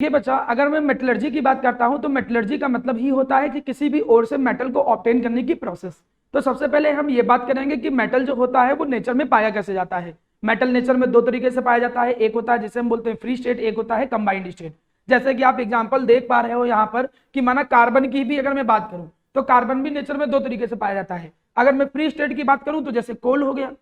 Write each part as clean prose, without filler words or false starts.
ये बच्चा, अगर मैं मेटलर्जी की बात करता हूं तो मेटलर्जी का मतलब ही होता है कि किसी भी ओर से मेटल को ऑब्टेन करने की प्रोसेस। तो सबसे पहले हम ये बात करेंगे कि मेटल जो होता है वो नेचर में पाया कैसे जाता है। मेटल नेचर में दो तरीके से पाया जाता है, एक होता है जिसे हम बोलते हैं फ्री स्टेट, एक होता है कंबाइंड स्टेट। जैसे कि आप एग्जाम्पल देख पा रहे हो यहाँ पर कि माना कार्बन की भी अगर मैं बात करूं तो कार्बन भी नेचर में दो तरीके से पाया जाता है। अगर मैं फ्री स्टेट की बात करूं तो जैसे कोल हो गया।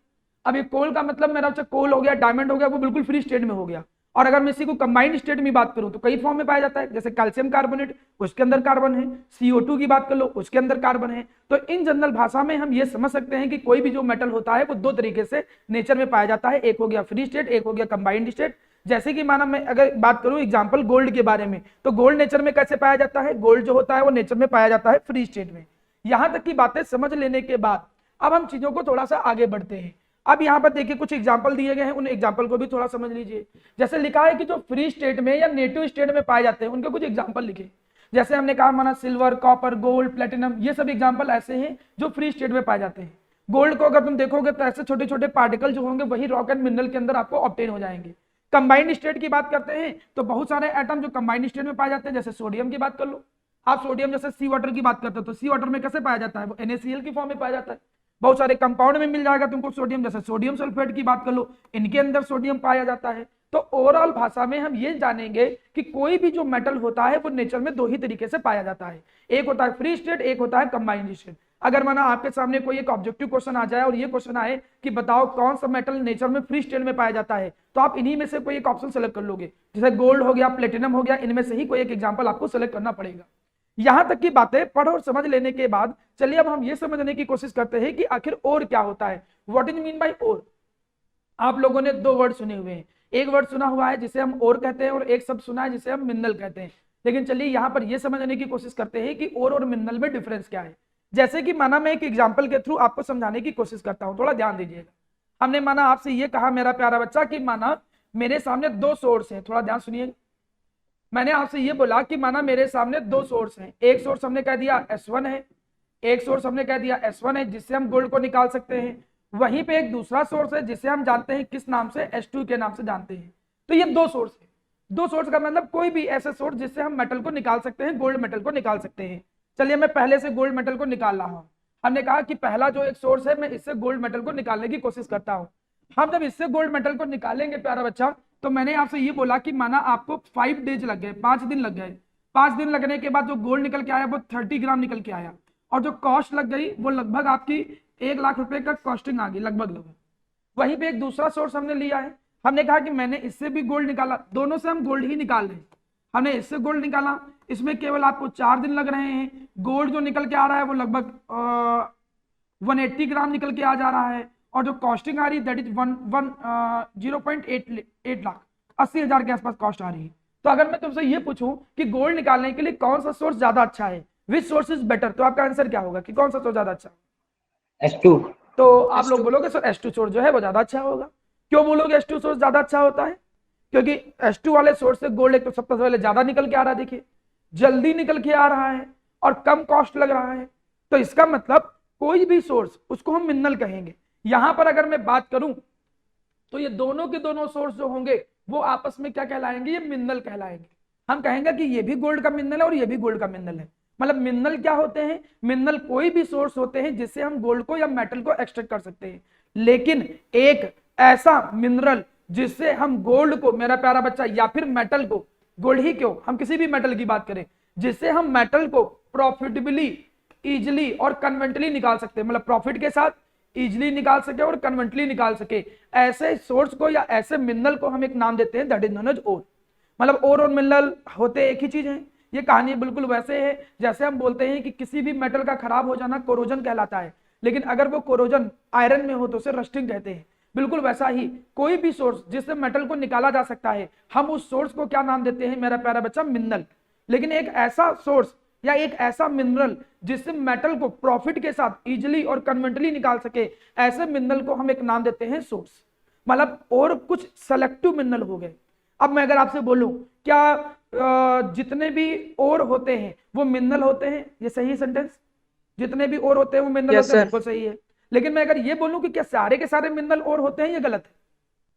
अब ये कोल का मतलब मेरा कोल हो गया, डायमंड हो गया, वो बिल्कुल फ्री स्टेट में हो गया। और अगर मैं इसी को कंबाइंड स्टेट में बात करूं तो कई फॉर्म में पाया जाता है, जैसे कैल्शियम कार्बोनेट, उसके अंदर कार्बन है, CO2 की बात कर लो, उसके अंदर कार्बन है। तो इन जनरल भाषा में हम ये समझ सकते हैं कि कोई भी जो मेटल होता है वो दो तरीके से नेचर में पाया जाता है, एक हो गया फ्री स्टेट, एक हो गया कंबाइंड स्टेट। जैसे कि माना मैं अगर बात करूं एग्जांपल गोल्ड के बारे में, तो गोल्ड नेचर में कैसे पाया जाता है, गोल्ड जो होता है वो नेचर में पाया जाता है फ्री स्टेट में। यहां तक की बातें समझ लेने के बाद अब हम चीजों को थोड़ा सा आगे बढ़ते हैं। अब यहाँ पर देखिए कुछ एग्जाम्पल दिए गए हैं, उन एग्जाम्पल को भी थोड़ा समझ लीजिए। जैसे लिखा है कि जो फ्री स्टेट में या नेटिव स्टेट में पाए जाते हैं उनके कुछ एग्जाम्पल लिखे। जैसे हमने कहा माना सिल्वर, कॉपर, गोल्ड, प्लेटिनम, ये सब एग्जाम्पल ऐसे हैं जो फ्री स्टेट में पाए जाते हैं। गोल्ड को अगर तुम देखोगे तो ऐसे छोटे छोटे पार्टिकल जो होंगे वही रॉक एंड मिनरल के अंदर आपको ऑब्टेन हो जाएंगे। कंबाइंड स्टेट की बात करते हैं तो बहुत सारे एटम जो कंबाइंड स्टेट में पाए जाते हैं, जैसे सोडियम की बात कर लो। आप सोडियम जैसे सी वाटर की बात करते हो तो सी वाटर में कैसे पाया जाता है, वो NaCl की फॉर्म में पाया जाता है। बहुत सारे कंपाउंड में मिल जाएगा तुमको सोडियम, जैसे सोडियम सल्फेट की बात कर लो, इनके अंदर सोडियम पाया जाता है। तो ओवरऑल भाषा में हम ये जानेंगे कि कोई भी जो मेटल होता है वो नेचर में दो ही तरीके से पाया जाता है, एक होता है फ्री स्टेट, एक होता है कंबाइंड स्टेट। अगर माना आपके सामने कोई एक ऑब्जेक्टिव क्वेश्चन आ जाए और ये क्वेश्चन आए कि बताओ कौन सा मेटल नेचर में फ्री स्टेट में पाया जाता है, तो आप इन्हीं में से कोई एक ऑप्शन सेलेक्ट कर लोगे। जैसे गोल्ड हो गया, प्लेटिनम हो गया, इनमें से ही कोई एक एग्जाम्पल आपको सेलेक्ट करना पड़ेगा। यहां तक की बातें पढ़ और समझ लेने के बाद चलिए अब हम ये समझने की कोशिश करते हैं कि आखिर और क्या होता है, व्हाट इज मीन बाय और। आप लोगों ने दो वर्ड सुने हुए हैं, एक वर्ड सुना हुआ है जिसे हम और कहते हैं और एक शब्द सुना है जिसे हम मिनरल कहते हैं। लेकिन चलिए यहां पर यह समझने की कोशिश करते हैं कि और मिनरल में डिफरेंस क्या है। जैसे कि माना मैं एक एग्जाम्पल के थ्रू आपको समझाने की कोशिश करता हूं, थोड़ा ध्यान दीजिएगा। हमने माना आपसे यह कहा मेरा प्यारा बच्चा कि माना मेरे सामने दो सोर्स हैं, थोड़ा ध्यान सुनिए। मैंने आपसे ये बोला कि माना मेरे सामने दो सोर्स हैं, एक सोर्स हमने कह दिया S1 है, एक सोर्स हमने कह दिया S1 है जिससे हम गोल्ड को निकाल सकते हैं। वहीं पे एक दूसरा सोर्स है जिसे हम जानते हैं किस नाम से, S2 के नाम से जानते हैं। तो ये दो सोर्स है, दो सोर्स का मतलब कोई भी ऐसे सोर्स जिससे हम मेटल को निकाल सकते हैं, गोल्ड मेटल को निकाल सकते हैं। चलिए मैं पहले से गोल्ड मेटल को निकाल रहा हूँ। हमने कहा कि पहला जो एक सोर्स है मैं इससे गोल्ड मेटल को निकालने की कोशिश करता हूँ। हम जब इससे गोल्ड मेटल को निकालेंगे प्यारा बच्चा, तो मैंने आपसे ये बोला कि माना आपको 5 डेज लग गए, 5 दिन लग गए। 5 दिन लगने के बाद जो गोल्ड निकल के आया वो 30 ग्राम निकल के आया, और जो कॉस्ट लग गई वो लगभग आपकी 1 लाख रुपए का कॉस्टिंग आ गई लगभग। वहीं पे एक दूसरा सोर्स हमने लिया है, हमने कहा कि मैंने इससे भी गोल्ड निकाला, दोनों से हम गोल्ड ही निकाल रहे हैं। हमने इससे गोल्ड निकाला, इसमें केवल आपको 4 दिन लग रहे हैं। गोल्ड जो निकल के आ रहा है वो लगभग 180 ग्राम निकल के आ जा रहा है, और जो कॉस्टिंग आ रही है दैट इज 0.8 लाख, 80,000 के आसपास कॉस्ट आ रही है। तो अगर मैं तुमसे ये पूछूं कि गोल्ड निकालने के लिए कौन सा सोर्स ज्यादा अच्छा है, विच सोर्स इज बेटर, तो आपका आंसर क्या होगा कि कौन सा सोर्स ज्यादा अच्छा है? S2। तो आप लोग बोलोगे सर S2 सोर्स जो है वो ज्यादा अच्छा होगा। क्यों बोलोगे S2 सोर्स ज्यादा अच्छा होता है? क्योंकि S2 वाले सोर्स से गोल्ड एक तो सबसे पहले ज्यादा निकल के आ रहा है, देखिए जल्दी निकल के आ रहा है और कम कॉस्ट लग रहा है। तो इसका मतलब कोई भी सोर्स उसको हम मिनरल कहेंगे। यहां पर अगर मैं बात करूं तो ये दोनों के दोनों सोर्स जो होंगे वो आपस में क्या कहलाएंगे, ये मिनरल कहलाएंगे। हम कहेंगे कि ये भी गोल्ड का मिनरल है और ये भी गोल्ड का मिनरल है। मतलब मिनरल क्या होते हैं, मिनरल कोई भी सोर्स होते हैं जिससे हम गोल्ड को या मेटल को एक्सट्रैक्ट कर सकते हैं। लेकिन एक ऐसा मिनरल जिससे हम गोल्ड को, मेरा प्यारा बच्चा, या फिर मेटल को, गोल्ड ही क्यों, हम किसी भी मेटल की बात करें, जिससे हम मेटल को प्रॉफिटेबली, इजिली और कन्वेंटली निकाल सकते हैं, मतलब प्रॉफिट के साथ इजिली निकाल सके और कन्वेंटली निकाल सके, ऐसे सोर्स को या ऐसे मिनरल को हम एक नाम देते हैं, दैट इज नोन एज ओर। मतलब ओर और मिनरल होते एक ही चीज है। ये कहानी बिल्कुल वैसे है जैसे हम बोलते हैं कि किसी भी मेटल का खराब हो जाना कोरोजन कहलाता है, लेकिन अगर वो कोरोजन आयरन में हो तो उसे रस्टिंग कहते हैं। बिल्कुल वैसा ही कोई भी सोर्स जिससे मेटल को निकाला जा सकता है, हम उस सोर्स को क्या नाम देते हैं मेरा प्यारा बच्चा, मिनरल। लेकिन एक ऐसा सोर्स या एक ऐसा मिनरल जिससे मेटल को प्रॉफिट के साथ इजिली और कन्वेंटली निकाल सके, ऐसे मिनरल को हम एक नाम देते हैं सोर्स। मतलब और कुछ सेलेक्टिव मिनरल हो गए। अब मैं अगर आपसे बोलूं क्या जितने भी और होते हैं वो मिनरल होते हैं, ये सही है सेंटेंस? जितने भी और होते हैं वो मिनरल होते हैं, बिल्कुल सही है। लेकिन मैं अगर ये बोलूं कि क्या सारे के सारे मिनरल और होते हैं, ये गलत है।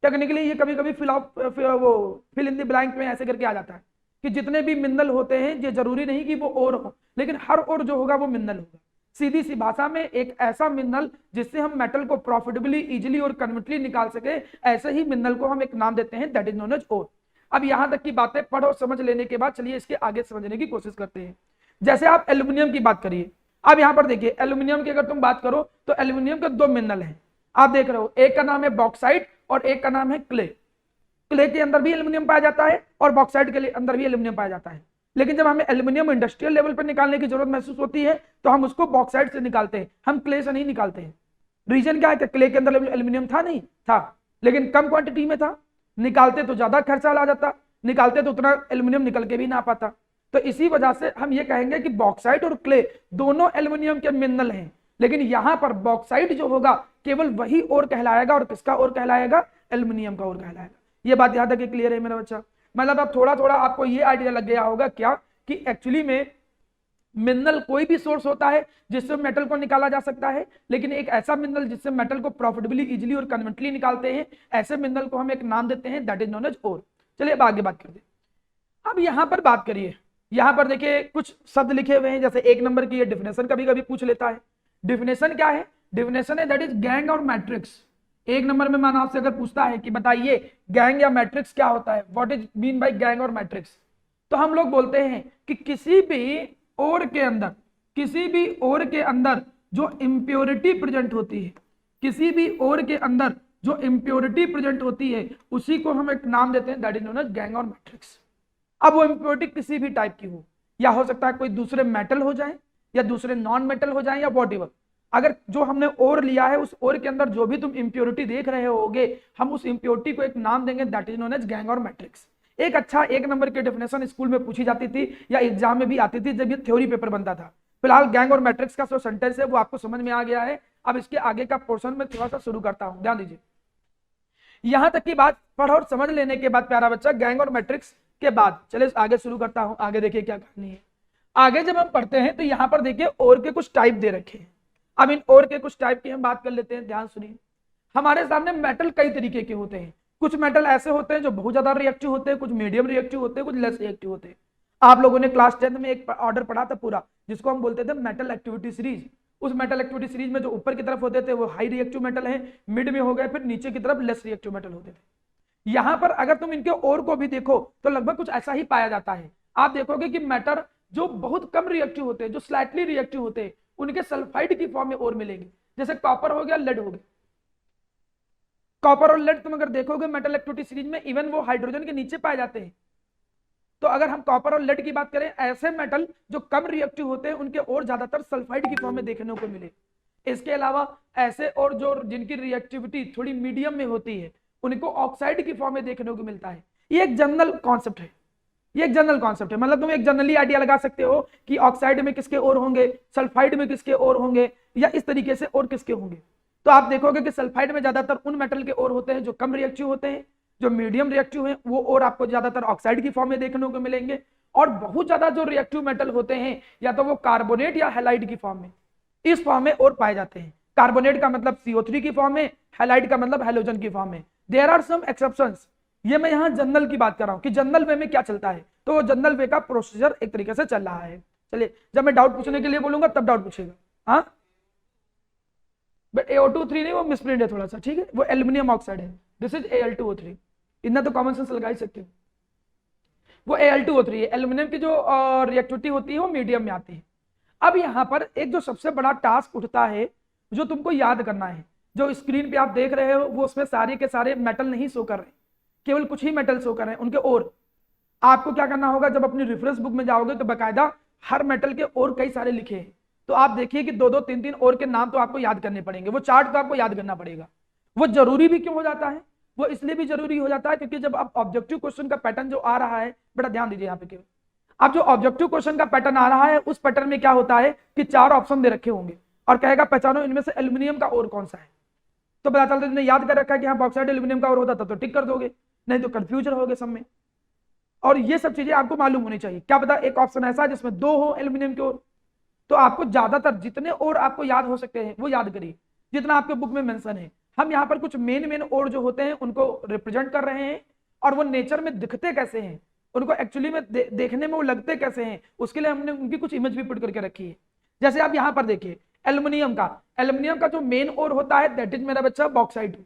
टेक्निकली ये कभी कभी फिल इन द ब्लैंक में ऐसे करके आ जाता है। कि जितने भी मिनरल होते हैं ये जरूरी नहीं कि वो ओर हो, लेकिन हर ओर जो होगा वो मिनरल होगा। सीधी सी भाषा में एक ऐसा मिनरल जिससे हम मेटल को प्रॉफिटेबली, इजीली और कन्वीनियंटली निकाल सके, ऐसे ही मिनरल को हम एक नाम देते हैं, दैट इज नोन एज ओर। अब यहां तक की बातें पढ़ और समझ लेने के बाद चलिए इसके आगे समझने की कोशिश करते हैं। जैसे आप एल्यूमिनियम की बात करिए, अब यहां पर देखिए एल्यूमिनियम की अगर तुम बात करो तो एल्यूमिनियम के दो मिनरल हैं, आप देख रहे हो, एक का नाम है बॉक्साइट और एक का नाम है क्ले। क्ले के अंदर भी एल्यूमिनियम पाया जाता है और बॉक्साइट के अंदर भी एल्यूमिनियम पाया जाता है, लेकिन जब हमें एल्यूमिनियम इंडस्ट्रियल लेवल पर निकालने की जरूरत महसूस होती है तो हम उसको बॉक्साइट से निकालते हैं, हम क्ले से नहीं निकालते हैं। रीजन क्या है कि क्ले के अंदर एल्यूमिनियम था नहीं था, लेकिन कम क्वांटिटी में था, निकालते तो ज्यादा खर्चा आ जाता, निकालते तो उतना एल्यूमिनियम निकल के भी ना पाता। तो इसी वजह से हम ये कहेंगे कि बॉक्साइट और क्ले दोनों एल्यूमिनियम के मिनरल हैं, लेकिन यहां पर बॉक्साइट जो होगा केवल वही ओर कहलाएगा, और किसका ओर कहलाएगा, एल्यूमिनियम का ओर कहलाएगा। ये बात याद रखिए, क्लियर है मेरा बच्चा? मतलब अब थोड़ा थोड़ा आपको ये आइडिया लग गया होगा क्या कि एक्चुअली में मिनरल कोई भी सोर्स होता है जिससे मेटल को निकाला जा सकता है, लेकिन एक ऐसा मिनरल जिससे मेटल को प्रॉफिटेबली, इजीली और कन्वीनियंटली निकालते हैं, ऐसे मिनरल को हम एक नाम देते हैं, दैट इज नोन एज ओर। चलिए अब आगे बात करते हैं। अब यहां पर बात करिए, यहां पर देखिए कुछ शब्द लिखे हुए हैं, जैसे एक नंबर की डिफिनेशन कभी कभी पूछ लेता है। डिफिनेशन क्या है? डिफिनेशन है that is gang or matrix. एक नंबर में मान आपसे अगर पूछता है कि बताइए गैंग या मैट्रिक्स क्या होता है, what is mean bye gang or matrix, तो हम लोग बोलते हैं कि किसी भी ओर के अंदर, किसी भी ओर के अंदर जो इंप्योरिटी प्रेजेंट होती है, किसी भी ओर के अंदर जो इंप्योरिटी प्रेजेंट होती है, उसी को हम एक नाम देते हैं, that is known as gangue or matrix. अब वो इंप्योरिटी किसी भी टाइप की हो, या हो सकता है कोई दूसरे मेटल हो जाए, या दूसरे नॉन मेटल हो जाए, या वॉट, अगर जो हमने ओर लिया है उस ओर के अंदर जो भी तुम इंप्योरिटी देख रहे होगे, हम उस इंप्योरिटी को एक नाम देंगे, that is known as gangue or matrix. एक अच्छा एक नंबर की डेफिनेशन स्कूल में पूछी जाती थी या एग्जाम में भी आती थी जब ये थ्योरी पेपर बनता था। फिलहाल गैंग और मैट्रिक्स का जो सेंटेंस है वो आपको समझ में आ गया है। अब इसके आगे का पोर्शन में थोड़ा सा शुरू करता हूं, ध्यान दीजिए। यहां तक की बात पढ़ और समझ लेने के बाद प्यारा बच्चा, गैंग और मैट्रिक्स के बाद चले आगे शुरू करता हूं। आगे देखिए क्या कहानी है। आगे जब हम पढ़ते हैं तो यहां पर देखिए और के कुछ टाइप दे रखे हैं। अब इन और के कुछ टाइप की हम बात कर लेते हैं, ध्यान सुनिए। हमारे सामने मेटल कई तरीके के होते हैं। कुछ मेटल ऐसे होते हैं जो बहुत ज्यादा रिएक्टिव होते हैं, कुछ मीडियम रिएक्टिव होते हैं, कुछ लेस रिएक्टिव होते हैं। आप लोगों ने क्लास 10 में एक ऑर्डर पढ़ा था पूरा, जिसको हम बोलते थे मेटल एक्टिविटी सीरीज। उस मेटल एक्टिविटी सीरीज में जो ऊपर की तरफ होते थे वो हाई रिएक्टिव मेटल है, मिड में हो गए, फिर नीचे की तरफ लेस रिएक्टिव मेटल होते थे। यहां पर अगर तुम इनके और को भी देखो तो लगभग कुछ ऐसा ही पाया जाता है। आप देखोगे कि मेटल जो बहुत कम रिएक्टिव होते हैं, जो स्लाइटली रिएक्टिव होते हैं, उनके सल्फाइड की फॉर्म में और मिलेंगे। जैसे कॉपर हो गया, लेड हो गया। कॉपर और लेड तुम अगर देखोगे मेटल एक्टिविटी सीरीज में, इवन वो हाइड्रोजन के नीचे पाए जाते हैं। तो अगर हम कॉपर और लेड की बात करें, ऐसे मेटल जो कम रिएक्टिव होते हैं उनके और ज्यादातर सल्फाइड की फॉर्म में देखने को मिले। इसके अलावा ऐसे और जो जिनकी रिएक्टिविटी थोड़ी मीडियम में होती है, उनको ऑक्साइड की फॉर्म में देखने को मिलता है। ये एक जनरल कॉन्सेप्ट है, ये एक जनरल कॉन्सेप्ट है। मतलब तुम एक जनरली आइडिया लगा सकते हो कि ऑक्साइड में किसके और होंगे, सल्फाइड में किसके और होंगे, या इस तरीके से और किसके होंगे। तो आप देखोगे कि सल्फाइड में ज्यादातर उन मेटल के और होते हैं जो कम रिएक्टिव होते हैं, जो मीडियम रिएक्टिव हैं वो और आपको ज्यादातर ऑक्साइड की फॉर्म में देखने को मिलेंगे, और बहुत ज्यादा जो रिएक्टिव मेटल होते हैं या तो वो कार्बोनेट या हैलाइड की फॉर्म में, इस फॉर्म में और पाए जाते हैं। कार्बोनेट का मतलब CO3 की फॉर्म में, हैलाइड का मतलब हैलोजन की फॉर्म में। There are some exceptions. ये मैं यहाँ जनरल की बात कर रहा हूँ कि जनरल वे में क्या चलता है, तो जनरल वे का प्रोसीजर एक तरीके से चल रहा है। चलिए, जब मैं डाउट पूछने के लिए बोलूंगा तब डाउट पूछेगा। हाँ, बट AO2O3 नहीं, वो मिसप्रिंट है थोड़ा सा, ठीक है, वो एल्यूमिनियम ऑक्साइड है। This is Al2O3। इतना तो कॉमन सेंस लगा ही सकते हो। वो Al2O3 है। एल्यूमिनियम की जो रिएक्टिविटी होती है वो मीडियम में आती है। अब यहाँ पर एक जो सबसे बड़ा टास्क उठता है, जो तुमको याद करना है, जो स्क्रीन पे आप देख रहे हो वो उसमें सारे के सारे मेटल नहीं शो कर रहे, केवल कुछ ही मेटल शो कर रहे हैं, उनके और। आपको क्या करना होगा, जब अपनी रेफरेंस बुक में जाओगे तो बकायदा हर मेटल के और कई सारे लिखे हैं, तो आप देखिए कि 2-2, 3-3 और के नाम तो आपको याद करने पड़ेंगे। वो चार्ट तो आपको याद करना पड़ेगा। वो जरूरी भी क्यों हो जाता है, वो इसलिए भी जरूरी हो जाता है क्योंकि जब आप ऑब्जेक्टिव क्वेश्चन का पैटर्न जो आ रहा है, बेटा ध्यान दीजिए यहाँ पे केवल, अब जो ऑब्जेक्टिव क्वेश्चन का पैटर्न आ रहा है उस पैटर्न में क्या होता है कि 4 ऑप्शन दे रखे होंगे और कहेगा पहचानो इनमें से एल्यूमिनियम का और कौन सा है। तो पता चलता है तुमने याद कर रखा है कि हाँ बॉक्साइड एल्यूमिनियम का और होता था तो टिक कर दोगे, नहीं तो कंफ्यूज रहोगे सब में। और ये सब चीजें आपको मालूम होनी चाहिए। क्या पता एक ऑप्शन ऐसा है जिसमें 2 हो एल्यूमिनियम के और, तो आपको ज्यादातर जितने और आपको याद हो सकते हैं वो याद करिए, जितना आपके बुक में मेंशन है। हम यहाँ पर कुछ मेन और जो होते हैं उनको रिप्रेजेंट कर रहे हैं, और वो नेचर में दिखते कैसे हैं उनको एक्चुअली में देखने में वो लगते कैसे हैं, उसके लिए हमने उनकी कुछ इमेज भी पुट करके रखी है। जैसे आप यहाँ पर देखिए एल्युमिनियम का जो मेन ओर होता है दैट इज मेरा बच्चा बॉक्साइट।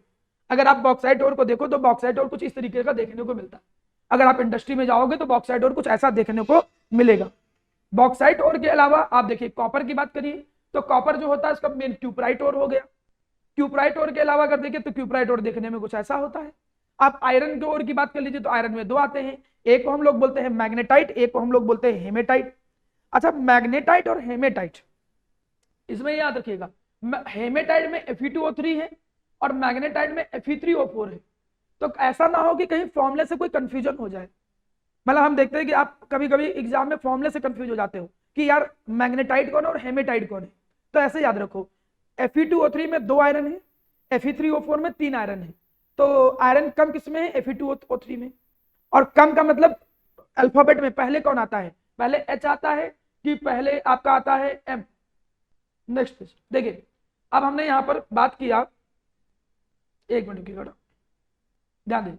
अगर आप बॉक्साइट ओर को देखो तो बॉक्साइट ओर कुछ इस तरीके का देखने को मिलता है। अगर आप इंडस्ट्री में जाओगे तो बॉक्साइट ओर कुछ ऐसा देखने को मिलेगा। बॉक्साइट ओर के अलावा आप देखिए कॉपर की बात करिए तो कॉपर जो होता है इसका मेन क्यूपराइट ओर हो गया। क्यूपराइट ओर के अलावा अगर देखिए तो क्यूपराइट ओर देखने में कुछ ऐसा होता है। आप आयरन के ओर की बात कर लीजिए तो आयरन में दो आते हैं, एक को हम लोग बोलते हैं मैग्नेटाइट, एक को हम लोग बोलते हैं हेमेटाइट। अच्छा मैग्नेटाइट और हेमेटाइट इसमें याद रखिएगा, हेमेटाइट में Fe2O3 है और मैग्नेटाइट में Fe3O4 है। तो ऐसा ना हो कि कहीं फॉर्मूले से कोई कंफ्यूजन हो जाए। मतलब हम देखते हैं कि आप कभी कभी एग्जाम में फॉर्मूले से कंफ्यूज हो जाते हो कि यार मैग्नेटाइट कौन है और हेमेटाइट कौन है। तो ऐसे याद रखो Fe2O3 में 2 आयरन है, Fe3O4 में 3 आयरन है। तो आयरन कम किसमें है, Fe2O3 में। और कम का मतलब अल्फाबेट में पहले कौन आता है, पहले H आता है कि पहले आपका आता है M। नेक्स्ट देखिए अब हमने यहां पर बात किया, एक मिनट की ध्यान दें।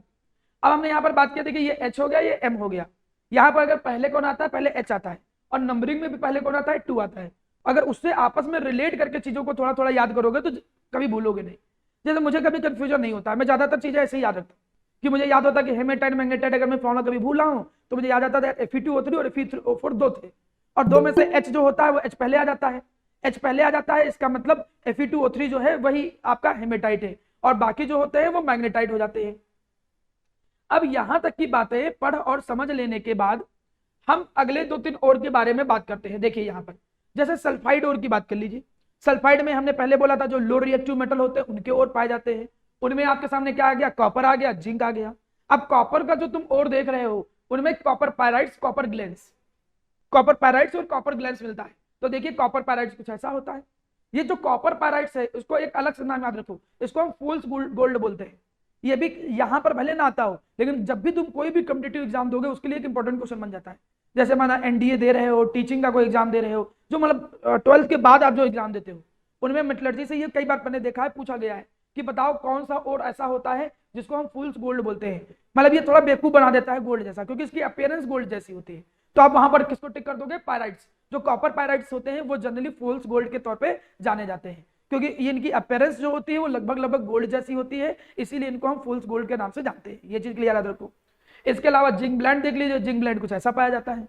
अब हमने यहाँ पर बात किया, देखिए ये H हो गया, ये M हो गया। यहाँ पर अगर पहले कौन आता है, पहले H आता है और नंबरिंग में भी पहले कौन आता है, 2 आता है। अगर उससे आपस में रिलेट करके चीजों को थोड़ा थोड़ा याद करोगे तो कभी भूलोगे नहीं। जैसे मुझे कभी कंफ्यूजन नहीं होता, मैं ज्यादातर चीजें ऐसे ही याद रखता हूँ कि मुझे याद होता कि हेमेटाइट मैग्नेटाइट अगर मैं फॉर्मूला कभी भूला हूँ तो मुझे याद आता था Fe2O3 और Fe3O4 दो थे और दो में से H जो होता है वो H पहले आ जाता है। H पहले आ जाता है इसका मतलब Fe2O3 जो है वही आपका हेमेटाइट है और बाकी जो होते हैं वो मैग्नेटाइट हो जाते हैं। अब यहां तक की बातें पढ़ और समझ लेने के बाद हम अगले 2-3 और के बारे में बात करते हैं। देखिए यहां पर जैसे सल्फाइड और की बात कर लीजिए। सल्फाइड में हमने पहले बोला था जो लो रिएक्टिव मेटल होते हैं उनके और पाए जाते हैं। उनमें आपके सामने क्या आ गया, कॉपर आ गया, जिंक आ गया। अब कॉपर का जो तुम और देख रहे हो उनमें copper pyrites, copper glance, copper pyrites और कॉपर ग्लैंस मिलता है। तो देखिए कॉपर पायराइट्स कुछ ऐसा होता है। ये जो कॉपर पायराइट्स है उसको एक अलग से नाम याद रखो, इसको हम फूल्स गोल्ड बोलते हैं। ये भी यहाँ पर भले ना आता हो लेकिन जब भी तुम कोई भी कॉम्पिटिटिव एग्जाम दोगे उसके लिए एक इंपॉर्टेंट क्वेश्चन बन जाता है। जैसे माना एनडीए दे रहे हो, टीचिंग का कोई एग्जाम दे रहे हो, जो मतलब 12th के बाद आप जो एग्जाम देते हो उनमें मेटलर्जी से ये कई बार मैंने देखा है पूछा गया है कि बताओ कौन सा और ऐसा होता है जिसको हम फूल्स गोल्ड बोलते हैं। मतलब ये थोड़ा बेवकूफ बना देता है गोल्ड जैसा, क्योंकि इसकी अपीयरेंस गोल्ड जैसी होती है। तो आप वहां पर किसको टिक कर दोगे, पायराइट्स। जो कॉपर पायराइट्स होते हैं वो जनरली फूल्स गोल्ड के तौर पे जाने जाते हैं क्योंकि ये इनकी अपीयरेंस जो होती है वो लगभग गोल्ड जैसी होती है, इसीलिए इनको हम फूल्स गोल्ड के नाम से जानते हैं। ये चीज क्लियर याद रखो। इसके अलावा जिंक ब्लेंड देख लीजिए, जिंक ब्लेंड कुछ ऐसा पाया जाता है।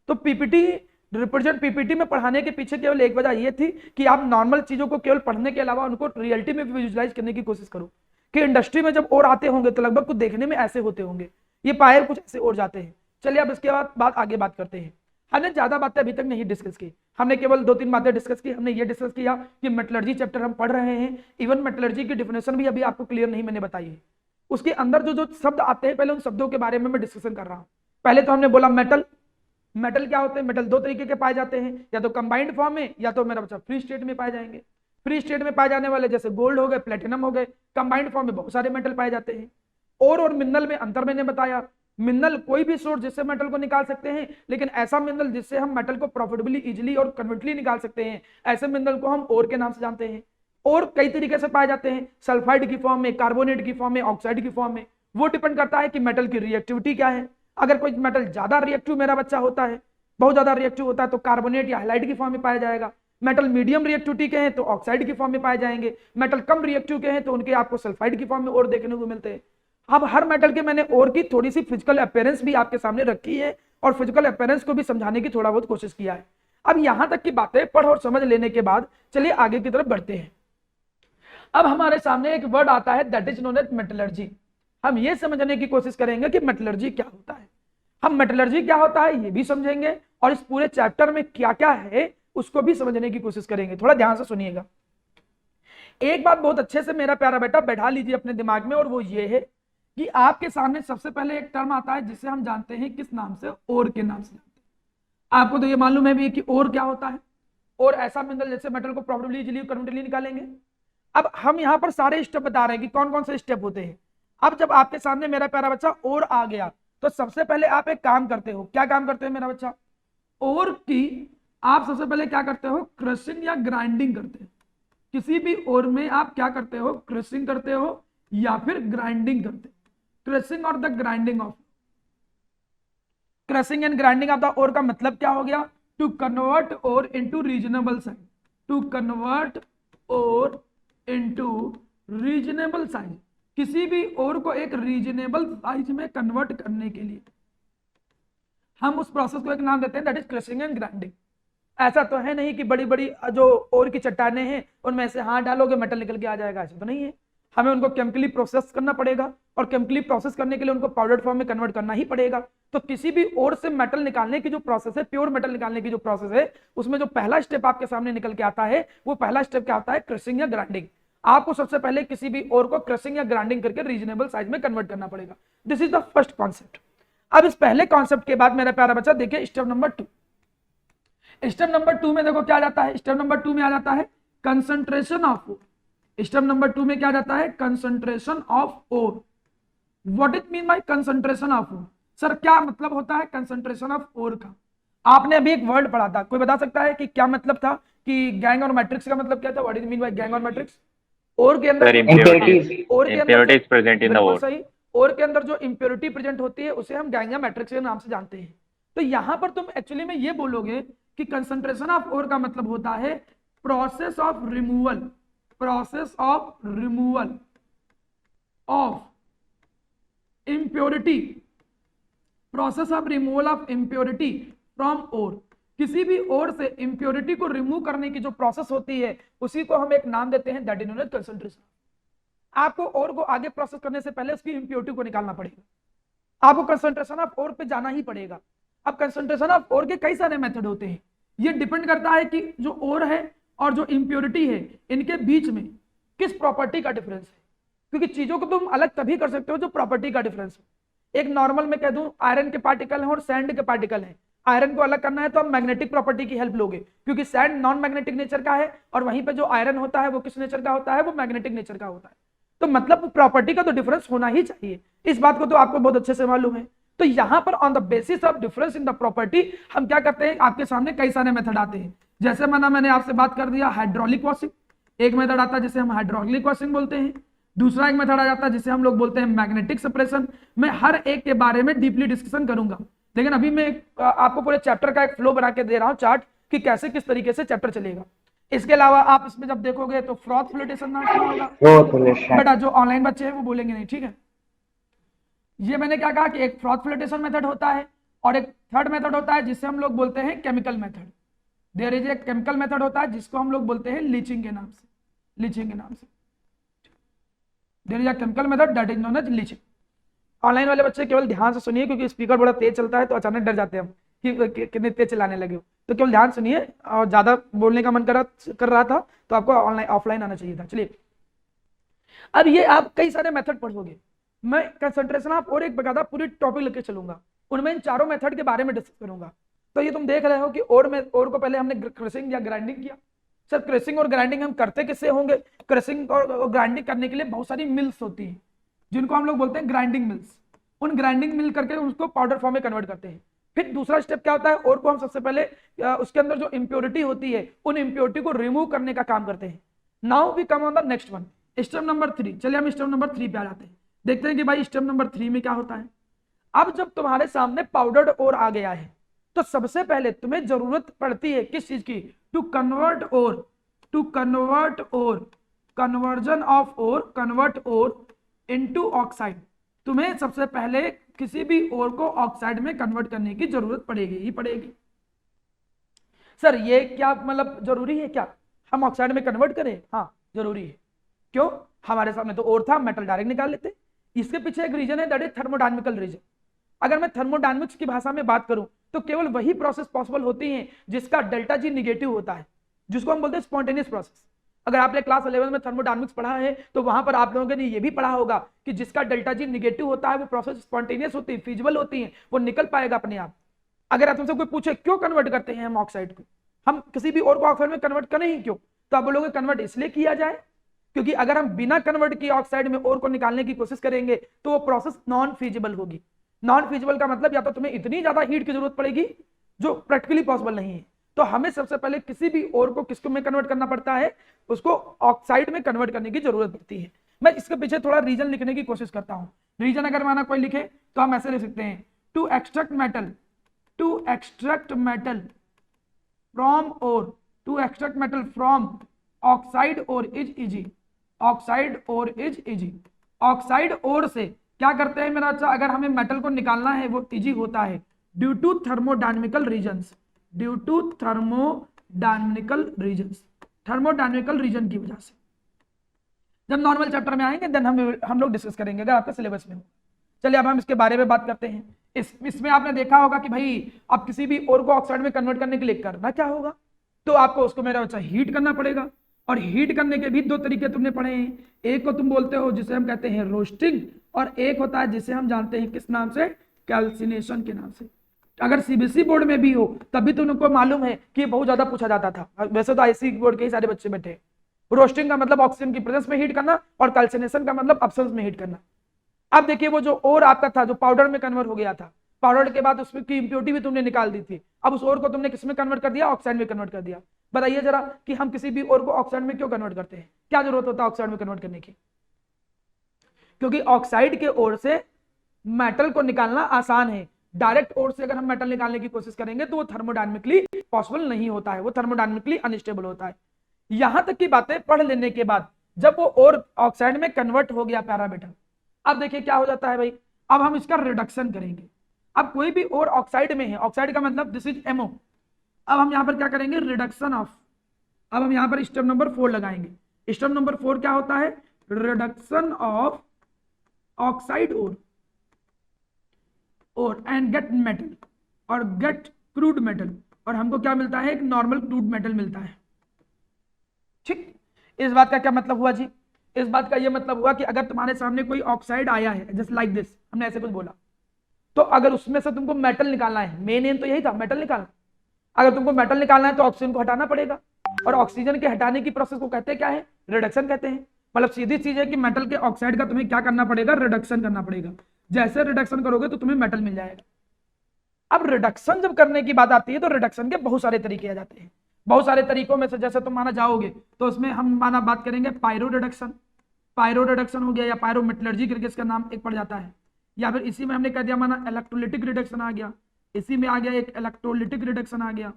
तो पीपीटी रिप्रेजेंट पीपीटी में पढ़ाने के पीछे केवल एक वजह ये थी कि आप नॉर्मल चीजों को केवल पढ़ने के अलावा उनको रियलिटी में विजुअलाइज करने की कोशिश करो कि इंडस्ट्री में जब और आते होंगे तो लगभग कुछ देखने में ऐसे होते होंगे, ये पायर कुछ ऐसे और जाते हैं। चलिए अब इसके बाद आगे बात करते हैं। हमने ज्यादा बातें अभी तक नहीं डिस्कस की, हमने केवल 2-3 बातें डिस्कस की। हमने ये डिस्कस किया कि मेटलर्जी चैप्टर हम पढ़ रहे हैं, इवन मेटलर्जी की डिफिनेशन भी अभी आपको क्लियर नहीं मैंने बताई है। उसके अंदर जो शब्द आते हैं पहले उन शब्दों के बारे में मैं डिस्कशन कर रहा हूँ। पहले तो हमने बोला मेटल। मेटल क्या होते हैं, मेटल 2 तरीके के पाए जाते हैं, या तो कंबाइंड फॉर्म में या तो मेरा बच्चा फ्री स्टेट में पाए जाएंगे। फ्री स्टेट में पाए जाने वाले जैसे गोल्ड हो गए, प्लेटिनम हो गए। कंबाइंड फॉर्म में बहुत सारे मेटल पाए जाते हैं। और मिनरल में अंतर मैंने बताया। मिनरल कोई भी सोर्स जिससे मेटल को निकाल सकते हैं, लेकिन ऐसा मिनरल जिससे हम मेटल को प्रॉफिटेबली, इजीली और कन्वीनियंटली निकाल सकते हैं, ऐसे मिनरल को हम ओर के नाम से जानते हैं। और कई तरीके से पाए जाते हैं, सल्फाइड की फॉर्म में, कार्बोनेट की फॉर्म में, ऑक्साइड की फॉर्म में। वो डिपेंड करता है कि मेटल की रिएक्टिविटी क्या है। अगर कोई मेटल ज्यादा रिएक्टिव मेरा बच्चा होता है, बहुत ज्यादा रिएक्टिव होता है, तो कार्बोनेट या हाइलाइट की फॉर्म में पाया जाएगा। मेटल मीडियम रिएक्टिविटी के हैं तो ऑक्साइड की फॉर्म में पाए जाएंगे। मेटल कम रिएक्टिव के हैं तो उनके आपको सल्फाइड की फॉर्म में और देखने को मिलते हैं। अब हर मेटल के मैंने और की थोड़ी सी फिजिकल अपीयरेंस भी आपके सामने रखी है और फिजिकल अपीयरेंस को भी समझाने की थोड़ा बहुत कोशिश किया है। अब यहां तक की बातें पढ़ और समझ लेने के बाद चलिए आगे की तरफ बढ़ते हैं। अब हमारे सामने एक वर्ड आता है that is known as metallurgy. हम ये समझने की कोशिश करेंगे कि मेटलर्जी क्या होता है। हम मेटलर्जी क्या होता है ये भी समझेंगे और इस पूरे चैप्टर में क्या क्या है उसको भी समझने की कोशिश करेंगे। थोड़ा ध्यान से सुनिएगा। एक बात बहुत अच्छे से मेरा प्यारा बेटा बैठा लीजिए अपने दिमाग में, और वो ये है कि आपके सामने सबसे पहले एक टर्म आता है जिसे हम जानते हैं किस नाम से, ओर के नाम से जानते हैं। आपको तो ये मालूम है भी कि ओर क्या होता है, और ऐसा मिनरल जैसे मेटल को प्रॉफिटेबली, इजीली, कन्वीनियंटली निकालेंगे। अब हम यहाँ पर सारे स्टेप बता रहे हैं कि कौन कौन से स्टेप होते हैं। अब जब आपके सामने मेरा प्यारा बच्चा और आ गया तो सबसे पहले आप एक काम करते हो। क्या काम करते हो मेरा बच्चा, और की आप सबसे पहले क्या करते हो, क्रशिंग या ग्राइंडिंग करते हो। किसी भी ओर में आप क्या करते हो, क्रशिंग करते हो या फिर ग्राइंडिंग करते हो। क्रशिंग और the grinding of. Crushing and grinding of the ore का मतलब क्या हो गया? To convert ore into reasonable size, to convert ore into reasonable size, किसी भी ओर को एक रीजनेबल साइज में कन्वर्ट करने के लिए हम उस प्रोसेस को एक नाम देते हैं, that is crushing and grinding. ऐसा तो है नहीं कि बड़ी बड़ी जो ओर की चट्टानें हैं उनमें से हाथ डालोगे मेटल निकल के आ जाएगा, ऐसा तो नहीं है। हमें उनको केमिकली प्रोसेस करना पड़ेगा और केमिकली प्रोसेस करने के लिए उनको पाउडर फॉर्म में कन्वर्ट करना ही पड़ेगा। तो किसी भी ओर से मेटल निकालने की जो प्रोसेस है, प्योर मेटल निकालने की जो प्रोसेस है, उसमें जो पहला स्टेप आपके सामने निकल के आता है, वो पहला स्टेप क्या होता है? क्रशिंग या ग्राइंडिंग। आपको सबसे पहले किसी भी ओर को क्रशिंग या ग्राइंडिंग करके रीजनेबल साइज में कन्वर्ट करना पड़ेगा। This is the first concept. अब इस पहले कॉन्सेप्ट के बाद मेरा प्यारा बच्चा देखिए स्टेप नंबर 2। स्टेप नंबर 2 में देखो क्या आ जाता है? स्टेप नंबर 2 में आ जाता है concentration of ore. Step number 2 में क्या जाता है? Concentration of ore. What it mean by concentration of ore? Sir क्या मतलब होता है कंसंट्रेशन ऑफ ओर का? आपने अभी एक वर्ड पढ़ा था, कोई बता सकता है कि क्या मतलब था? कि गैंग और मैट्रिक्स का मतलब क्या था? What is mean bye gang or matrix? ओर के अंदर impurities present in the ore। सही, ओर के अंदर जो इंप्योरिटी प्रेजेंट होती है उसे हम गैंग या मैट्रिक्स के नाम से जानते हैं। तो यहां पर तुम एक्चुअली में ये बोलोगे कि कंसंट्रेशन ऑफ ओर का मतलब होता है process of removal, process of removal of impurity, process of removal of impurity from ore. किसी भी ओर से इम्प्योरिटी को रिमूव करने की जो प्रोसेस होती है उसी को हम एक नाम देते हैं, that is known as concentration. आपको ओर को आगे प्रोसेस करने से पहले उसकी इम्प्योरिटी को निकालना पड़ेगा, आपको कंसंट्रेशन ऑफ ओर पे जाना ही पड़ेगा। अब कंसंट्रेशन ऑफ ओर के कई सारे मेथड होते हैं, ये डिपेंड करता है कि जो ओर है और जो इम्प्योरिटी है इनके बीच में किस प्रॉपर्टी का डिफरेंस है, क्योंकि चीजों को तुम अलग तभी कर सकते हो जो प्रॉपर्टी का डिफरेंस हो। एक नॉर्मल में कह दूं आयरन के पार्टिकल है और सैंड के पार्टिकल है, आयरन को अलग करना है तो हम मैग्नेटिक प्रॉपर्टी की हेल्प लोगे, क्योंकि सैंड नॉन मैग्नेटिक नेचर का है और वहीं पे जो आयरन होता है वो किस नेचर का होता है? वो मैग्नेटिक नेचर का होता है। तो मतलब प्रॉपर्टी का तो डिफरेंस होना ही चाहिए, इस बात को तो आपको बहुत अच्छे से मालूम है। तो यहां पर on the basis of difference in the property हम क्या करते हैं? आपके सामने कई सारे मेथड आते हैं, जैसे मैंने आपसे बात कर दिया हाइड्रोलिक वॉशिंग, एक मेथड आता है जिसे हम हाइड्रोलिक वॉशिंग बोलते हैं। दूसरा एक मेथड आ जाता है जिसे हम लोग बोलते हैं मैग्नेटिक सेपरेशन। मैं हर एक के बारे में डीपली डिस्कशन करूंगा, लेकिन अभी मैं आपको पूरे चैप्टर का एक फ्लो बना के दे रहा हूं, चार्ट कि कैसे किस तरीके से चैप्टर चलेगा। इसके अलावा आप इसमें जब देखोगे तो फ्रॉथ फ्लोटेशन नाम सुना होगा बेटा, जो ऑनलाइन बच्चे हैं वो बोलेंगे नहीं, ठीक है। ये मैंने क्या कहा कि एक फ्रॉथ फ्लोटेशन मेथड होता है और एक थर्ड मेथड होता है जिसे हम लोग बोलते हैं chemical method. There is a chemical method होता है जिसको हम लोग बोलते हैं लीचिंग के नाम से, लीचिंग के नाम से। There is a chemical method that is known as leaching. Online वाले बच्चे केवल ध्यान से सुनिए, क्योंकि स्पीकर बड़ा तेज चलता है तो अचानक डर जाते हैं हम कि कितने तेज चलाने लगे हो, तो केवल ध्यान सुनिए। और ज्यादा बोलने का मन कर रहा था तो आपको ऑनलाइन ऑफलाइन आना चाहिए था। चलिए, अब ये आप कई सारे मेथड पढ़ोगे, मैं कंसंट्रेशन ऑफ और एक बकायदा पूरी टॉपिक लेके चलूंगा, उनमें इन चारों मेथड के बारे में डिस्कस करूंगा। तो ये तुम देख रहे हो कि और को पहले हमने क्रशिंग या ग्राइंडिंग किया। सर क्रशिंग और ग्राइंडिंग हम करते किससे होंगे? क्रशिंग और ग्राइंडिंग करने के लिए बहुत सारी मिल्स होती हैं जिनको हम लोग बोलते हैं ग्राइंडिंग मिल्स। उन ग्राइंडिंग मिल करके उसको पाउडर फॉर्म में कन्वर्ट करते हैं। फिर दूसरा स्टेप क्या होता है? और को हम सबसे पहले उसके अंदर जो इंप्योरिटी होती है उन इंप्योरिटी को रिमूव करने का काम करते हैं। Now we come on the next one, step number 3। चलिए हम स्टेप नंबर 3 पे आ जाते हैं, देखते हैं कि भाई स्टेप नंबर 3 में क्या होता है। अब जब तुम्हारे सामने पाउडर्ड ओर आ गया है तो सबसे पहले तुम्हें जरूरत पड़ती है किस चीज की? To convert ore, to convert ore, conversion of ore, convert ore into oxide. तुम्हें सबसे पहले किसी भी ओर को ऑक्साइड में कन्वर्ट करने की जरूरत पड़ेगी ही पड़ेगी। सर ये क्या मतलब जरूरी है क्या हम ऑक्साइड में कन्वर्ट करें? हाँ जरूरी है। क्यों? हमारे सामने तो ओर था, मेटल डायरेक्ट निकाल लेते। इसके पीछे एक रीजन है, दैट इज थर्मोडायनेमिकल रीजन। अगर मैं थर्मोडायनेमिक्स की भाषा में बात करूं तो केवल वही प्रोसेस पॉसिबल होती है जिसका डेल्टा जी निगेटिव होता है, जिसको हम बोलते हैं स्पॉन्टेनियस प्रोसेस। अगर आपने क्लास 11 में थर्मोडायनेमिक्स पढ़ा है तो वहां पर आप लोगों ने ये भी पढ़ा होगा कि जिसका डेल्टा जी निगेटिव होता है वो प्रोसेस स्पॉन्टेनियस होती है, फिजिबल होती है, वो निकल पाएगा अपने आप। अगर आप तुमसे कोई पूछे क्यों कन्वर्ट करते हैं हम ऑक्साइड को, हम किसी भी और को ऑक्साइड में कन्वर्ट करें ही क्यों, तो आप बोलोगे कन्वर्ट इसलिए किया जाए क्योंकि अगर हम बिना कन्वर्ट किए ऑक्साइड में और को निकालने की कोशिश करेंगे तो वो प्रोसेस नॉन फिजिबल होगी। नॉन फिजिबल का मतलब या तो तुम्हें इतनी ज्यादा हीट की जरूरत पड़ेगी जो प्रैक्टिकली पॉसिबल नहीं है। तो हमें सबसे पहले किसी भी और को किसको में कन्वर्ट करना पड़ता है? उसको ऑक्साइड में कन्वर्ट करने की जरूरत पड़ती है। मैं इसके पीछे थोड़ा रीजन लिखने की कोशिश करता हूं। रीजन अगर माना कोई लिखे तो हम ऐसे लिख सकते हैं, to extract metal, to extract metal from ore, to extract metal from oxide ore is easy, oxide ore is easy. Oxide ore से क्या करते हैं मेरा बच्चा, अगर हमें मेटल को निकालना है वो इजी होता है due to thermodynamical reasons, due to thermodynamical reasons, thermodynamical reason की वजह से। जब नॉर्मल चैप्टर में आएंगे देन हम लोग डिस्कस करेंगे अगर आपका सिलेबस में हो। चलिए अब हम इसके बारे में बात करते हैं। इसमें आपने देखा होगा कि भाई आप किसी भी ओर को ऑक्साइड में कन्वर्ट करने के लिए करना क्या होगा, तो आपको उसको मेरा बच्चा हीट करना पड़ेगा। और हीट करने के भी दो तरीके तुमने पढ़े हैं, एक को तुम बोलते हो जिसे हम कहते हैं रोस्टिंग, और एक होता है जिसे हम जानते हैं किस नाम से, कैल्सिनेशन के नाम से। अगर सीबीएसई बोर्ड में भी हो तब भी तुमको मालूम है कि बहुत ज्यादा पूछा जाता था, वैसे तो आईसी बोर्ड के ही सारे बच्चे बैठे। रोस्टिंग का मतलब ऑक्सीजन की प्रेजेंस में हीट करना और कैल्सिनेशन का मतलब एब्सेंस में हीट करना। अब देखिए वो जो ओर आपका था जो पाउडर में कन्वर्ट हो गया था, पाउडर के बाद उसमें की इंप्योरिटी भी तुमने निकाल दी थी, अब उस ओर को तुमने किस में कन्वर्ट कर दिया, ऑक्साइड में कन्वर्ट कर दिया। बताइए जरा कि हम किसी भी ओर को ऑक्साइड में क्यों कन्वर्ट करते हैं, क्या जरूरत होता है ऑक्साइड में कन्वर्ट करने की? क्योंकि ऑक्साइड के ओर से मेटल को निकालना आसान है, डायरेक्ट ओर से अगर हम मेटल निकालने की कोशिश करेंगे तो वो थर्मोडायनेमिकली पॉसिबल नहीं होता है, वो थर्मोडायनेमिकली अनस्टेबल होता है। यहां तक की बातें पढ़ लेने के बाद जब वो ओर ऑक्साइड में कन्वर्ट हो गया प्यारा बेटा, अब देखिए क्या हो जाता है भाई, अब हम इसका रिडक्शन करेंगे। अब कोई भी ओर ऑक्साइड में है, ऑक्साइड का मतलब दिस इज एमओ, अब हम यहां पर क्या करेंगे, रिडक्शन ऑफ। अब हम यहां पर स्टेप नंबर 4 लगाएंगे। स्टेप नंबर 4 क्या होता है, रिडक्शन ऑफ ऑक्साइड और एंड गेट मेटल और गेट क्रूड मेटल, और हमको क्या मिलता है, एक नॉर्मल क्रूड मेटल मिलता है। ठीक, इस बात का क्या मतलब हुआ जी, इस बात का ये मतलब हुआ कि अगर तुम्हारे सामने कोई ऑक्साइड आया है जस्ट लाइक दिस, हमने ऐसे कुछ बोला, तो अगर उसमें से तुमको मेटल निकालना है, मेन एम तो यही था मेटल निकालना, अगर तुमको मेटल निकालना है तो ऑक्सीजन को हटाना पड़ेगा, और ऑक्सीजन के हटाने की प्रोसेस को कहते हैं क्या है, रिडक्शन कहते हैं। मतलब सीधी चीज है कि मेटल के ऑक्साइड का तुम्हें क्या करना पड़ेगा, रिडक्शन करना पड़ेगा। जैसे रिडक्शन करोगे तो तुम्हें मेटल मिल जाएगा। अब रिडक्शन जब करने की बात आती है तो रिडक्शन के बहुत सारे तरीके आ जाते हैं। बहुत सारे तरीकों में से जैसे तुम माना जाओगे तो उसमें हम माना बात करेंगे पायरो रिडक्शन, पायरो रिडक्शन हो गया, या पायरोमेटलर्जी करके इसका नाम एक पड़ जाता है, या फिर इसी में हमने कह दिया माना इलेक्ट्रोलिटिक रिडक्शन आ गया, इसी में आ गया एक इलेक्ट्रोलिटिक रिडक्शन आ गया,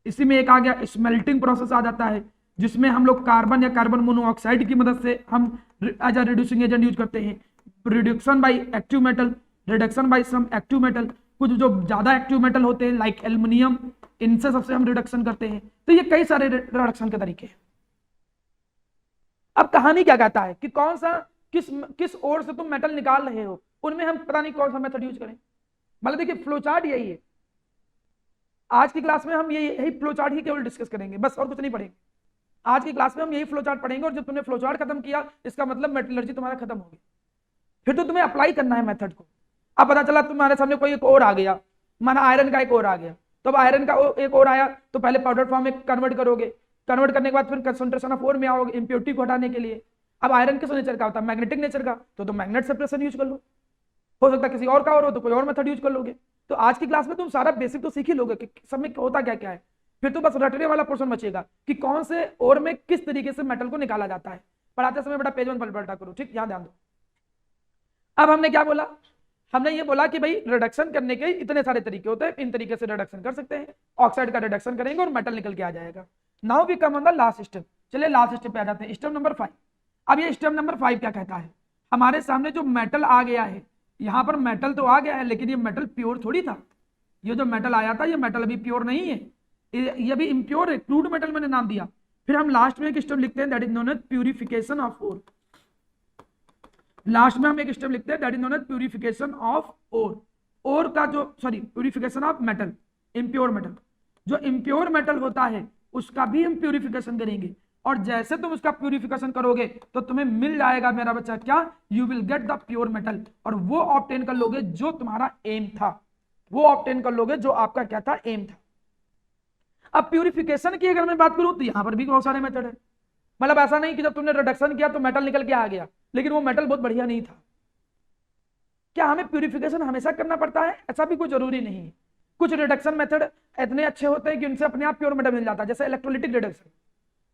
इसी में एक आ गया स्मेल्टिंग प्रोसेस आ जाता है, जिसमें हम लोग कार्बन या कार्बन मोनोऑक्साइड की मदद से हम as a reducing agent use करते हैं। Reduction by active metal, reduction by some active metal, कुछ जो ज्यादा एक्टिव मेटल होते हैं लाइक एल्युमिनियम, इनसे सबसे हम रिडक्शन करते हैं। तो ये कई सारे रिडक्शन के तरीके हैं। अब कहानी क्या कहता है कि कौन सा किस ओर से तुम मेटल निकाल रहे हो, उनमें हम पता नहीं कौन सा मेथड यूज करें। मतलब देखिए फ्लोचार्ट यही है, आज की क्लास में हम यही फ्लोचार्ट ही केवल डिस्कस करेंगे, बस और कुछ नहीं पढ़ेंगे। आज की क्लास में हम यही फ्लोचार्ट पढ़ेंगे, और जब तुमने फ्लोचार्ट खत्म किया इसका मतलब मेटलर्जी तुम्हारा खत्म हो गया। फिर तो तुम्हें अप्लाई करना है मेथड को। अब पता चला तुम्हारे सामने कोई एक और आ गया, माना आयरन का एक और आ गया, तो अब आयरन का एक और आया तो पहले पाउडर फॉर्म में कन्वर्ट करोगे, कन्वर्ट करने के बाद फिर कंसंट्रेशन ऑफ ओर में आओगे इंप्योरिटी को हटाने के लिए। अब आयरन किस नेचर का होता है, मैग्नेटिक नेचर का, तो मैग्नेट सेपरेशन यूज कर लो। हो सकता है किसी और का और हो तो कोई और मेथड यूज कर लोगे। तो आज की क्लास में तुम सारा बेसिक तो सीख ही लोगे कि सब में होता क्या क्या है। फिर तो बस रटने वाला पोर्शन बचेगा कि कौन से ओर में किस तरीके से मेटल को निकाला जाता है। पढ़ाते समय बेटा पेज 1 पलटा करो, ठीक, यहाँ ध्यान दो। अब हमने क्या बोला, हमने ये बोला कि भाई रिडक्शन करने के इतने सारे तरीके होते हैं, इन तरीके से रिडक्शन कर सकते हैं। ऑक्साइड का रिडक्शन करेंगे और मेटल निकल के आ जाएगा। Now we come on the last step. चलिए लास्ट स्टेप पे आ जाते हैं, स्टेप नंबर 5। अब ये स्टेप नंबर 5 क्या कहता है, हमारे सामने जो मेटल आ गया है, यहाँ पर मेटल तो आ गया है लेकिन ये मेटल प्योर थोड़ी था। ये जो मेटल आया था ये मेटल अभी प्योर नहीं है, ये भी इम्प्योर है, क्रूड मेटल मैंने नाम दिया। फिर हम लास्ट में एक स्टेप लिखते हैं that is known as purification of ore. Last में हम एक स्टेप लिखते हैं that is known as purification of ore. Ore का जो purification of metal, impure metal, जो इम्प्योर मेटल होता है उसका भी हम प्यूरिफिकेशन करेंगे। और जैसे तुम उसका प्यूरिफिकेशन करोगे तो तुम्हें मिल जाएगा मेरा बच्चा क्या, you will get the pure metal, और वो ऑब्टेन कर लोगे जो तुम्हारा एम था, वो ऑब्टेन कर लोगे जो आपका क्या था, एम था। अब प्यूरिफिकेशन की अगर मैं बात करूं तो यहां पर भी बहुत सारे मेथड है। मतलब ऐसा नहीं कि जब तुमने रिडक्शन किया तो मेटल निकल के आ गया लेकिन वो मेटल बहुत बढ़िया नहीं था। क्या हमें प्यूरिफिकेशन हमेशा करना पड़ता है? ऐसा भी कोई जरूरी नहीं है। कुछ रिडक्शन मेथड इतने अच्छे होते हैं कि उनसे अपने आप प्योर मेटल मिल जाता है, जैसे इलेक्ट्रोलिटिक रिडक्शन।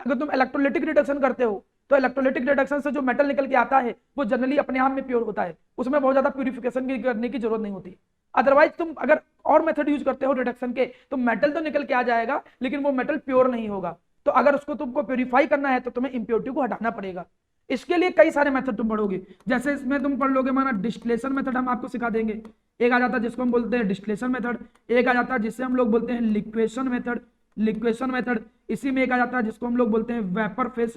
अगर तुम इलेक्ट्रोलिटिक रिडक्शन करते हो तो इलेक्ट्रोलिटिक रिडक्शन से जो मेटल निकल के आता है वो जनरली अपने आप में प्योर होता है, उसमें बहुत ज्यादा प्यूरिफिकेशन की करने की जरूरत नहीं होती। अदरवाइज तुम अगर और मेथड यूज करते हो रिडक्शन के तो मेटल तो निकल के आ जाएगा लेकिन वो मेटल प्योर नहीं होगा। तो अगर उसको तुमको प्योरीफाई करना है तो तुम्हें इम्प्योरिटी को हटाना पड़ेगा। इसके लिए कई सारे मेथड तुम पढ़ोगे, जैसे इसमें तुम पढ़ लोगे माना डिस्टिलेशन मेथड हम आपको सिखा देंगे, एक आ जाता है जिसको हम बोलते हैं डिस्टिलेशन मेथड, एक आ जाता है जिससे हम लोग बोलते हैं लिक्वेशन मेथड, इसी में एक आ जाता है जिसको हम लोग बोलते हैं वेपर फेस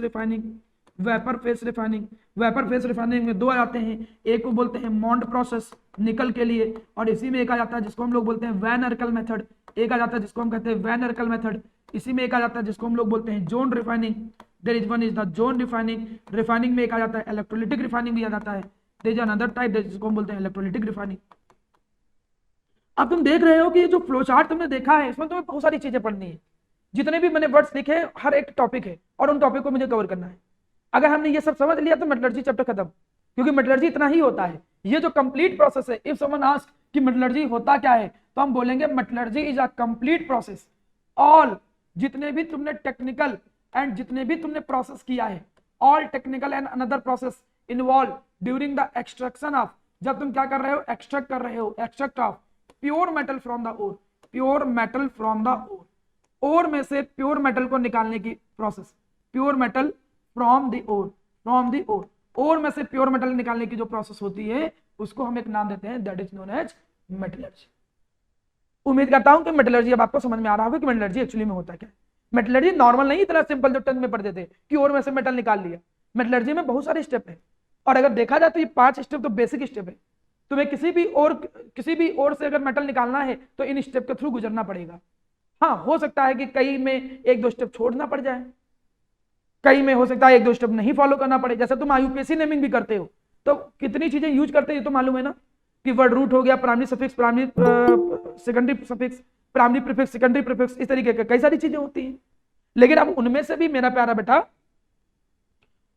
रिफाइनिंग में दो आ जाते हैं, एक को बोलते हैं मॉन्ड प्रोसेस निकल के लिए, और इसी में एक आ जाता है जिसको हम लोग बोलते हैं वैन अर्कल मेथड, एक आ जाता है जिसको हम कहते हैं वैन अर्कल मेथड, इसी में एक आ जाता है जिसको हम लोग बोलते हैं zone refining, there is one is the zone refining में एक आ जाता है इलेक्ट्रोलिटिक रिफाइनिंग भी आ जाता है, देयर इज अनदर टाइप जिसको हम बोलते हैं इलेक्ट्रोलिटिक रिफाइनिंग। अब तुम देख रहे हो कि ये जो फ्लो चार्ट तुमने देखा है इसमें तुम्हें बहुत सारी चीजें पढ़नी है, जितने भी मैंने वर्ड्स लिखे हैं हर एक टॉपिक है और उन टॉपिक को मुझे कवर करना है। अगर हमने ये सब समझ लिया तो मेटलर्जी चैप्टर खत्म, क्योंकि मेटलर्जी इतना ही होता है, ये जो कंप्लीट प्रोसेस है। इफ समवन आस्क कि मेटलर्जी होता क्या है तो हम बोलेंगे metallurgy is a complete process, all जितने भी तुमने टेक्निकल एंड जितने भी तुमने प्रोसेस किया है, all technical and another process involve during the extraction of, जब तुम क्या कर रहे हो एक्सट्रैक्ट कर रहे हो, extract of pure metal from the ore, pure metal from the ore, ore में से प्योर मेटल को निकालने की process, pure metal from the ore, ore में से प्योर मेटल निकालने की जो प्रोसेस होती है उसको हम एक नाम देते हैं, that is known as metallurgy. उम्मीद करता हूं कि मेटलर्जी अब आपको समझ में आ रहा होगा कि मेटलर्जी एक्चुअली में होता क्या है। मेटलर्जी नॉर्मल नहीं इतना सिंपल जो 10th में पढ़ते थे कि ओर में से मेटल निकाल लिया। मेटलर्जी में बहुत सारे स्टेप है, और अगर देखा जाए तो ये 5 स्टेप तो बेसिक स्टेप है। तुम्हें किसी भी ओर से अगर मेटल निकालना है तो इन स्टेप के थ्रू गुजरना पड़ेगा। हाँ, हो सकता है कि कई में 1-2 स्टेप छोड़ना पड़ जाए, कई में हो सकता है 1-2 स्टेप नहीं फॉलो करना पड़े। जैसे तुम आईयूपीएससी नेमिंग भी करते हो तो कितनी चीजें यूज करते हैं तो मालूम है ना, कि वर्ड रूट हो गया, primary suffix, secondary suffix, primary prefix, secondary prefix, इस तरीके के कई सारी चीजें होती हैं। लेकिन अब उनमें से भी मेरा प्यारा बेटा,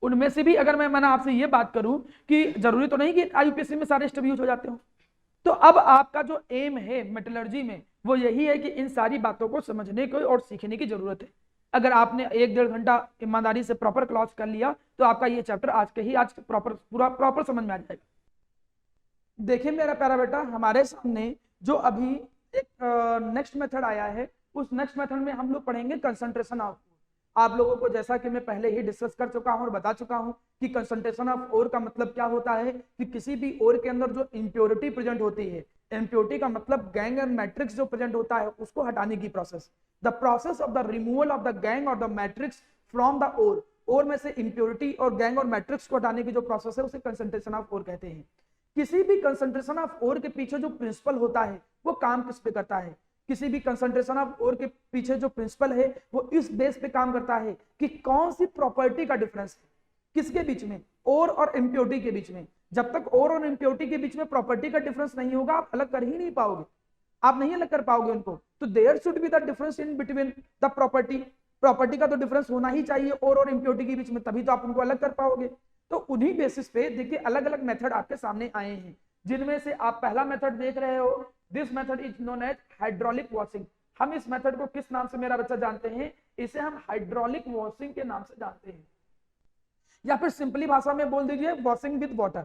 उनमें से भी अगर मैं आपसे ये बात करूं कि जरूरी तो नहीं कि आईयूपीएससी में सारे स्टेप यूज हो जाते हो, तो अब आपका जो एम है मेटलर्जी में वो यही है कि इन सारी बातों को समझने की और सीखने की जरूरत है। अगर आपने 1-1.5 घंटा ईमानदारी से प्रॉपर क्लास कर लिया तो आपका ये चैप्टर आज प्रॉपर समझ में आ जाएगा। देखिए मेरा प्यारा बेटा, हमारे सामने जो अभी एक नेक्स्ट मेथड आया है, उस नेक्स्ट मेथड में हम लोग पढ़ेंगे कंसंट्रेशन ऑफ। आप लोगों को जैसा कि मैं पहले ही डिस्कस कर चुका हूं और बता चुका हूं कि कंसंट्रेशन ऑफ ओर का मतलब क्या होता है कि किसी भी ओर के अंदर जो इंप्योरिटी प्रेजेंट होती है, इंप्योरिटी का मतलब गैंग एंड मैट्रिक्स जो प्रेजेंट होता है उसको हटाने की process, the process of the removal of the gangue और the matrix from the ore, ore में से इंप्योरिटी और गैंग और मैट्रिक्स को हटाने की जो प्रोसेस है उसे कंसंट्रेशन ऑफ ओर कहते हैं। किसी भी कंसंट्रेशन ऑफ ओर के पीछे जो प्रिंसिपल होता है वो काम किस पे करता है, किसी भी कंसंट्रेशन ऑफ ओर के पीछे जो प्रिंसिपल है वो इस बेस पे काम करता है कि कौन सी प्रॉपर्टी का डिफरेंस है किसके बीच में, ओर और इंप्योरिटी के बीच में। जब तक ओर और इंप्योरिटी के बीच में प्रॉपर्टी का डिफरेंस नहीं होगा आप अलग कर ही नहीं पाओगे, आप नहीं अलग कर पाओगे उनको। तो there should be the difference in between the property का तो डिफरेंस होना ही चाहिए ओर और इंप्योरिटी के बीच में, तभी तो आप उनको अलग कर पाओगे। तो उन्हीं बेसिस पे देखिए अलग अलग मेथड आपके सामने आए हैं, जिनमें से आप पहला मेथड देख रहे हो, this method is known as hydraulic washing. हम इस मेथड को किस नाम से मेरा बच्चा जानते हैं, इसे हम हाइड्रोलिक वॉशिंग के नाम से जानते हैं, या फिर सिंपली भाषा में बोल दीजिए वॉशिंग विद वाटर।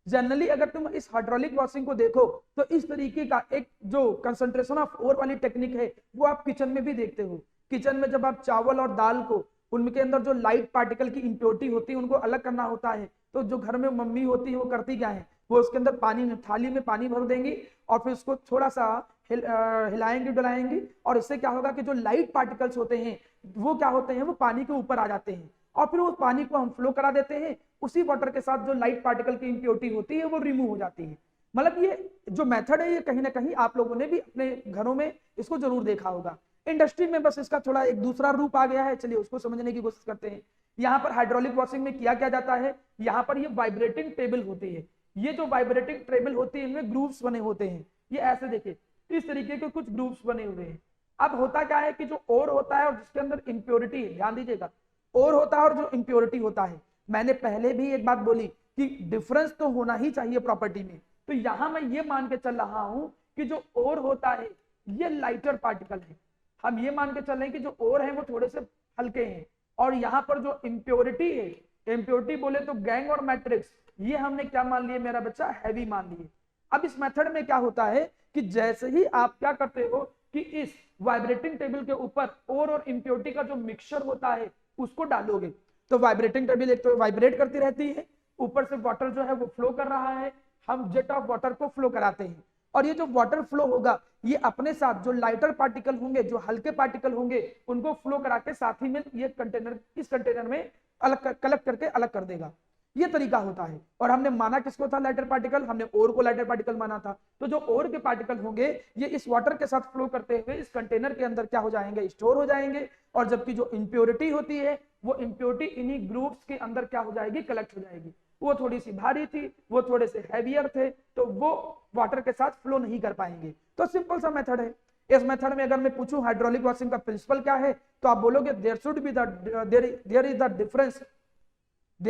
जनरली अगर तुम इस हाइड्रोलिक वॉशिंग को देखो तो इस तरीके का एक जो कंसंट्रेशन ऑफ ओर वाली टेक्निक है वो आप किचन में भी देखते हो। किचन में जब आप चावल और दाल को, उनके अंदर जो लाइट पार्टिकल की इंप्योरिटी होती है उनको अलग करना होता है, तो जो घर में मम्मी होती है वो करती क्या है, वो उसके अंदर थाली में पानी भर देंगी और फिर उसको थोड़ा सा हिलाएंगी डुलाएंगी, और इससे क्या होगा कि जो लाइट पार्टिकल्स होते हैं वो क्या होते हैं, वो पानी के ऊपर आ जाते हैं और फिर उस पानी को हम फ्लो करा देते हैं। उसी वाटर के साथ जो लाइट पार्टिकल की इंप्योरिटी होती है वो रिमूव हो जाती है। मतलब ये जो मेथड है ये कहीं ना कहीं आप लोगों ने भी अपने घरों में इसको जरूर देखा होगा। इंडस्ट्री में बस इसका थोड़ा एक दूसरा रूप आ गया है, चलिए उसको समझने की कोशिश करते हैं। यहाँ पर हाइड्रोलिक वॉशिंग में किया जाता है, यहाँ पर ये वाइब्रेटिंग टेबल होती है, ये जो वाइब्रेटिंग टेबल होती है इनमें ग्रूव्स बने होते हैं, ये ऐसे देखिए इस तरीके के कुछ ग्रूव्स बने हुए हैं। अब होता क्या है कि जो ओर होता है और जिसके अंदर इंप्योरिटी है, ध्यान दीजिएगा, ओर होता है और जो इंप्योरिटी होता है, मैंने पहले भी एक बात बोली कि डिफरेंस तो होना ही चाहिए प्रॉपर्टी में। तो यहां मैं ये मान के चल रहा हूं कि जो ओर होता है ये लाइटर पार्टिकल है, हम ये मान के चल रहे हैं कि जो ओर है वो थोड़े से हल्के हैं, और यहाँ पर जो इंप्योरिटी है, इंप्योरिटी बोले तो गैंग और मैट्रिक्स, ये हमने क्या मान लिए मेरा बच्चा, हैवी मान लिए। अब इस मेथड में क्या होता है कि जैसे ही आप क्या करते हो कि इस वाइब्रेटिंग टेबल के ऊपर ओर और इम्प्योरिटी का जो मिक्सचर होता है उसको डालोगे, तो वाइब्रेटिंग टेबल एक तो वाइब्रेट करती रहती है, ऊपर से वाटर जो है वो फ्लो कर रहा है, हम जेट ऑफ वाटर को फ्लो कराते हैं, और ये जो वाटर फ्लो होगा ये अपने साथ जो लाइटर पार्टिकल होंगे, जो हल्के पार्टिकल होंगे, उनको फ्लो करा के साथ ही में ये कंटेनर, इस कंटेनर में अलग कलेक्ट करके अलग कर देगा। ये तरीका होता है। और हमने माना किसको था लाइटर पार्टिकल, हमने ओर को लाइटर पार्टिकल माना था। तो जो ओर के पार्टिकल होंगे ये इस वाटर के साथ फ्लो करते हुए इस कंटेनर के अंदर क्या हो जाएंगे, स्टोर हो जाएंगे, और जबकि जो इंप्योरिटी होती है वो इंप्योरिटी इन्हीं ग्रुप्स के अंदर क्या हो जाएगी, कलेक्ट हो जाएगी। वो थोड़ी सी भारी थी, वो थोड़े से हैवियर थे, तो वो वाटर के साथ फ्लो नहीं कर पाएंगे। तो सिंपल सा मेथड है। इस मेथड में अगर मैं पूछूं हाइड्रोलिक वॉशिंग का प्रिंसिपल क्या है, तो आप बोलोगे there should be there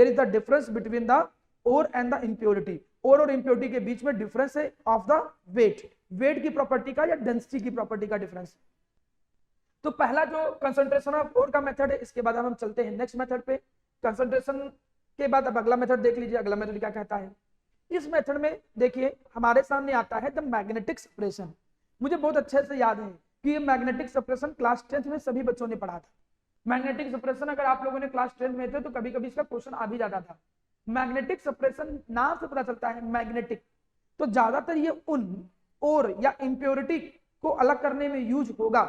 is the difference between the ore and the impurity. Ore और इंप्योरिटी के बीच में डिफरेंस है ऑफ द वेट की प्रॉपर्टी का या डेंसिटी की प्रॉपर्टी का डिफरेंस। तो पहला जो कंसंट्रेशन ऑफ ओर का मेथड है, इसके बाद हम चलते हैं नेक्स्ट मेथड पे। कंसंट्रेशन के बाद अब अगला मेथड देख लीजिए, अगला मेथड क्या कहता है। इस मेथड में देखिए हमारे सामने आता है द मैग्नेटिक सेपरेशन। मुझे बहुत अच्छे से याद है कि ये मैग्नेटिक सेपरेशन क्लास 10th में सभी बच्चों ने पढ़ा था। मैग्नेटिक सेपरेशन अगर आप लोगों ने क्लास 10th में थे तो कभी कभी इसका क्वेश्चन आ भी जाता था। मैग्नेटिक सेपरेशन नाम से पता चलता है मैग्नेटिक, तो ज्यादातर ये उन और या इंप्योरिटी को अलग करने में यूज होगा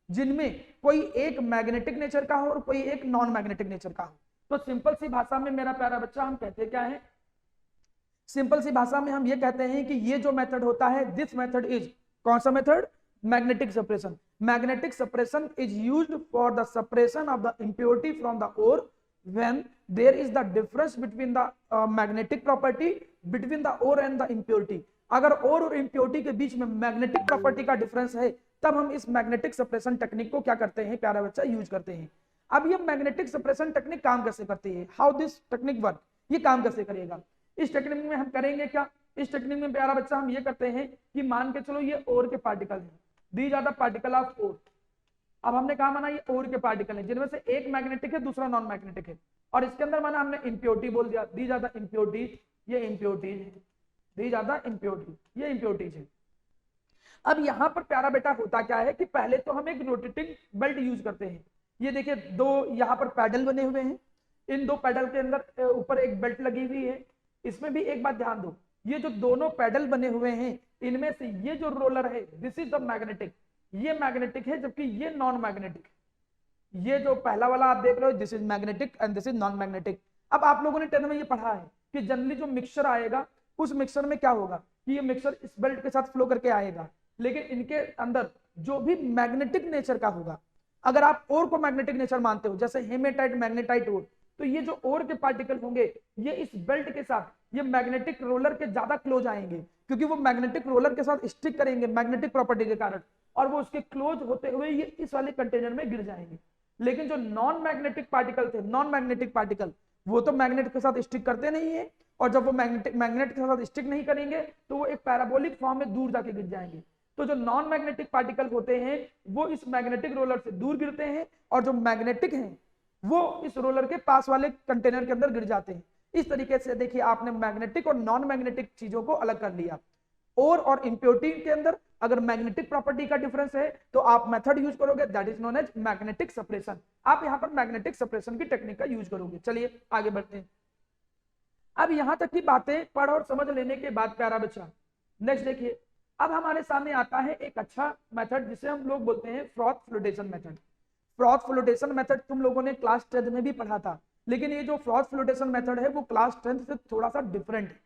जिनमें कोई एक मैग्नेटिक नेचर का हो और कोई एक नॉन मैग्नेटिक नेचर का हो। तो सिंपल सी भाषा में मेरा प्यारा बच्चा हम कहते क्या है, सिंपल सी भाषा में हम ये कहते हैं कि ये जो मेथड होता है, दिस मेथड इज, कौन सा method, magnetic separation. Magnetic separation is used for the separation of the impurity from the ore when there is the difference between the magnetic property between the ore and the impurity. अगर ore और impurity के बीच में magnetic property का difference है तब हम इस मैग्नेटिक सेपरेशन टेक्निक को क्या करते हैं प्यारा बच्चा, यूज करते हैं। अब ये मैग्नेटिक सेपरेशन टेक्निक काम कैसे करती है, हाउ दिस टेक्निक वर्क, ये काम कैसे करेगा। इस टेक्निक में हम करेंगे क्या, इस टेक्निक में प्यारा बच्चा हम ये करते हैं कि मान के चलो ये ओर के पार्टिकल है, these are the particle of ore. अब हमने कहा माना ये ओर के पार्टिकल है जिनमें से एक मैग्नेटिक है दूसरा नॉन मैग्नेटिक है, और इसके अंदर माना हमने इंप्योरिटी बोल दिया, दीज आर द इंप्योरिटीज, ये इंप्योरिटीज है, दीज आर द इंप्योरिटी, ये इंप्योरिटीज है। अब यहां पर प्यारा बेटा होता क्या है कि पहले तो हम एक रोटेटिंग बेल्ट यूज करते हैं। ये देखिए दो यहाँ पर पैडल बने हुए हैं, इन दो पैडल के अंदर ऊपर एक बेल्ट लगी हुई है। इसमें भी एक बात ध्यान दो, ये जो दोनों पैडल बने हुए हैं इनमें से ये जो रोलर है दिस इज द मैग्नेटिक, ये मैग्नेटिक है जबकि ये नॉन मैग्नेटिक। ये जो पहला वाला आप देख रहे हो this is magnetic and this is non magnetic. अब आप लोगों ने 10th में ये पढ़ा है कि जनरली जो मिक्सचर आएगा उस मिक्सचर में क्या होगा कि ये मिक्सचर इस बेल्ट के साथ फ्लो करके आएगा, लेकिन इनके अंदर जो भी मैग्नेटिक नेचर का होगा, अगर आप ओर को मैग्नेटिक नेचर मानते हो जैसे हेमेटाइट मैग्नेटाइट ओर, तो ये जो ओर के पार्टिकल होंगे ये इस बेल्ट के साथ ये मैग्नेटिक रोलर के ज्यादा क्लोज आएंगे क्योंकि वो मैग्नेटिक रोलर के साथ स्टिक करेंगे मैग्नेटिक प्रॉपर्टी के कारण, और वो उसके क्लोज होते हुए ये इस वाले कंटेनर में गिर जाएंगे। लेकिन जो नॉन मैग्नेटिक पार्टिकल थे, नॉन मैग्नेटिक पार्टिकल वो तो मैग्नेट के साथ स्टिक करते नहीं है, और जब वो मैग्नेट के साथ स्टिक नहीं करेंगे तो वो एक पैराबोलिक फॉर्म में दूर जाके गिर जाएंगे। तो जो नॉन मैग्नेटिक पार्टिकल होते हैं वो इस मैग्नेटिक रोलर से दूर गिरते हैं, और जो मैग्नेटिक हैं वो इस रोलर के पास वाले कंटेनर के अंदर गिर जाते हैं। इस तरीके से देखिए आपने मैग्नेटिक और नॉन मैग्नेटिक चीजों को अलग कर लिया। और इंप्योरिटी के अंदर अगर मैग्नेटिक प्रॉपर्टी का डिफरेंस है तो आप मेथड यूज करोगे that is known as magnetic separation. आप यहां पर मैग्नेटिक सेपरेशन की टेक्निक का यूज करोगे। चलिए आगे बढ़ते हैं। अब यहां तक की बातें पढ़ और समझ लेने के बाद प्यारा बच्चा नेक्स्ट देखिए, अब हमारे सामने आता है एक अच्छा मेथड जिसे हम लोग बोलते हैं froth flotation method. Froth flotation method तुम लोगों ने क्लास 10th में भी पढ़ा था, लेकिन ये जो फ्रॉथ फ्लोटेशन मेथड है वो क्लास 10th से थोड़ा सा डिफरेंट है।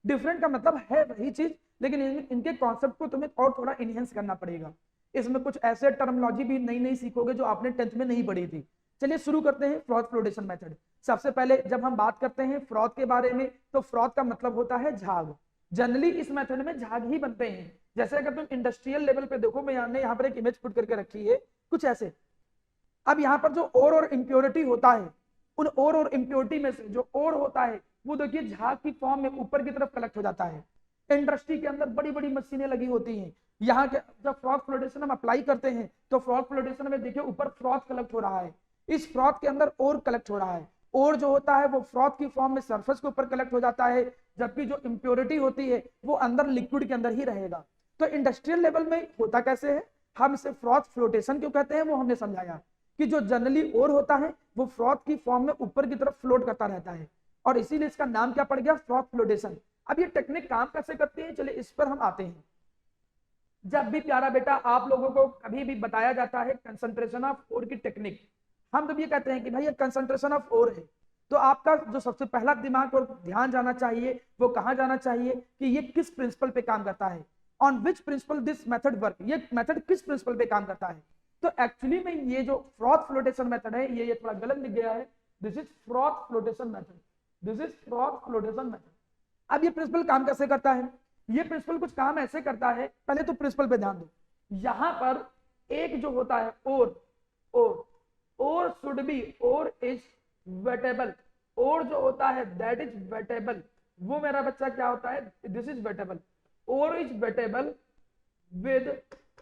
डिफरेंट का मतलब है वही चीज, लेकिन इनके कॉन्सेप्ट को तुम्हें और थोड़ा इनहेंस करना पड़ेगा। इसमें कुछ ऐसे टर्मिनोलॉजी भी नई नई सीखोगे जो आपने 10th में नहीं पढ़ी थी। चलिए शुरू करते हैं फ्रॉथ फ्लोटेशन मेथड। सबसे पहले जब हम बात करते हैं फ्रॉथ के बारे में तो फ्रॉथ का मतलब होता है झाग। जनरली इस मेथड में झाग ही बनते हैं। जैसे अगर तुम इंडस्ट्रियल लेवल पे देखो, मैं यहाँ पर एक इमेज पुट करके रखी है कुछ ऐसे। अब यहाँ पर जो ओर और इंप्योरिटी होता है, उन ओर और इंप्योरिटी में से जो ओर होता है वो देखिए झाग की फॉर्म में ऊपर की तरफ कलेक्ट हो जाता है। इंडस्ट्री के अंदर बड़ी बड़ी मशीनें लगी होती हैं, यहाँ के जब फ्रॉथ फ्लोटेशन हम अप्लाई करते हैं तो फ्रॉथ फ्लोटेशन में देखिए ऊपर फ्रॉथ कलेक्ट हो रहा है, इस फ्रॉथ के अंदर ओर कलेक्ट हो रहा है। ओर जो होता है वो फ्रॉथ की फॉर्म में सरफेस के ऊपर कलेक्ट हो जाता है, जबकि जो इंप्योरिटी होती है वो अंदर लिक्विड के अंदर ही रहेगा। तो इंडस्ट्रियल लेवल में होता कैसे है, हम इसे फ्रॉथ फ्लोटेशन क्यों कहते हैं वो हमने समझाया कि जो जनरली ओर होता है वो फ्रॉथ की फॉर्म में ऊपर की तरफ फ्लोट करता रहता है और इसीलिए इसका नाम क्या पड़ गया, फ्रॉथ फ्लोटेशन। अब ये टेक्निक काम कैसे करती है, चलिए इस पर हम आते हैं। जब भी प्यारा बेटा आप लोगों को कभी भी बताया जाता है कंसंट्रेशन ऑफ ओर की टेक्निक, हम जब ये कहते हैं कि भाई ये कंसंट्रेशन ऑफ ओर है, तो आपका जो सबसे पहला दिमाग और ध्यान जाना चाहिए वो कहां जाना चाहिए कि ये किस प्रिंसिपल पे काम करता है, on which principle this method work, ये मेथड किस प्रिंसिपल पे काम करता है। तो एक्चुअली में ये जो फ्रॉथ फ्लोटेशन मेथड है ये थोड़ा गलत लिख गया है, this is froth flotation method, this is froth flotation method. अब ये प्रिंसिपल काम कैसे करता है, ये प्रिंसिपल कुछ काम ऐसे करता है, पहले तो प्रिंसिपल पे ध्यान दो, यहां पर एक जो होता है और शुड बी, और इज वेटेबल, और जो होता है दैट इज वेटेबल, वो मेरा बच्चा क्या होता है, this is wettable, ore is wettable with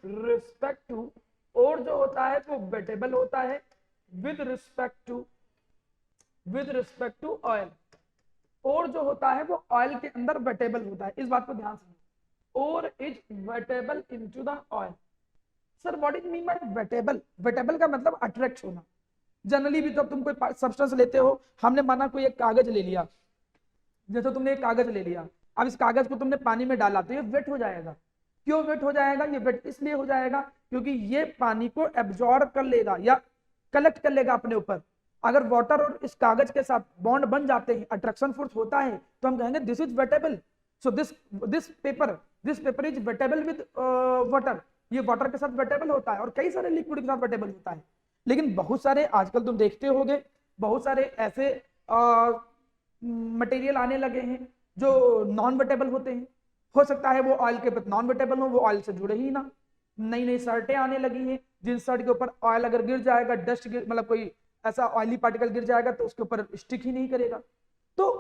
respect to, और जो होता है वो वेटेबल होता है विद रिस्पेक्ट टू ऑयल, और जो होता है वो ऑयल के अंदर वेटेबल होता है, इस बात को ध्यान से, और is wettable into the oil. Sir what is mean bye wettable, wettable का मतलब अट्रैक्ट होना। जनरली भी जब तुम कोई सब्सटेंस लेते हो, हमने माना कोई एक कागज ले लिया, जैसे तुमने एक कागज ले लिया, अब इस कागज को तुमने पानी में डाला तो ये वेट हो जाएगा। क्यों वेट हो जाएगा, ये वेट इसलिए हो जाएगा क्योंकि ये पानी को एब्जॉर्ब कर लेगा या कलेक्ट कर लेगा अपने ऊपर। अगर वाटर और इस कागज के साथ बॉन्ड बन जाते हैं, अट्रैक्शन फोर्स होता है, तो हम कहेंगे this is wettable, so this paper is wettable with water, ये वाटर के साथ वेटेबल होता है और कई सारे लिक्विड के साथ वेटेबल होता है। लेकिन बहुत सारे आजकल तुम देखते होगे बहुत सारे ऐसे मटेरियल आने लगे हैं जो नॉन वेटेबल होते हैं, हो सकता है वो ऑयल के प्रति नॉन वेटेबल हो, वो ऑयल से जुड़े ही ना। नई नई शर्टें आने लगी हैं जिन शर्ट के ऊपर ऑयल अगर गिर जाएगा, डस्ट मतलब कोई ऐसा ऑयली पार्टिकल गिर जाएगा तो उसके ऊपर स्टिक ही नहीं करेगा। तो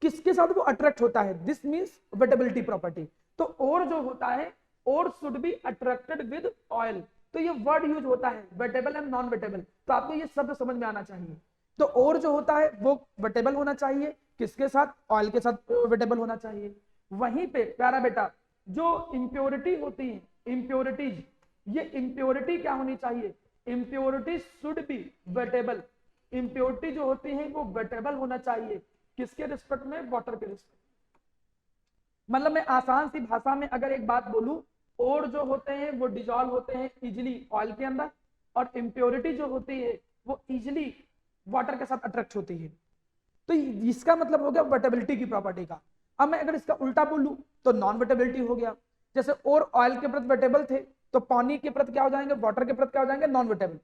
किसके साथ वो अट्रैक्ट होता है, दिस मींस वेटेबिलिटी प्रॉपर्टी। तो और जो होता है और should be attracted with oil, तो ये वर्ड यूज होता है वेटेबल एंड नॉन वेटेबल, तो आपको ये शब्द समझ में आना चाहिए। तो और जो होता है वो वेटेबल होना चाहिए, किसके साथ, ऑयल के साथ वेटेबल होना चाहिए। वहीं पे प्यारा बेटा जो इंप्योरिटी होती है, इंप्योरिटीज, ये इंप्योरिटी क्या होनी चाहिए, impurity should be wettable, impurity जो होती है वो वेटेबल होना चाहिए, किसके रिस्पेक्ट में, वाटर के रिस्पेक्ट। मतलब मैं आसान सी भाषा में अगर एक बात बोलूं, और जो होते हैं वो डिजॉल्व होते हैं इजिली ऑयल के अंदर, और इंप्योरिटी जो होती है वो इजिली वाटर के साथ अट्रैक्ट होती है। तो इसका मतलब हो गया वेटेबिलिटी की प्रॉपर्टी का। अब मैं अगर इसका उल्टा बोलूं तो नॉन वेटेबिलिटी हो गया। जैसे और ऑयल के प्रति वेटेबल थे तो पानी के प्रति क्या हो जाएंगे, वाटर के प्रति क्या हो जाएंगे, नॉन वेटेबल।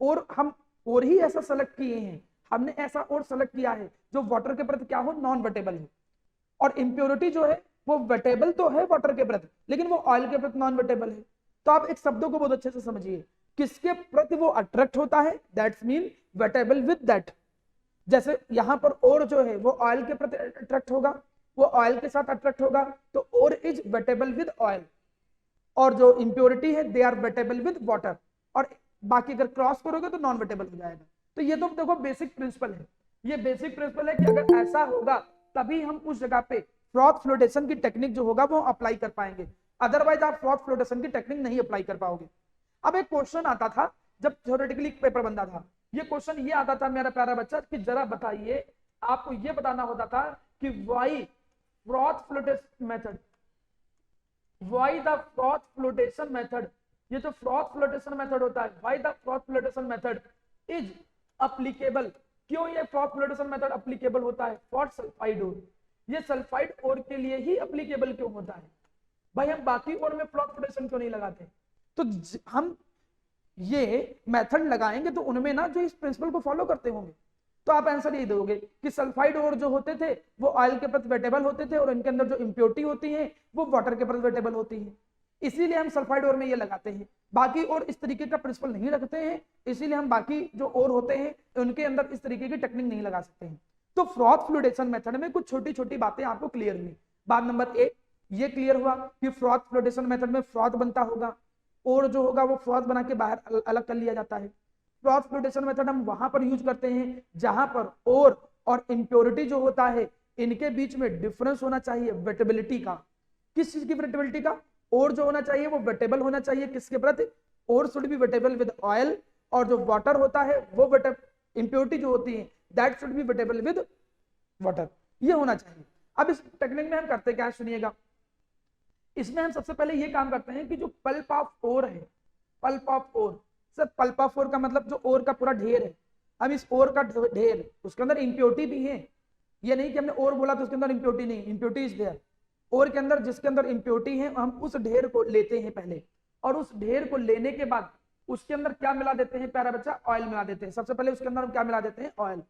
और हम और ही ऐसा सेलेक्ट किए हैं, हमने ऐसा और सेलेक्ट किया है जो वाटर के प्रति क्या हो, नॉन वेटेबल है। और इंप्योरिटी जो है वो वेटेबल तो है वाटर के प्रति, लेकिन वो ऑयल के प्रति नॉन वेटेबल है। तो आप एक शब्दों को बहुत अच्छे से समझिए, किसके प्रति वो अट्रैक्ट होता है, that's mean wettable with that. जैसे यहां पर और जो है वो ऑयल के प्रति अट्रैक्ट होगा, वो ऑयल के साथ अट्रैक्ट होगा, तो और इज वेटेबल विद ऑयल। और जो इंप्योरिटी है they are wettable with water, और बाकी अगर क्रॉस करोगे तो नॉन वेटेबल हो जाएगा। तो ये तो देखो बेसिक प्रिंसिपल है, ये बेसिक प्रिंसिपल है कि अगर ऐसा होगा तभी हम उस जगह पे फ्रॉथ फ्लोटेशन की टेक्निक जो होगा वो अप्लाई कर पाएंगे, अदरवाइज आप फ्रॉथ फ्लोटेशन की टेक्निक नहीं अप्लाई कर पाओगे। अब एक क्वेश्चन आता था जब थ्योरेटिकली पेपर बनता था, ये क्वेश्चन ये आता था मेरा प्यारा बच्चा कि जरा बताइए, आपको ये बताना होता था कि why froth flotation method, why the froth flotation method, ये जो फ्रॉथ फ्लोटेशन मेथड होता है, why the froth flotation method is applicable, क्यों ये फ्रॉथ फ्लोटेशन मेथड अप्लीकेबल होता है फॉर सल्फाइड ओर, ये सल्फाइड ओर के लिए ही अप्लीकेबल क्यों होता है भाई, हम बाकी ओर में फ्रॉथ फ्लोटेशन क्यों नहीं लगाते। तो हम ये मेथड लगाएंगे तो उनमें ना जो इस प्रिंसिपल को फॉलो करते होंगे, तो आप आंसर ये दोगे कि सल्फाइड ओर जो होते थे वो ऑयल के प्रति वेटेबल होते थे और इनके अंदर जो इंप्योरिटी होती है वो वाटर के प्रति वेटेबल होती है, इसीलिए हम सल्फाइड ओर में ये लगाते हैं। बाकी और इस तरीके का प्रिंसिपल नहीं रखते हैं, इसीलिए हम बाकी जो और होते हैं उनके अंदर इस तरीके की टेक्निक नहीं लगा सकते हैं। तो फ्रॉथ फ्लोटेशन मेथड में कुछ छोटी छोटी बातें आपको क्लियर हुई। बात नंबर एक ये क्लियर हुआ कि फ्रॉथ फ्लोटेशन मेथड में फ्रॉथ बनता होगा और जो होगा वो फ्रॉथ बना के बाहर अलग कर लिया जाता है। फ्रॉथ फ्लोटेशन मेथड हम वहां पर यूज करते हैं जहां पर और इंप्योरिटी जो होता है इनके बीच में डिफरेंस होना चाहिए वेटेबिलिटी का। किस चीज की वेटेबिलिटी का, और जो होना चाहिए वो वेटेबल होना चाहिए किसके प्रति, और should be wettable with oil, और जो वाटर होता है वो इम्प्योरिटी जो होती है that should be wettable with water, ये होना चाहिए। अब इस टेक्निक में हम करते क्या है सुनिएगा, इसमें हम सबसे पहले ये काम करते हैं कि जो पल्प ऑफ ओर है, pulp of ore, sir pulp of ore का मतलब जो ओर का पूरा ढेर है, अब इस ओर का ढेर उसके अंदर इम्प्योरिटी भी है, ये नहीं कि हमने ओर बोला तो उसके अंदर इम्प्योरिटी नहीं, इम्प्योरिटी इज देयर, ओर के अंदर जिसके अंदर इम्प्योरिटी है हम उस ढेर को लेते हैं पहले, और उस ढेर को लेने के बाद उसके अंदर क्या मिला देते हैं प्यारा बच्चा, ऑयल मिला देते हैं। सबसे पहले उसके अंदर हम क्या मिला देते हैं, ऑयल।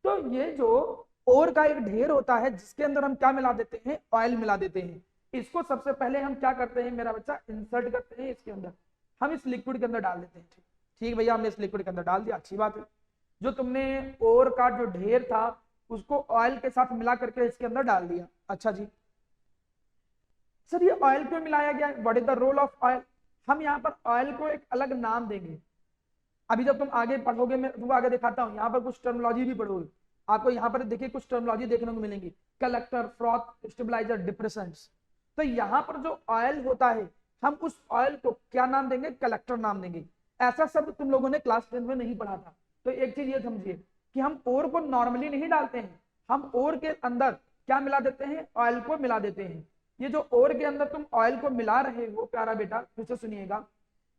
तो ये जो ओर का एक ढेर होता है जिसके अंदर हम क्या मिला देते हैं, ऑयल मिला देते हैं, इसको सबसे पहले हम क्या करते हैं मेरा बच्चा, इंसर्ट करते हैं इसके अंदर, हम इस लिक्विड के अंदर डाल देते हैं। ठीक भैया, हमने इस लिक्विड के अंदर डाल दिया, अच्छी बात है। जो तुमने ओर का जो ढेर था उसको ऑयल के साथ मिला करके इसके अंदर डाल दिया। अच्छा जी, सर ये ऑयल क्यों मिलाया गया है, what is the role of oil? हम यहाँ पर ऑयल को एक अलग नाम देंगे, अभी जब तुम आगे पढ़ोगे मैं तुमको आगे दिखाता हूँ, यहाँ पर कुछ टर्मिनोलॉजी भी पढ़ोगे, आपको यहाँ पर देखिए कुछ टर्मिनोलॉजी देखने को मिलेंगी, कलेक्टर, फ्रॉथ, स्टेबलाइजर, डिप्रेसेंट्स। तो यहाँ पर जो ऑयल होता है हम उस ऑयल को क्या नाम देंगे, कलेक्टर नाम देंगे। ऐसा शब्द तुम लोगों ने क्लास 10 में नहीं पढ़ा था। तो एक चीज ये समझिए कि हम ओर को नॉर्मली नहीं डालते हैं, हम ओर के अंदर क्या मिला देते हैं, ऑयल को मिला देते हैं। ये जो ओर के अंदर तुम ऑयल को मिला रहे हो प्यारा बेटा, फिर से सुनिएगा,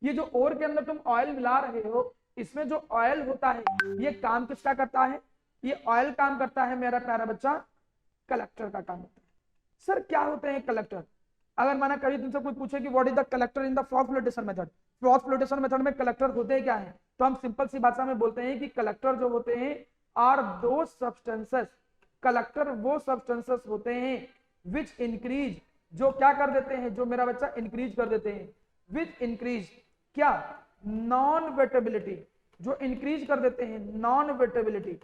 ये जो ओर के अंदर तुम ऑयल मिला रहे हो इसमें जो ऑयल होता है ये काम किसका करता है, ये ऑयल काम करता है मेरा प्यारा बच्चा, कलेक्टर का काम होता है। सर क्या होते हैं कलेक्टर? अगर माना कभी तुमसे कोई पूछे कि what is the collector in the froth flotation method, froth flotation method में कलेक्टर होते क्या है, तो हम सिंपल सी भाषा में बोलते हैं कि कलेक्टर जो होते हैं आर दो सब्सटेंसेस, कलेक्टर वो सब्सटेंसेस होते हैं विच इंक्रीज, जो क्या कर देते हैं, जो मेरा बच्चा इंक्रीज कर देते हैं, विच इंक्रीज क्या, नॉन वेटेबिलिटी, जो इंक्रीज कर देते हैं non wettability,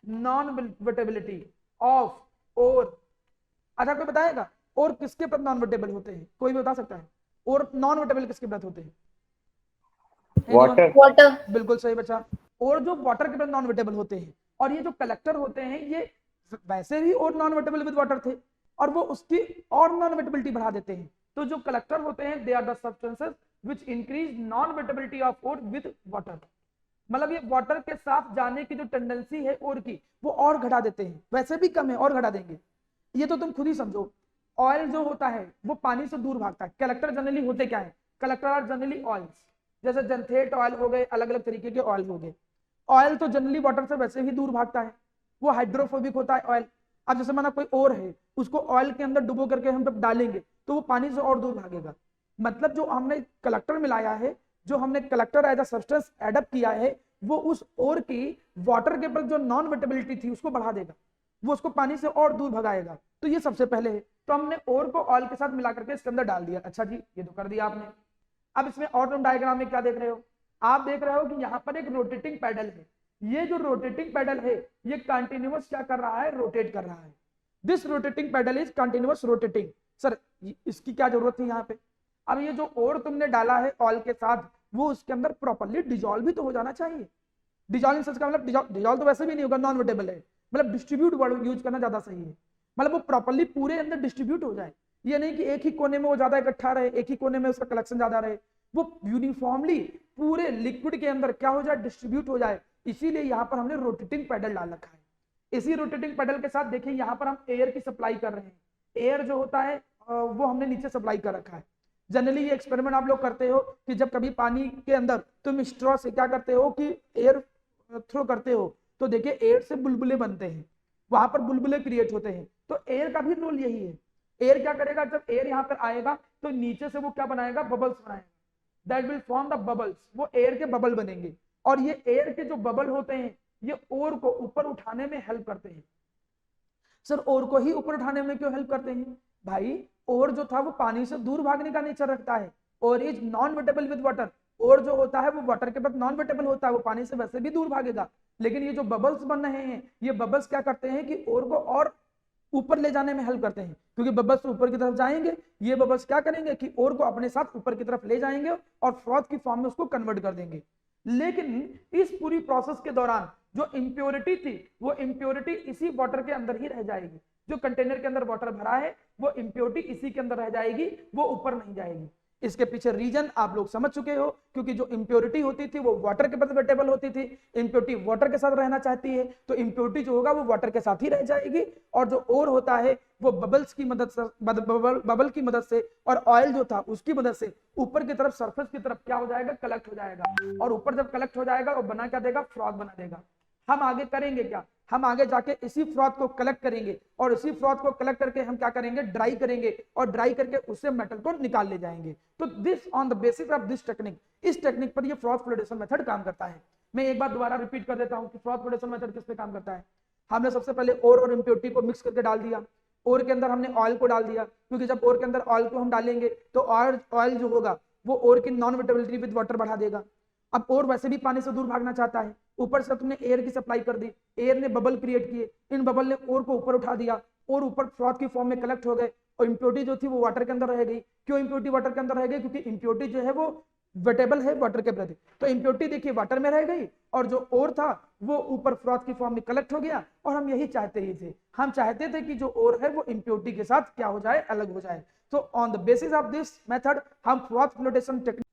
non wettability of और। अच्छा कोई बताएगा और किसके प्रति नॉन वेटेबल होते हैं, कोई भी बता सकता है, और नॉन वेटेबल किसके प्रति होते हैं? वाटर, वाटर, बिल्कुल सही बच्चा, और जो वाटर के प्रति नॉन वेटेबल होते हैं। और ये जो कलेक्टर होते हैं ये वैसे भी और नॉन वेटेबल विद वाटर थे और वो उसकी और नॉन वेटेबिलिटी बढ़ा देते हैं। तो जो कलेक्टर होते हैं they are the substances which increase non wettability of ore with water, मतलब ये वाटर के साथ जाने की जो टेंडेंसी है ओर की वो और घटा देते हैं, वैसे भी कम है और घटा देंगे। ये तो तुम खुद ही समझो। ऑयल जो होता है वो पानी से दूर भागता है, कलेक्टर जनरली होते क्या है, कलेक्टर आर जनरली ऑयल्स, जैसे जनथेट ऑयल हो गए, अलग अलग तरीके के ऑयल हो गए। ऑयल तो जनरली वाटर से वैसे ही दूर भागता है, वो हाइड्रोफोबिक होता है ऑयल। अब जैसे माना कोई और है उसको ऑयल के अंदर डुबो करके हम जब डालेंगे तो वो पानी से और दूर भागेगा। मतलब जो हमने कलेक्टर मिलाया है, जो हमने collector as a substance adapt किया है, वो उस ओर की वाटर के प्रति जो नॉन वेटेबिलिटी थी उसको बढ़ा देगा, वो उसको पानी से और दूर भगाएगा। तो ये सबसे पहले है, तो हमने ओर को ऑयल के साथ मिला करके इसके अंदर डाल दिया। अच्छा जी, ये तो कर दिया आपने। अब इसमें और तुम डायग्राम में क्या देख रहे हो, आप देख रहे हो कि यहाँ पर एक रोटेटिंग पैडल है। ये जो रोटेटिंग पैडल है ये कंटिन्यूअस क्या कर रहा है, रोटेट कर रहा है। This rotating paddle is continuous rotating. Sir इसकी क्या जरूरत है यहाँ पे? अब ये जो ओर तुमने डाला है ऑयल के साथ वो उसके अंदर प्रॉपर्ली डिजॉल्व भी तो हो जाना चाहिए। डिजॉल्व का मतलब डिजॉल्व तो वैसे भी नहीं होगा, नॉन वेटेबल है, मतलब डिस्ट्रीब्यूट वर्ड यूज करना ज्यादा सही है, मतलब वो प्रॉपर्ली पूरे अंदर डिस्ट्रीब्यूट हो जाए। ये नहीं कि एक ही कोने में वो ज्यादा इकट्ठा रहे, एक ही कोने में उसका कलेक्शन ज्यादा रहे, वो यूनिफॉर्मली पूरे लिक्विड के अंदर क्या हो जाए, डिस्ट्रीब्यूट हो जाए। इसीलिए यहाँ पर हमने रोटेटिंग पैडल डाल रखा है। इसी रोटेटिंग पैडल के साथ देखिए यहाँ पर हम एयर की सप्लाई कर रहे हैं। एयर जो होता है वो हमने नीचे सप्लाई कर रखा है। जनरली ये एक्सपेरिमेंट आप लोग करते हो कि जब कभी पानी के अंदर तुम स्ट्रॉ से क्या करते हो कि एयर थ्रो करते हो तो देखिए एयर से बुलबुले बनते हैं, वहां पर बुलबुले क्रिएट होते हैं। तो एयर का भी रोल यही है। एयर क्या करेगा, जब एयर यहाँ पर आएगा तो नीचे से वो क्या बनाएगा, बबल्स बनाएगा, that will form the bubbles, वो एयर के बबल बनेंगे। और ये एयर के जो बबल होते हैं ये ओर को ऊपर उठाने में हेल्प करते हैं। सर ओर को ही ऊपर उठाने में क्यों हेल्प करते हैं? भाई ओर जो था वो पानी से दूर भागने का नेचर रखता है, और is non wettable with water. और जो होता है वो वाटर के बाद नॉन वेटेबल होता है, वो पानी से वैसे भी दूर भागेगा। लेकिन ये जो बबल्स बन रहे हैं ये बबल्स क्या करते हैं कि ओर को और ऊपर ले जाने में हेल्प करते हैं, क्योंकि बबल्स ऊपर की तरफ जाएंगे, ये बबल्स क्या करेंगे कि ओर को अपने साथ ऊपर की तरफ ले जाएंगे और फ्रॉथ की फॉर्म में उसको कन्वर्ट कर देंगे। लेकिन इस पूरी प्रोसेस के दौरान जो इम्प्योरिटी थी वो इम्प्योरिटी इसी वाटर के अंदर ही रह जाएगी। जो कंटेनर के अंदर वाटर भरा है वो इम्प्योरिटी इसी के अंदर रह जाएगी, वो ऊपर नहीं जाएगी। इसके पीछे रीजन आप लोग समझ चुके हो, क्योंकि जो इम्प्योरिटी होती थी वो वाटर के कंपेटेबल होती थी, इम्प्योरिटी वाटर के साथ रहना चाहती है, तो इम्प्योरिटी जो होगा वो वाटर के साथ ही रह जाएगी, और जो ओर होता है वो बबल्स की मदद से, बबल की मदद से और ऑयल जो था उसकी मदद से ऊपर की तरफ, सरफेस की तरफ क्या हो जाएगा, कलेक्ट हो जाएगा, और ऊपर जब कलेक्ट हो जाएगा वो बना क्या देगा, फ्रॉथ बना देगा। हम आगे करेंगे क्या, हम आगे जाके इसी फ्रॉथ को कलेक्ट करेंगे, और इसी फ्रॉथ को कलेक्ट करके हम क्या करेंगे, ड्राई करेंगे, और ड्राई करके उससे मेटल को निकाल ले जाएंगे। तो this on the basis of this technique, इस टेक्निक पर ये फ्रॉथ फ्लोटेशन मेथड काम करता है। मैं एक बार दोबारा रिपीट कर देता हूं कि फ्रॉथ फ्लोटेशन मेथड किस पे काम करता है। हमने सबसे पहले ओर और इम्प्योरिटी को मिक्स करके डाल दिया, ओर के अंदर हमने ऑयल को डाल दिया, क्योंकि जब ओर के अंदर ऑयल को हम डालेंगे तो ऑयल जो होगा वो ओर की नॉन वेटेबिलिटी विद वाटर बढ़ा देगा। अब ओर वैसे भी पानी से दूर भागना चाहता है, ऊपर से तुमने एयर की सप्लाई कर दी, एयर ने बबल क्रिएट किए, इन बबल ने ओर को ऊपर उठा दिया, और ऊपर फ्रॉथ की फॉर्म में कलेक्ट हो गए, और इम्प्योरिटी जो थी वो वाटर के अंदर रह गई। क्यों इम्प्योरिटी वाटर के अंदर रह गई, क्योंकि इम्प्योरिटी जो है वो वेटेबल है वाटर के प्रति, तो इम्प्योरिटी देखिए वाटर में रह गई, और जो ओर था वो ऊपर फ्रॉथ की फॉर्म में कलेक्ट हो गया। और हम यही चाहते ही थे, हम चाहते थे कि जो ओर है वो इम्प्योरिटी के साथ क्या हो जाए, अलग हो जाए। तो on the basis of this method हम फ्रॉथ फ्लोटेशन टेक्निक,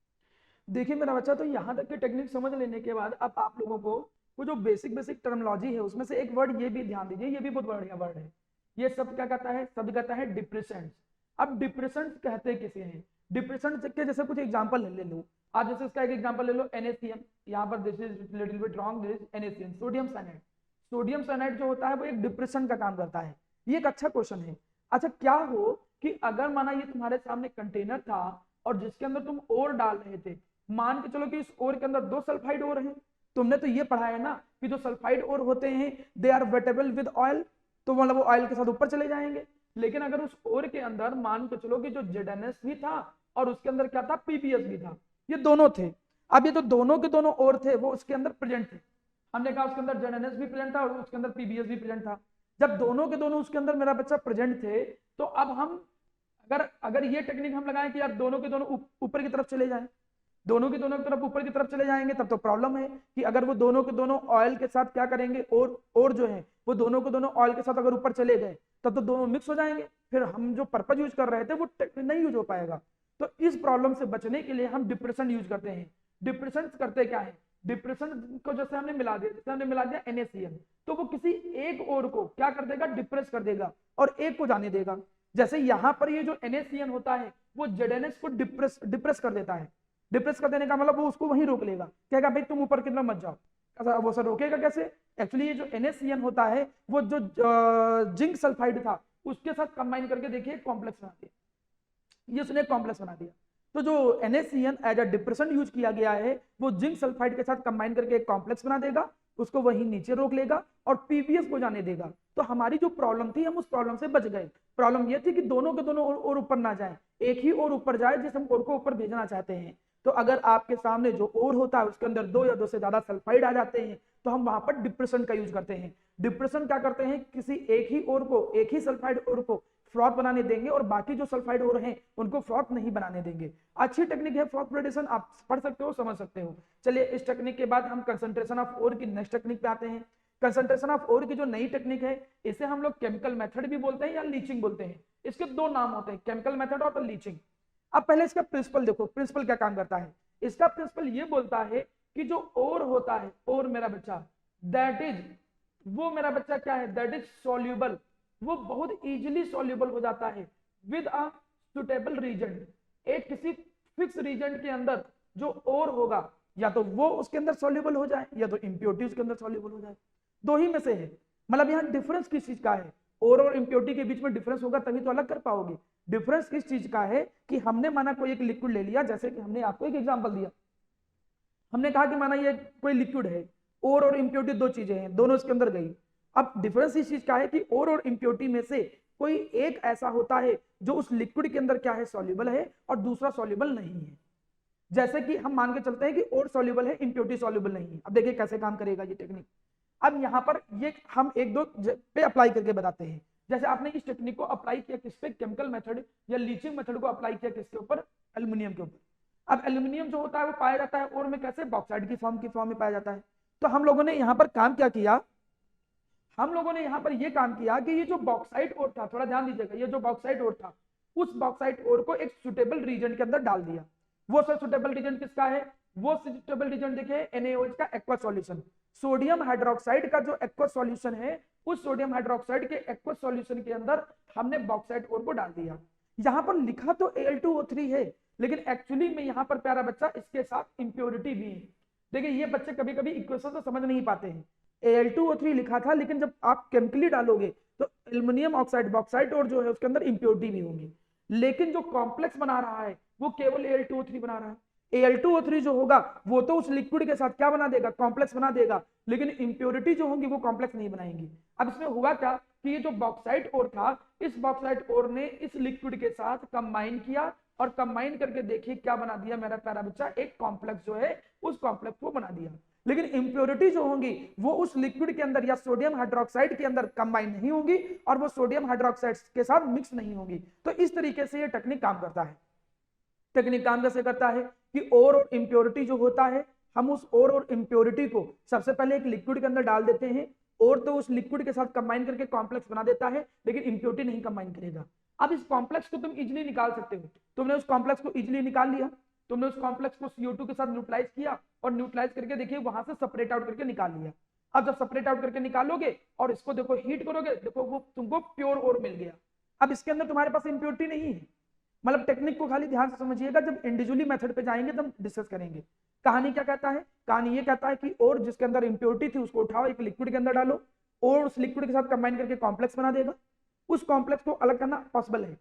देखिए मेरा बच्चा, तो यहाँ तक की टेक्निक समझ लेने के बाद अब आप लोगों को वो जो बेसिक टर्मिनोलॉजी है उसमें से एक वर्ड ये भी ध्यान दीजिए, ये भी बहुत बढ़िया वर्ड है। ये सब क्या कहता है, सब कहता है डिप्रेशेंट। अब डिप्रेशेंट कहते किसे हैं, डिप्रेशेंट के जैसे कुछ एग्जांपल ले लो आप, जैसे इसका एक एग्जांपल ले लो NaCN, यहाँ पर this is little bit wrong, this is NaCN, sodium cyanide. Sodium cyanide जो होता है वो एक डिप्रेशन का काम करता है। ये एक अच्छा क्वेश्चन है। अच्छा, क्या हो कि अगर माना ये तुम्हारे सामने कंटेनर था और जिसके अंदर तुम ओर डाल रहे थे, मान के चलो कि इस ओर के अंदर 2 सल्फाइड ओर हैं, तुमने तो ये पढ़ा है ना कि जो सल्फाइड ओर होते हैं they are wettable with oil, तो मतलब वो ऑयल के साथ ऊपर चले जाएंगे। लेकिन अगर उस ओर के अंदर मान के चलो कि जो ZnS भी था और उसके अंदर क्या था, PbS भी था, ये दोनों थे। अब ये तो दोनों के दोनों ओर थे वो उसके अंदर प्रेजेंट थे, हमने कहा उसके अंदर ZnS भी प्रेजेंट था और उसके अंदर PbS भी प्रेजेंट था। जब दोनों के दोनों उसके अंदर मेरा बच्चा प्रेजेंट थे, तो अब हम अगर ये टेक्निक हम लगाएं कि यार दोनों के दोनों ऊपर की तरफ चले जाएं, दोनों की तरफ ऊपर की तरफ चले जाएंगे, तब तो प्रॉब्लम है कि अगर वो दोनों के दोनों ऑयल के साथ क्या करेंगे, और जो है वो दोनों के दोनों ऑयल के साथ अगर ऊपर चले गए तब तो दोनों मिक्स हो जाएंगे, फिर हम जो पर्पज यूज कर रहे थे वो नहीं यूज हो पाएगा। तो इस प्रॉब्लम से बचने के लिए हम डिप्रेशन यूज करते हैं। डिप्रेशन करते क्या है, डिप्रेशन को जैसे हमने मिला दिया, जैसे हमने मिला दिया NaCN, तो वो किसी एक ओर को क्या कर देगा, डिप्रेस कर देगा और एक को जाने देगा। जैसे यहाँ पर ये जो NaCN होता है वो ZnS को डिप्रेस कर देता है। डिप्रेस कर देने का मतलब वो उसको वहीं रोक लेगा, कहेगा भाई तुम ऊपर की तरफ मत जाओ। वो सर रोकेगा कैसे, एक्चुअली ये जो NaCN होता है वो जो जिंक सल्फाइड था उसके साथ कंबाइन करके देखिए कॉम्प्लेक्स बना दिया, ये उसने कॉम्प्लेक्स बना दिया। तो जो NaCN as a depression use किया गया है वो जिंक सल्फाइड के साथ कंबाइन करके एक कॉम्प्लेक्स बना देगा, उसको वहीं नीचे रोक लेगा और PbS को जाने देगा। तो हमारी जो प्रॉब्लम थी हम उस प्रॉब्लम से बच गए। प्रॉब्लम ये थी कि दोनों के दोनों और ऊपर ना जाए, एक ही और ऊपर जाए जिस हम और को ऊपर भेजना चाहते हैं। तो अगर आपके सामने जो ओर होता है उसके अंदर 2 या 2 से ज्यादा सल्फाइड आ जाते हैं तो हम वहां पर डिप्रेशन का यूज करते हैं। डिप्रेशन क्या करते हैं, किसी एक ही ओर को, एक ही सल्फाइड ओर को फ्रॉथ बनाने देंगे और बाकी जो सल्फाइड ओर हैं उनको फ्रॉथ नहीं बनाने देंगे। अच्छी टेक्निक है फ्रॉथ फ्लोटेशन, आप पढ़ सकते हो, समझ सकते हो। चलिए इस टेक्निक के बाद हम कंसंट्रेशन ऑफ ओर की नेक्स्ट टेक्निक पे आते हैं। कंसंट्रेशन ऑफ ओर की जो नई टेक्निक है इसे हम लोग केमिकल मेथड भी बोलते हैं या लीचिंग बोलते हैं। इसके 2 नाम होते हैं, केमिकल मेथड और लीचिंग। अब पहले इसका प्रिंसिपल देखो, प्रिंसिपल क्या काम करता है। इसका प्रिंसिपल ये बोलता है कि जो ओर होता है, ओर मेरा बच्चा, दैट इज, वो मेरा बच्चा क्या है, दैट इज सॉल्यूबल, वो बहुत इजीली सॉल्यूबल हो जाता है विद अ सुटेबल रीजन। एक किसी फिक्स रीजन के अंदर जो ओर होगा या तो वो उसके अंदर सॉल्यूबल हो जाए या तो इम्प्योरिटी उसके अंदर सॉल्यूबल हो जाए, 2 ही में से है। मतलब यहाँ डिफरेंस किस चीज का है, ओर और इम्प्योरिटी के बीच में डिफरेंस होगा तभी तो अलग कर पाओगे। डिफरेंस इस चीज का है कि हमने माना कोई एक लिक्विड ले लिया, जैसे कि हमने आपको एक एग्जांपल दिया, हमने कहा कि माना ये कोई लिक्विड है, ओर और इम्प्योरिटी 2 चीजें हैं, दोनों इसके अंदर गई। अब डिफरेंस इस चीज का है कि ओर और इम्प्योरिटी में से कोई एक ऐसा होता है जो उस लिक्विड के अंदर क्या है, सॉल्युबल है, और दूसरा सॉल्युबल नहीं है। जैसे कि हम मान के चलते हैं कि ओर सॉल्युबल है, इम्प्योरिटी सॉल्युबल नहीं है। अब देखिए कैसे काम करेगा ये टेक्निक। अब यहाँ पर ये हम 1-2 पे अप्लाई करके बताते हैं। जैसे आपने इस टेक्निक को अप्लाई किया किस पे, केमिकल मेथड या लीचिंग मेथड को अप्लाई किया किसके ऊपर, एल्यूमिनियम के ऊपर। अब एल्यूमिनियम जो होता है वो पाया जाता है और में कैसे, बॉक्साइड की फॉर्म में पाया जाता है। तो हम लोगों ने यहाँ पर काम क्या किया, हम लोगों ने यहाँ पर ये काम किया कि ये जो बॉक्साइट ओर था, थोड़ा ध्यान दीजिएगा, ये जो बॉक्साइट ओर था, उस बॉक्साइट ओर को एक सुटेबल रीजन के अंदर डाल दिया। वो सर सुटेबल रीजन किसका है? वो सुटेबल रीजन देखिए NaOH का एक्वा सॉल्यूशन, सोडियम हाइड्रोक्साइड का जो एक्वा सॉल्यूशन है, उस सोडियम हाइड्रोक्साइड के एक्वा सॉल्यूशन के अंदर हमने बॉक्साइट ओर को डाल दिया। यहाँ पर लिखा तो Al2O3 है, लेकिन एक्चुअली में यहाँ पर प्यारा बच्चा इसके साथ इंप्योरिटी भी है। देखिए ये बच्चे कभी कभी इक्वेशन तो समझ नहीं पाते हैं। Al2O3 लिखा था, लेकिन जब आप केमिकली डालोगे तो एल्युमिनियम ऑक्साइड बॉक्साइट और जो है उसके अंदर इंप्योरिटी भी होंगी, लेकिन जो कॉम्प्लेक्स बना रहा है वो केवल Al2O3 बना रहा है। Al2O3 जो होगा वो तो उस लिक्विड के साथ क्या बना देगा? कॉम्प्लेक्स बना देगा, लेकिन इंप्योरिटी जो होंगी वो कॉम्प्लेक्स नहीं बनाएंगी। अब इसमें हुआ क्या कि ये जो बॉक्साइट ओर था, इस बॉक्साइट ओर ने इस लिक्विड के साथ कंबाइन किया, और कंबाइन करके देखिए क्या बना दिया मेरा प्यारा बच्चा? एक कॉम्प्लेक्स जो है उस कॉम्प्लेक्स को बना दिया। लेकिन इंप्योरिटी जो होंगी वो उस लिक्विड के अंदर या सोडियम हाइड्रोक्साइड के अंदर कंबाइन नहीं होंगी, और वो सोडियम हाइड्रोक्साइड के साथ मिक्स नहीं होंगी। तो इस तरीके से ये टेक्निक काम करता है। टेक्निक काम कैसे करता है कि ओर और इंप्योरिटी जो होता है, हम उस ओर और इंप्योरिटी को सबसे पहले एक लिक्विड के अंदर डाल देते हैं, और तो उस लिक्विड के साथ कंबाइन करके कॉम्प्लेक्स बना देता है, लेकिन इंप्योरिटी नहीं कंबाइन करेगा। अब इस कॉम्प्लेक्स को तुम इजीली निकाल सकते हो। तुमने उस कॉम्प्लेक्स को इजीली निकाल लिया, तुमने उस कॉम्प्लेक्स को CO2 के साथ न्यूट्रलाइज किया, और न्यूट्रलाइज करके देखिए वहां से सेपरेट आउट करके निकाल लिया। अब जब सेपरेट आउट करके निकालोगे और इसको देखो हीट करोगे, देखो वो तुमको प्योर ओर मिल गया। अब इसके अंदर तुम्हारे पास इंप्योरिटी नहीं है। मतलब टेक्निक को खाली ध्यान से समझिएगा, जब इंडिविजुअली मेथड पे जाएंगे तब डिस्कस करेंगे। कहानी क्या कहता है? कहानी ये कहता है कि और जिसके अंदर इंप्योरिटी थी उसको उठाओ, एक लिक्विड के अंदर डालो, और उस लिक्विड के साथ कंबाइन करके कॉम्प्लेक्स बना देगा। उस कॉम्प्लेक्स को अलग करना पॉसिबल है।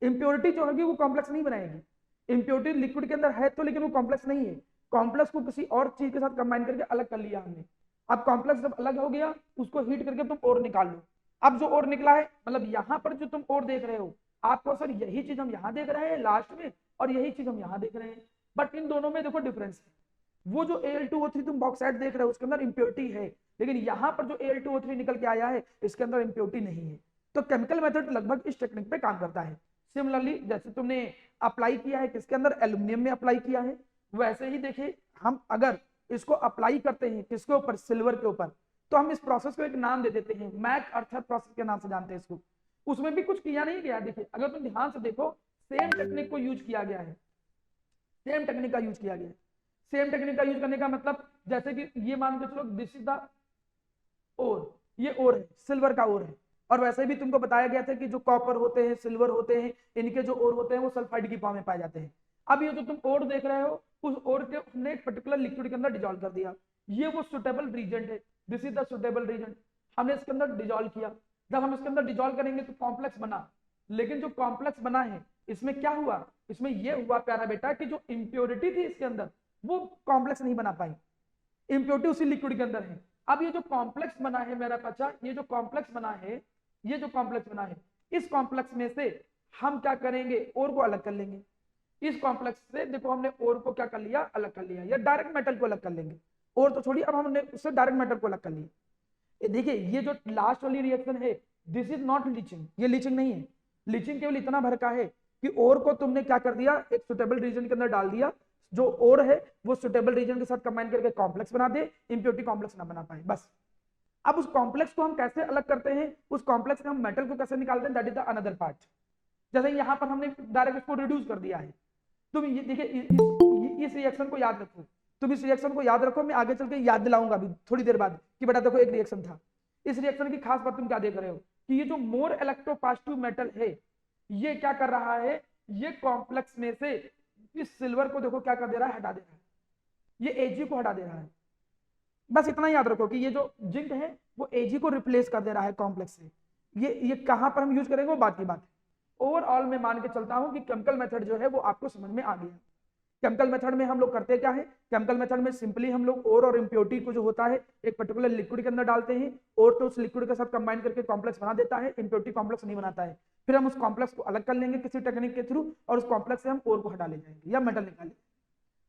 इंप्योरिटी जो होगी वो कॉम्प्लेक्स नहीं बनाएगी। इंप्योरिटी लिक्विड के अंदर है तो, लेकिन वो कॉम्प्लेक्स नहीं है। कॉम्प्लेक्स को किसी और चीज के साथ कंबाइन करके अलग कर लिया हमने। अब कॉम्प्लेक्स जब अलग हो गया, उसको हीट करके तुम और निकाल लो। अब जो और निकला है, मतलब यहाँ पर जो तुम और देख रहे हो, आपको सर यही चीज हम यहाँ देख रहे हैं लास्ट में, और यही चीज हम यहाँ देख रहे हैं, बट इन दोनों में देखो डिफरेंस है। वो जो Al2O3 तुम बॉक्साइट देख रहे हो उसके अंदर इंप्योरिटी है, लेकिन यहाँ पर जो Al2O3 निकल के आया है इसके अंदर इंप्योरिटी नहीं है। तो केमिकल मेथड लगभग इस टेक्निक पे काम करता है। सिमिलरली जैसे तुमने अप्लाई किया है किसके अंदर? एल्यूमिनियम में अप्लाई किया है, वैसे ही देखिए हम अगर इसको अप्लाई करते हैं किसके ऊपर? सिल्वर के ऊपर, तो हम इस प्रोसेस को एक नाम दे देते हैं, मैक अर्थर प्रोसेस के नाम से जानते हैं इसको। उसमें भी कुछ किया नहीं गया। देखिए अगर तुम ध्यान से देखो, सेम टेक्निक को यूज किया गया है, सेम टेक्निक का यूज किया गया है। सेम टेक्निक का यूज करने का मतलब जैसे कि ये मान के चलो दिस इज द ओर, ये ओर है, सिल्वर का ओर है, और वैसे भी तुमको बताया गया था कि जो कॉपर होते हैं, सिल्वर होते हैं, इनके जो ओर होते हैं वो सल्फाइड की फॉर्म में पाए जाते हैं। अब ये जो तुम ओर देख रहे हो, उस ओर के हमने एक पर्टिकुलर लिक्विड के अंदर डिजोल्व कर दिया। ये वो सुटेबल रीजन है, this is the suitable reason. हमने इसके अंदर डिजोल्व किया। जब हम इसके अंदर डिजोल्व करेंगे तो कॉम्प्लेक्स बना, लेकिन जो कॉम्प्लेक्स बना है इसमें क्या हुआ? इसमें यह हुआ प्यारा बेटा कि जो इंप्योरिटी थी इसके अंदर वो कॉम्प्लेक्स नहीं बना पाई। इंप्योरिटी उसी लिक्विड के अंदर है। अब ये जो कॉम्प्लेक्स बना है मेरा बच्चा, ये जो कॉम्प्लेक्स बना है, ये जो कॉम्प्लेक्स बना है, इस कॉम्प्लेक्स में से हम क्या करेंगे? ओर को अलग कर लेंगे। इस कॉम्प्लेक्स से देखो हमने ओर को क्या कर लिया? अलग कर लिया, या डायरेक्ट मेटल को अलग कर लेंगे। और तो छोड़िए, अब हमने उससे डायरेक्ट मेटल को अलग कर लिया। देखिए ये जो लास्ट वाली रिएक्शन है, दिस इज नॉट लीचिंग, ये लीचिंग नहीं है। लीचिंग केवल इतना भर का है कि ओर को तुमने क्या कर दिया? एक सुटेबल रीजन के अंदर डाल दिया, जो ओर है वो सुटेबल रीजन के साथ कंबाइन करके कॉम्प्लेक्स बना दे, इंप्योरिटी कॉम्प्लेक्स ना बना पाए, बस। अब उस कॉम्प्लेक्स को हम कैसे अलग करते हैं? उस कॉम्प्लेक्स से हम मेटल को कैसे निकालते हैं? That is the another part. जैसे यहाँ पर हमने डायरेक्ट इसको रिड्यूस कर दिया है। तुम ये देखिए इस रिएक्शन को याद रखो, तुम इस रिएक्शन को याद रखो। मैं आगे चल के याद दिलाऊंगा अभी थोड़ी देर बाद कि बेटा देखो एक रिएक्शन था। इस रिएक्शन की खास बात तुम क्या देख रहे हो कि ये जो मोर इलेक्ट्रोपॉजिटिव मेटल है, ये क्या कर रहा है? ये कॉम्प्लेक्स में से इस सिल्वर को देखो क्या कर दे रहा है? हटा दे रहा है। ये Ag को हटा दे रहा है। बस इतना याद रखो कि ये जो जिंक है वो Ag को रिप्लेस कर दे रहा है कॉम्प्लेक्स से। ये कहां पर हम यूज करेंगे वो बात की बात है। ओवरऑल मैं मान के चलता हूं कि केमिकल मेथड जो है वो आपको समझ में आ गया। केमिकल मेथड में हम लोग करते क्या है? केमिकल मेथड में सिंपली हम लोग ओर और इंप्योरिटी को जो होता है एक पर्टिकुलर लिक्विड के अंदर डालते हैं, और तो उस लिक्विड के साथ कंबाइन करके कॉम्प्लेक्स बना देता है, इंप्योरिटी कॉम्प्लेक्स नहीं बनाता है। फिर हम उस कॉम्प्लेक्स को अलग कर लेंगे किसी टेक्निक के थ्रू, और उस कॉम्प्लेक्स से हम ओर को हटा ले जाएंगे या मेटल निकालेंगे।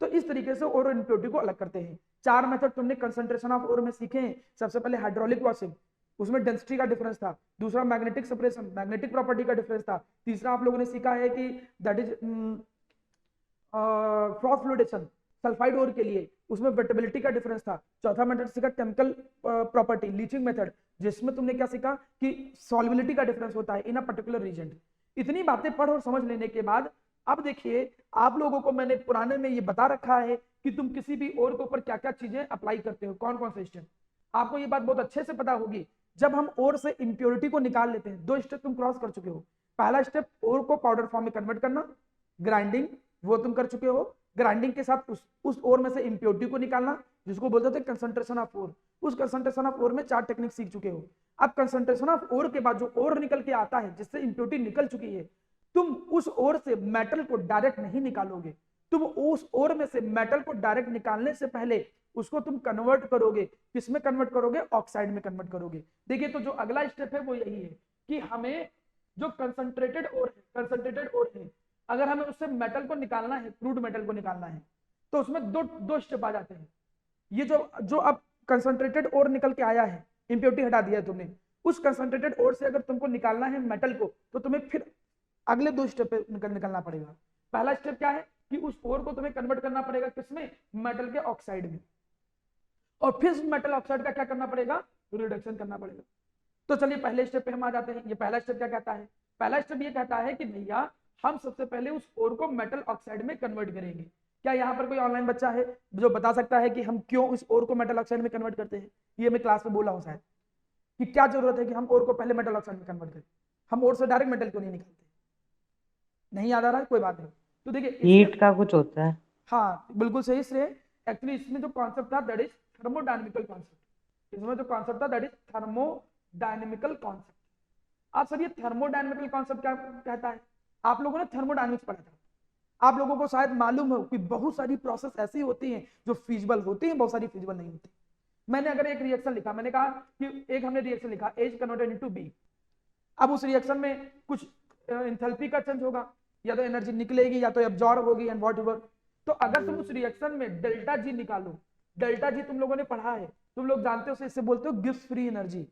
तो इस तरीके से ओर और इंप्योरिटी को अलग करते हैं। 4 मेथड तुमने कंसंट्रेशन ऑफ ओर में सीखे हैं। सबसे पहले हाइड्रोलिक वॉशिंग, उसमें डेंसिटी का डिफरेंस था। दूसरा मैग्नेटिक सेपरेशन, मैग्नेटिक प्रॉपर्टी का डिफरेंस था। तीसरा आप लोगों ने सीखा है कि that is froth flotation, sulphide ore के लिए उसमें वेटेबिलिटी का डिफरेंस था। चौथा मेथड सीखा केमिकल प्रॉपर्टी, लीचिंग मेथड, जिसमें तुमने क्या सीखा कि सॉल्युबिलिटी का डिफरेंस होता है इन अ पर्टिकुलर रीजन। इतनी बातें पढ़ और समझ लेने के बाद अब देखिए आप लोगों को मैंने पुराने में ये बता रखा है कि तुम किसी भी ओर के ऊपर क्या क्या चीजें अप्लाई करते हो, कौन कौन से स्टेप। आपको ये बात बहुत अच्छे से पता होगी, जब हम ओर से इंप्योरिटी को निकाल लेते हैं 2 स्टेप तुम क्रॉस कर चुके हो। पहला स्टेप ओर को पाउडर फॉर्म में कन्वर्ट करना, ग्राइंडिंग, वो तुम कर चुके हो। ग्राइंडिंग के साथ उस ओर में से इंप्योरिटी को निकालना, जिसको बोलते थे कंसंट्रेशन ऑफ ओर। उस कंसंट्रेशन ऑफ ओर में 4 टेक्निक सीख चुके हो। अब कंसंट्रेशन ऑफ ओर के बाद जो ओर निकल के आता है, जिससे इंप्योरिटी निकल चुकी है, तुम उस ओर से मेटल को डायरेक्ट नहीं निकालोगे। तुम उस ओर में से मेटल को डायरेक्ट निकालने से पहले उसको तुम कन्वर्ट करोगे। किसमें कन्वर्ट करोगे? ऑक्साइड में कन्वर्ट करोगे। देखिए तो जो अगला स्टेप है वो यही है कि हमें जो कंसंट्रेटेड ओर है, अगर हमें उससे मेटल को निकालना है, क्रूड मेटल को निकालना है, तो उसमें दो स्टेप आ जाते हैं। ये जो अब कंसंट्रेटेड ओर निकल के आया है, इंप्योरिटी हटा दिया है तुमने, उस कंसंट्रेटेड ओर से अगर तुमको निकालना है मेटल को, तो तुम्हें फिर अगले 2 स्टेप पे निकलना पड़ेगा। पहला स्टेप क्या है कि उस ओर को तुम्हें कन्वर्ट करना पड़ेगा किसमें? मेटल के ऑक्साइड में। और फिर मेटल ऑक्साइड का क्या करना पड़ेगा? रिडक्शन करना पड़ेगा। तो चलिए पहले स्टेप पे हम आ जाते हैं। ये पहला स्टेप क्या कहता है? पहला स्टेप ये कहता है कि भैया हम सबसे पहले उस ओर को मेटल ऑक्साइड में कन्वर्ट करेंगे। क्या यहाँ पर कोई ऑनलाइन बच्चा है जो बता सकता है कि हम क्यों इस ओर को मेटल ऑक्साइड में कन्वर्ट करते हैं? ये मैं क्लास में बोला हूँ शायद, कि क्या जरूरत है कि हम ओर को पहले मेटल ऑक्साइड में कन्वर्ट करें। हम ओर से डायरेक्ट मेटल क्यों नहीं निकालते? नहीं याद आ रहा है? कोई बात नहीं। तो देखिए हीट का कुछ होता है। हाँ बिल्कुल सही श्रेय। एक्चुअली इसमें जो कॉन्सेप्ट था दैट इज थर्मोडायनेमिकल कॉन्सेप्ट। इसमें जो कॉन्सेप्ट था दैट इज थर्मोडायनेमिकल कॉन्सेप्ट। आप सर ये थर्मोडायनेमिकल कॉन्सेप्ट क्या कहता है? आप लोगों ने थर्मोडायनेमिक्स पढ़ा था, आप लोगों को शायद मालूम हो कि बहुत सारी प्रोसेस ऐसी होती हैं जो फिजिबल होती हैं, बहुत सारी फिजिबल नहीं होती। मैंने अगर एक रिएक्शन लिखा, मैंने कहा कि एक हमने रिएक्शन लिखा H कन्वर्टेड इनटू B। अब उस रिएक्शन में कुछ एंथैल्पी का चेंज होगा, या तो एनर्जी निकलेगी या तो एब्जॉर्ब होगी एंड व्हाटएवर। तो अगर तुम उस रिएक्शन में डेल्टा जी निकालो, डेल्टा जी तुम लोगों ने पढ़ा है, तुम लोग जानते हो, इससे बोलते हो गिब्स फ्री एनर्जी।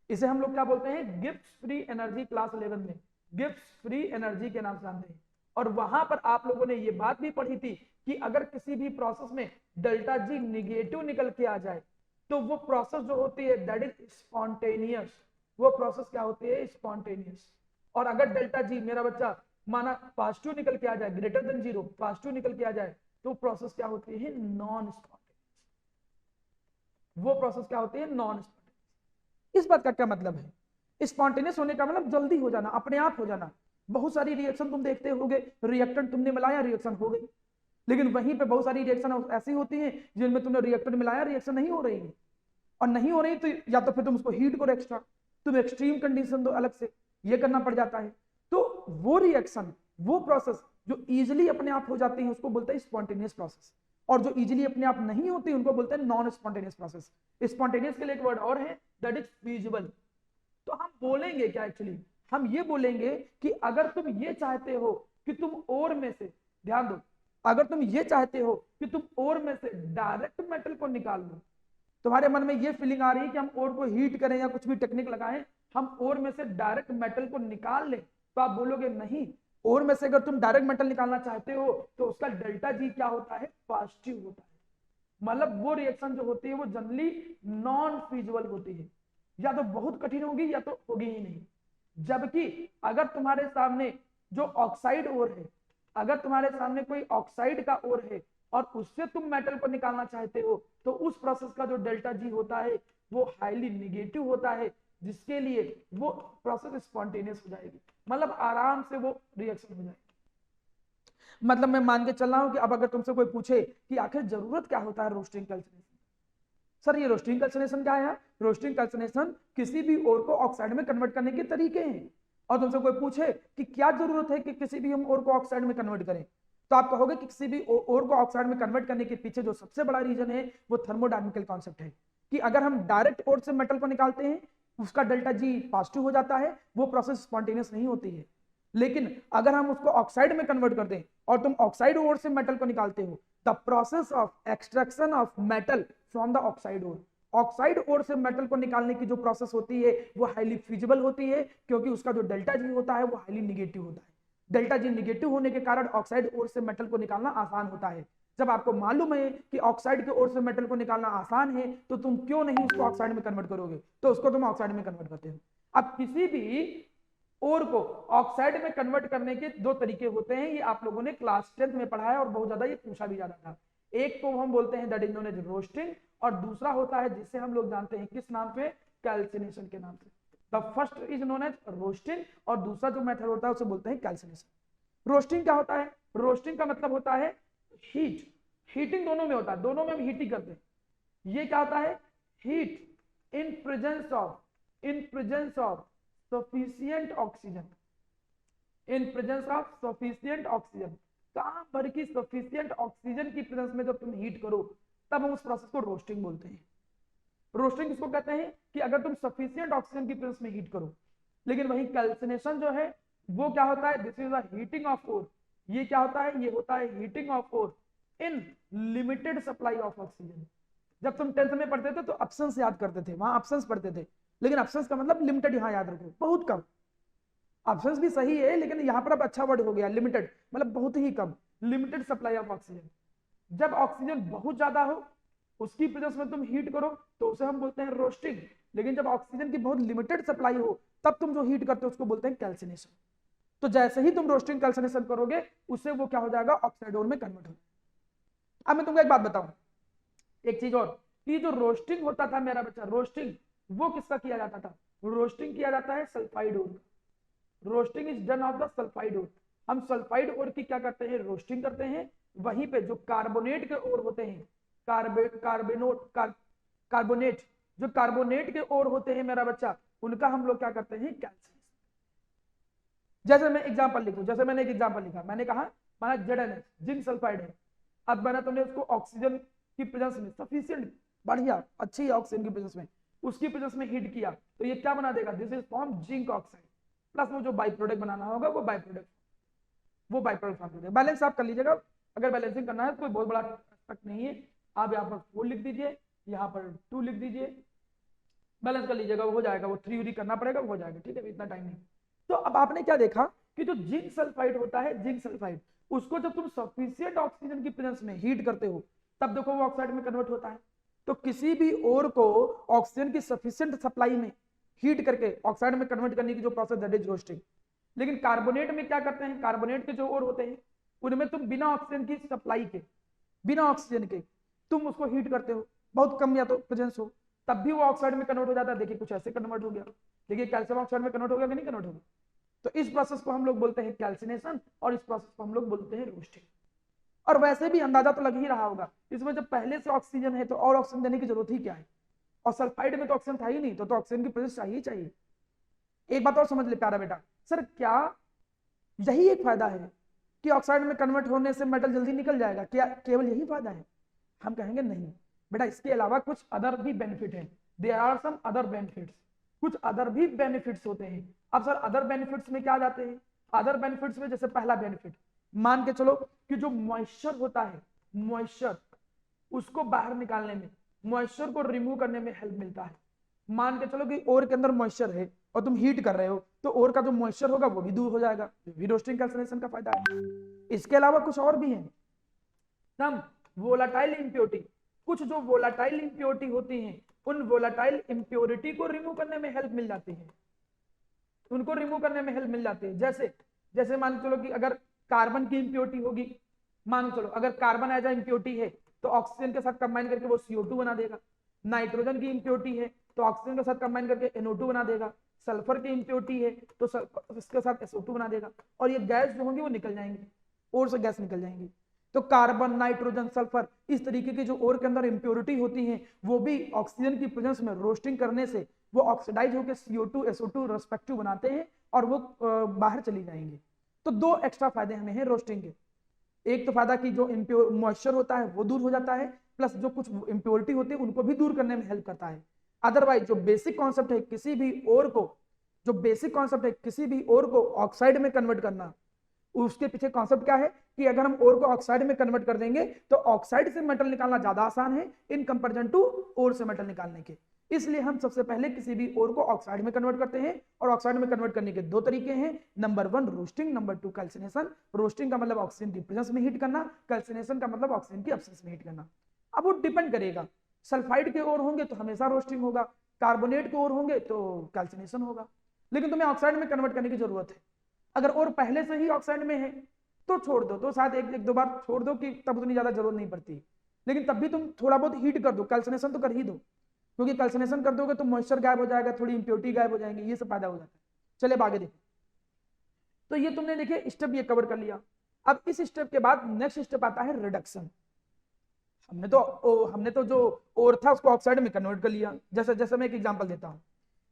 इसे हम लोग क्या बोलते हैं? Gibbs free energy. क्लास 11 में गिब्स फ्री एनर्जी के नाम से जानते हैं। और वहां पर आप लोगों ने ये बात भी पढ़ी थी कि अगर किसी भी प्रोसेस में डेल्टा जी निगेटिव निकल के आ जाए तो वो प्रोसेस जो होती है दैट इज स्पॉन्टेनियस। वो प्रोसेस क्या होती है? स्पॉन्टेनियस। और अगर डेल्टा जी मेरा बच्चा माना पॉजिटिव निकल के आ जाए, ग्रेटर देन 0 पॉजिटिव निकल के आ जाए, तो प्रोसेस क्या होती है? Non spontaneous. वो प्रोसेस क्या होती है? Non spontaneous. इस बात का क्या मतलब है? स्पॉन्टेनियस होने का मतलब जल्दी हो जाना, अपने आप हो जाना। बहुत सारी रिएक्शन तुम देखते होगे, रिएक्टेंट तुमने मिलाया, रिएक्शन हो गई। लेकिन वहीं पे बहुत सारी रिएक्शन ऐसी होती हैं जिनमें तुमने रिएक्टेंट मिलाया, रिएक्शन नहीं हो रही है। और नहीं हो रही तो या तो फिर तुम उसको हीट करो एक्स्ट्रा, तुम एक्सट्रीम कंडीशन दो, अलग से ये करना पड़ जाता है। तो वो रिएक्शन, वो प्रोसेस जो इजिली अपने आप हो जाती है उसको बोलते हैं स्पॉन्टेनियस प्रोसेस, और जो इजिली अपने आप नहीं होती उनको बोलते हैं नॉन स्पॉन्टेनियस प्रोसेस। स्पॉन्टेनियस के लिए एक वर्ड और है दैट इज फीजिबल। तो हम बोलेंगे क्या? एक्चुअली हम ये बोलेंगे कि अगर तुम ये चाहते हो कि तुम ओर में से, ध्यान दो, अगर तुम ये चाहते हो कि तुम ओर में से डायरेक्ट मेटल को निकाल लो, तुम्हारे मन में ये फीलिंग आ रही है कि हम ओर को हीट करें या कुछ भी टेक्निक लगाएं, हम ओर में से डायरेक्ट मेटल को निकाल लें, तो आप बोलोगे नहीं, ओर में से अगर तुम डायरेक्ट मेटल निकालना चाहते हो तो उसका डेल्टा जी क्या होता है? पॉजिटिव होता है। मतलब वो रिएक्शन जो होती है वो जनरली नॉन फीजिबल होती है, या तो बहुत कठिन होगी या तो होगी ही नहीं। जबकि अगर तुम्हारे सामने जो ऑक्साइड ओर है, अगर तुम्हारे सामने कोई ऑक्साइड का ओर है और उससे तुम मेटल को निकालना चाहते हो, तो उस प्रोसेस का जो डेल्टा जी होता है वो हाईली निगेटिव होता है, जिसके लिए वो प्रोसेस स्पॉन्टेनियस हो जाएगी, मतलब आराम से वो रिएक्शन हो जाएगी। मतलब मैं मान के चल रहा हूं कि अब अगर तुमसे कोई पूछे कि आखिर जरूरत क्या होता है रोस्टिंग कैल्सिनेशन, सर ये रोस्टिंग कैल्सिनेशन क्या है? रोस्टिंग कैल्सिनेशन किसी भी ओर को ऑक्साइड में कन्वर्ट करने के तरीके हैं। और तुमसे कोई पूछे कि क्या जरूरत है कि किसी भी हम ओर को ऑक्साइड में कन्वर्ट करें, तो आप कहोगे कि किसी भी ओर को ऑक्साइड में कन्वर्ट करने के पीछे जो सबसे बड़ा रीजन है वो थर्मोडायनेमिकल कॉन्सेप्ट है, कि अगर हम डायरेक्ट ओर से मेटल को निकालते हैं उसका डेल्टा जी पॉजिटिव हो जाता है, वो प्रोसेस स्पॉन्टेनियस नहीं होती है। लेकिन अगर हम उसको ऑक्साइड में कन्वर्ट कर दें और तुम ऑक्साइड ओर से मेटल को निकालते हो, the process of extraction of metal from the oxide ore, oxide ore से मेटल को निकालने की जो प्रोसेस होती है वो हाईली फिजिबल होती है, क्योंकि उसका जो डेल्टा जी होता है वो हाईली निगेटिव होता है। डेल्टा जी निगेटिव होने के कारण ऑक्साइड ओर से मेटल को निकालना आसान होता है। जब आपको मालूम है कि ऑक्साइड के ओर से मेटल को निकालना आसान है तो तुम क्यों नहीं उसको ऑक्साइड में कन्वर्ट करोगे, तो उसको तुम ऑक्साइड में कन्वर्ट करते हो। अब किसी भी ओर को ऑक्साइड में कन्वर्ट करने के दो तरीके होते हैं, ये आप लोगों ने क्लास 10th में पढ़ा है और बहुत ज्यादा ये पूछा भी जाता था। एक को हम बोलते हैं that is known as roasting, और दूसरा होता है जिसे हम लोग जानते हैं किस नाम पे, कैल्सिनेशन के नाम से। The first is known as roasting और दूसरा जो मेथड होता है उसे बोलते हैं कैल्सिनेशन। रोस्टिंग क्या होता है? रोस्टिंग का मतलब होता है हीट, हीटिंग दोनों में होता है, दोनों में हम हीटिंग करते हैं। ये क्या होता है? Heat in presence of sufficient oxygen, in presence of sufficient oxygen. कहां पर की सफिशिएंट ऑक्सीजन की प्रेजेंस में जब तुम हीट करो तब हम उस प्रोसेस को रोस्टिंग बोलते हैं। रोस्टिंग किसको कहते हैं? कि अगर तुम सफिशिएंट ऑक्सीजन की प्रेजेंस में हीट करो। लेकिन वही कैल्सिनेशन जो है वो क्या होता है? This is the heating of ore. ये क्या होता है? ये होता है heating of ore in limited supply of oxygen. जब तुम 10th में पढ़ते थे तो ऑप्शंस याद करते थे, वहां ऑप्शंस पढ़ते थे, लेकिन ऑप्शंस का मतलब लिमिटेड यहां याद रखो, बहुत कम। ऑप्शंस भी सही है लेकिन यहां पर अब अच्छा वर्ड हो गया लिमिटेड, मतलब बहुत ही कम, लिमिटेड सप्लाई ऑफ ऑक्सीजन। जब ऑक्सीजन बहुत ज्यादा हो उसकी प्रेजेंस में तुम हीट करो तो उसे हम बोलते हैं रोस्टिंग, लेकिन जब ऑक्सीजन की बहुत लिमिटेड सप्लाई हो तब तुम जो हीट करते हो उसको बोलते हैं कैल्सिनेशन। तो जैसे ही तुम रोस्टिंग कैल्सिनेशन करोगे उससे वो क्या हो जाएगा? ऑक्साइड ओर में कन्वर्ट हो। अब मैं तुमको एक बात बताऊं, एक चीज और, कि जो रोस्टिंग होता था मेरा बच्चा, रोस्टिंग वो किसका किया जाता था? रोस्टिंग किया जाता है sulphide ore. Roasting is done of the sulphide ore. हम सल्फाइड ओर की क्या करते हैं? रोस्टिंग करते हैं। वहीं पे जो कार्बोनेट के ओर होते हैं, कार्बोनेट, जो कार्बोनेट के ओर होते हैं मेरा बच्चा, उनका हम लोग क्या करते हैं? कैल्सिनेशन। जैसे मैं एग्जांपल लिखूं, जैसे मैंने एक एग्जांपल लिखा, मैंने कहा माना ZnH जिंक सल्फाइड है। अब मैंने तुमने उसको ऑक्सीजन की प्रेजेंस में सफिशिएंट, बढ़िया अच्छी ऑक्सीजन की प्रेजेंस में, उसकी प्रेजेंस में हीट किया तो ये क्या बना देगा? This is form zinc oxide, plus वो जो बाई प्रोडक्ट बनाना होगा वो बाई प्रोडक्ट फॉर्म देगा। बैलेंस आप कर लीजिएगा, अगर बैलेंसिंग करना है तो कोई बहुत बड़ा एस्पेक्ट नहीं है। आप यहाँ पर 4 लिख दीजिए, यहाँ पर 2 लिख दीजिए, बैलेंस कर लीजिएगा, वो हो जाएगा। वो 3 करना पड़ेगा, वो हो जाएगा, ठीक है, इतना टाइम नहीं। तो अब आपने क्या देखा कि जो जिंक सल्फाइड होता है, जिंक सल्फाइड, उसको जब तुम सफिशिएंट ऑक्सीजन की प्रेजेंस में हीट करते हो तब देखो वो ऑक्साइड में कन्वर्ट होता है। तो किसी भी ओर को ऑक्सीजन की सफिशिएंट सप्लाई में हीट करके ऑक्साइड में कन्वर्ट करने की जो प्रोसेस, दैट इज रोस्टिंग। लेकिन कार्बोनेट में क्या करते हैं? कार्बोनेट के जो ओर होते हैं उनमें तुम बिना ऑक्सीजन की सप्लाई के, बिना ऑक्सीजन के तुम उसको हीट करते हो, बहुत कम या तो प्रेजेंस हो, तब भी वो ऑक्साइड में कन्वर्ट हो जाता है। देखिए कुछ ऐसे कन्वर्ट हो गया, देखिए कैल्शियम ऑक्साइड में कन्वर्ट हो गया कि नहीं कन्वर्ट हो गया। तो इस प्रोसेस को हम लोग बोलते हैं कैल्सिनेशन और इस प्रोसेस को हम लोग बोलते हैं रोस्टिंग। और वैसे भी अंदाजा तो लग ही रहा होगा, इसमें जब पहले से ऑक्सीजन है तो और ऑक्सीजन देने की जरूरत ही क्या है? और सल्फाइड में तो ऑक्सीजन था ही नहीं, तो ऑक्सीजन की प्रेजेंस चाहिए। एक बात और समझ ले प्यारा बेटा, सर क्या यही एक फायदा है कि ऑक्साइड में कन्वर्ट होने से मेटल जल्दी निकल जाएगा? क्या केवल यही फायदा है? हम कहेंगे नहीं बेटा, इसके अलावा कुछ अदर भी बेनिफिट है। There are some other benefits, कुछ अदर भी बेनिफिट्स होते हैं। अब सर अदर बेनिफिट्स में क्या जाते हैं? अदर बेनिफिट्स में जैसे पहला बेनिफिट, मान के चलो कि जो मॉइस्चर होता है, मॉइस्चर उसको बाहर निकालने में, मॉइस्चर को रिमूव करने में हेल्प मिलता है। मान के चलो कि ओर के अंदर मॉइस्चर है और तुम हीट कर रहे हो तो ओर का जो मॉइस्चर होगा वो भी दूर हो जाएगा, भी रोस्टिंग कैल्सिनेशन का फायदा है। इसके अलावा कुछ और भी है, सम वोलाटाइल इंप्योरिटी, कुछ जो वोलाटाइल इंप्योरिटी होती हैं उन वोलाटाइल इंप्योरिटी को रिमूव करने में हेल्प मिल जाती है, उनको रिमूव करने में हेल्प मिल जाती है। जैसे मान चलो कि अगर कार्बन की इंप्योरिटी होगी, मान चलो अगर कार्बन एज इंप्योरिटी है तो ऑक्सीजन के साथ कंबाइन करके वो CO2 बना देगा। नाइट्रोजन की इंप्योरिटी है तो ऑक्सीजन के साथ कंबाइन करके NO2 बना देगा। सल्फर की इंप्योरिटी है तो इसके साथ SO2 बना देगा, और ये गैस जो होंगी वो निकल जाएंगी, और से गैस निकल जाएंगी। तो कार्बन, नाइट्रोजन, सल्फर, इस तरीके की जो ओर के अंदर इंप्योरिटी होती हैं वो भी ऑक्सीजन की प्रेजेंस में रोस्टिंग करने से वो ऑक्सीडाइज होकर CO2, SO2 रेस्पेक्टिव बनाते हैं और वो बाहर चली जाएंगे। तो 2 एक्स्ट्रा फायदे हमें हैं रोस्टिंग के। एक तो फायदा कि जो मॉइस्चर होता है वो दूर हो जाता है, प्लस जो कुछ इंप्योरिटी होती है उनको भी दूर करने में हेल्प करता है। अदरवाइज जो बेसिक कॉन्सेप्ट है किसी भी ओर को, जो बेसिक कॉन्सेप्ट है किसी भी ओर को ऑक्साइड में कन्वर्ट करना, उसके पीछे कॉन्सेप्ट क्या है कि अगर हम ओर को ऑक्साइड में कन्वर्ट कर देंगे तो ऑक्साइड से मेटल निकालना ज्यादा आसान है इन कंपैरिजन टू ओर से मेटल निकालने के। इसलिए हम सबसे पहले किसी भी ओर को ऑक्साइड में कन्वर्ट करते हैं, और ऑक्साइड में कन्वर्ट करने के दो तरीके हैं, number 1 roasting, number 2 calcination. Roasting का मतलब ऑक्सीजन की प्रेजेंस में हीट करना, कैल्सिनेशन का मतलब ऑक्सीजन की एब्सेंस में हीट करना। अब वो डिपेंड करेगा, सल्फाइड के ओर होंगे तो हमेशा रोस्टिंग होगा, कार्बोनेट के ओर होंगे तो कैल्सिनेशन होगा। लेकिन तुम्हें ऑक्साइड में कन्वर्ट करने की जरूरत है। अगर और पहले से ही ऑक्साइड में है तो छोड़ दो, तो शायद एक दो बार छोड़ दो कि तब उतनी ज्यादा जरूरत नहीं पड़ती, लेकिन तब भी तुम थोड़ा बहुत हीट कर दो, कैल्सिनेशन तो कर ही दो, क्योंकि कैल्सिनेशन कर दोगे तो मॉइस्चर गायब हो जाएगा, थोड़ी इंप्योरिटी गायब हो जाएंगी, ये सब फायदा हो जाता है। चलिए आगे देखो। तो ये तुमने देखिए स्टेप ये कवर कर लिया। अब इस स्टेप के बाद नेक्स्ट स्टेप आता है रिडक्शन। हमने तो जो ओर था उसको ऑक्साइड में कन्वर्ट कर लिया। जैसे जैसे मैं एक एग्जांपल देता हूं,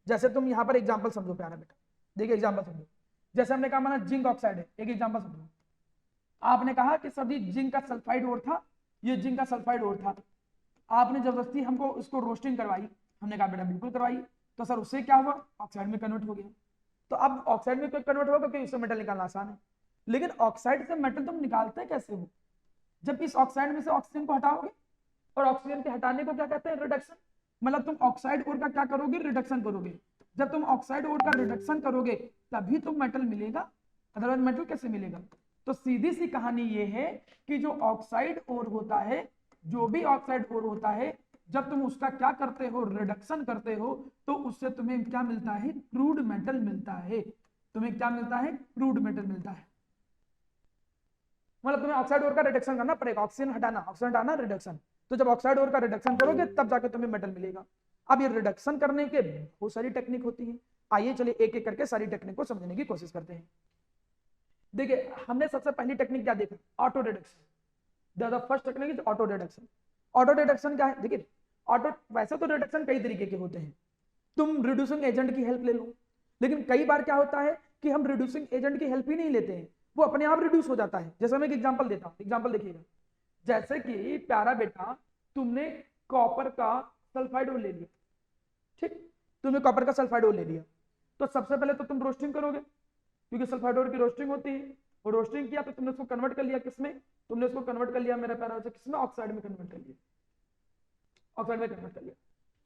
जैसे तुम यहां पर एग्जांपल समझो प्यारा बेटा, देखिए एग्जांपल समझो। जैसे हमने कहा माना जिंक ऑक्साइड है, एक एग्जांपल समझो। आपने कहा कि सर जी जिंक का सल्फाइड ओर था, ये जिंक का सल्फाइड ओर था, आपने जबरदस्ती हमको उसको रोस्टिंग करवाई। हमने कहा बेटा बिल्कुल करवाई, तो सर उससे क्या हुआ, ऑक्साइड में कन्वर्ट हो गया। तो अब ऑक्साइड में कन्वर्ट होगा क्योंकि इससे मेटल निकालना आसान है। लेकिन ऑक्साइड से मेटल तुम निकालते कैसे हो, जब इस ऑक्साइड में से ऑक्सीजन को हटाओगे, और ऑक्सीजन के हटाने को क्या कहते हैं, रिडक्शन। मतलब तुम ऑक्साइड ओर का क्या करोगे, रिडक्शन करोगे। जब तुम ऑक्साइड ओर का रिडक्शन करोगे तभी तो मेटल मिलेगा, अदरवाइज मेटल कैसे मिलेगा। तो सीधी सी कहानी ये है कि जो ऑक्साइड ओर होता है, जो भी ऑक्साइड ओर होता है, जब तुम उसका क्या करते हो, रिडक्शन करते हो, तो उससे तुम्हें क्या मिलता है, क्रूड मेटल मिलता है। तुम्हें क्या मिलता है, क्रूड मेटल मिलता है। मतलब तुम्हें ऑक्साइड ओर का रिडक्शन करना पड़ेगा, ऑक्सीजन हटाना रिडक्शन। तो जब ऑक्साइड ओर का रिडक्शन करोगे तब जाके तुम्हें मेटल मिलेगा। अब ये रिडक्शन करने के बहुत सारी टेक्निक होती है। आइए चलिए एक एक करके सारी टेक्निक को समझने की कोशिश करते हैं। देखिए हमने सबसे पहली टेक्निक क्या देखा, auto reduction. The first technique is auto reduction. Auto reduction क्या है, देखिए ऑटो, वैसे तो रिडक्शन कई तरीके के होते हैं, तुम रिड्यूसिंग एजेंट की हेल्प ले लो, लेकिन कई बार क्या होता है कि हम रिड्यूसिंग एजेंट की हेल्प ही नहीं लेते हैं, वो अपने आप रिड्यूस हो जाता है। जैसे मैं एक एग्जांपल देता हूं, एग्जांपल देखिएगा। जैसे कि प्यारा बेटा तुमने कॉपर का सल्फाइड ओर ले लिया, ठीक, तुमने कॉपर का सल्फाइड ओर ले लिया, तो सबसे पहले तो तुम रोस्टिंग करोगे, क्योंकि सल्फाइड ओर की रोस्टिंग होती है। और रोस्टिंग किया तो तुमने उसको कन्वर्ट कर लिया, किसमें, तुमने उसको कन्वर्ट कर लिया मेरा प्यारा, किसमें, ऑक्साइड में कन्वर्ट कर लिया, ऑक्साइड में कन्वर्ट कर लिया।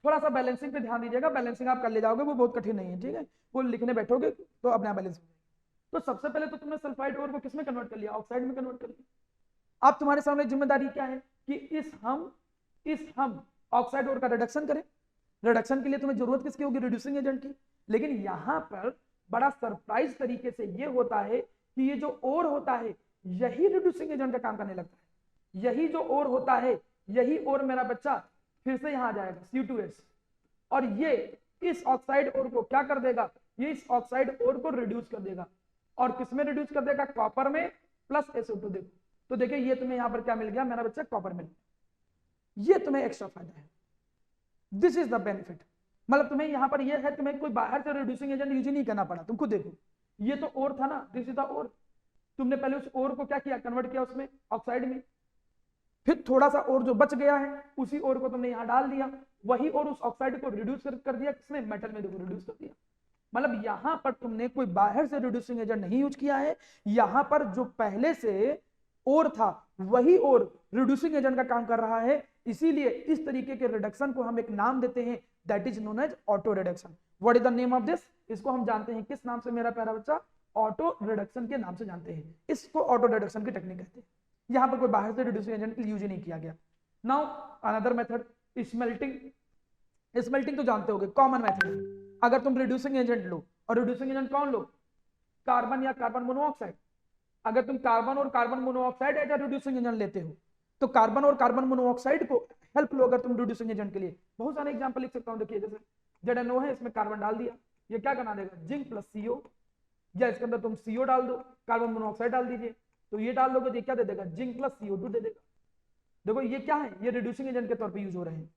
थोड़ा सा बैलेंसिंग पे ध्यान दीजिएगा, बैलेंसिंग आप कर ले जाओगे, वो बहुत कठिन नहीं है, ठीक है, वो लिखने बैठोगे तो अपने आप बैलेंस हो जाएगा। तो सबसे पहले तो तुमने सल्फाइड ओर को किसमें कन्वर्ट कर लिया, ऑक्साइड में कन्वर्ट कर लिया। अब तुम्हारे सामने जिम्मेदारी क्या है कि इस हम ऑक्साइड ओर का रिडक्शन करें। रिडक्शन के लिए तुम्हें जरूरत किसकी होगी, रिड्यूसिंग एजेंट की। लेकिन यहां पर बड़ा सरप्राइज तरीके से ये होता है कि ये जो ओर होता है यही रिड्यूसिंग एजेंट का काम करने लगता है। यही जो ओर होता है, यही ओर मेरा बच्चा फिर से यहां आ जाएगा C2H, और ये इस ऑक्साइड ओर को क्या कर देगा, ये इस ऑक्साइड ओर को रिड्यूस कर देगा। और किसमें रिड्यूस कर देगा, कॉपर में प्लस SO2। देखो तो देखिए ये तुम्हें यहां पर क्या मिल गया मेरा बच्चा, कॉपर मिल गया। ये तुम्हें एक्स्ट्रा फायदा है, दिस इज द बेनिफिट। मतलब तुम्हें यहां पर यह है, तुम्हें कोई बाहर से रिड्यूसिंग एजेंट यूज नहीं करना पड़ा। तुम खुद देखो, ये तो ओर था ना, दिस इज द ओर। तुमने पहले उस ओर को क्या किया, कन्वर्ट किया उसमें ऑक्साइड में, फिर थोड़ा सा और जो बच गया है उसी ओर को तुमने यहां डाल दिया, वही और उस ऑक्साइड को रिड्यूस कर दिया किसमें, मेटल में, देखो रिड्यूस कर दिया। मतलब यहां पर तुमने कोई बाहर से रिड्यूसिंग एजेंट नहीं यूज किया है, यहां पर जो पहले से ओर था वही ओर रिड्यूसिंग एजेंट का काम कर रहा है। इसीलिए इस तरीके के रिडक्शन को हम एक नाम देते हैं, that is known as auto reduction. What is the name of this, इसको हम जानते हैं किस नाम से मेरा प्यारा बच्चा, ऑटो रिडक्शन के नाम से जानते हैं। इसको ऑटो रिडक्शन की टेक्निक कहते हैं। यहां पर कोई बाहर से रिड्यूसिंग एजेंट यूज ही नहीं किया गया। Now another method, smelting. Smelting तो जानते होगे, कॉमन मेथड। अगर तुम रिड्यूसिंग एजेंट लो, और रिड्यूसिंग एजेंट कौन लो, कार्बन या कार्बन मोनोऑक्साइड। अगर तुम कार्बन और carbon monoxide as reducing agent लेते हो, तो कार्बन और कार्बन मोनोऑक्साइड को हेल्प लो अगर तुम रिड्यूसिंग एजेंट के लिए। बहुत सारे एग्जांपल लिख सकता हूं, देखिए जैसे ZNO है, इसमें कार्बन डाल दिया, ये क्या बना देगा, जिंक प्लस CO, या इसके अंदर तुम CO डाल दो, कार्बन मोनोऑक्साइड डाल दीजिए, तो ये डाल दोगे तो क्या दे देगा, जिंक प्लस CO2 दे देगा। देखो ये क्या है, ये रिड्यूसिंग एजेंट के तौर पे यूज हो रहे हैं।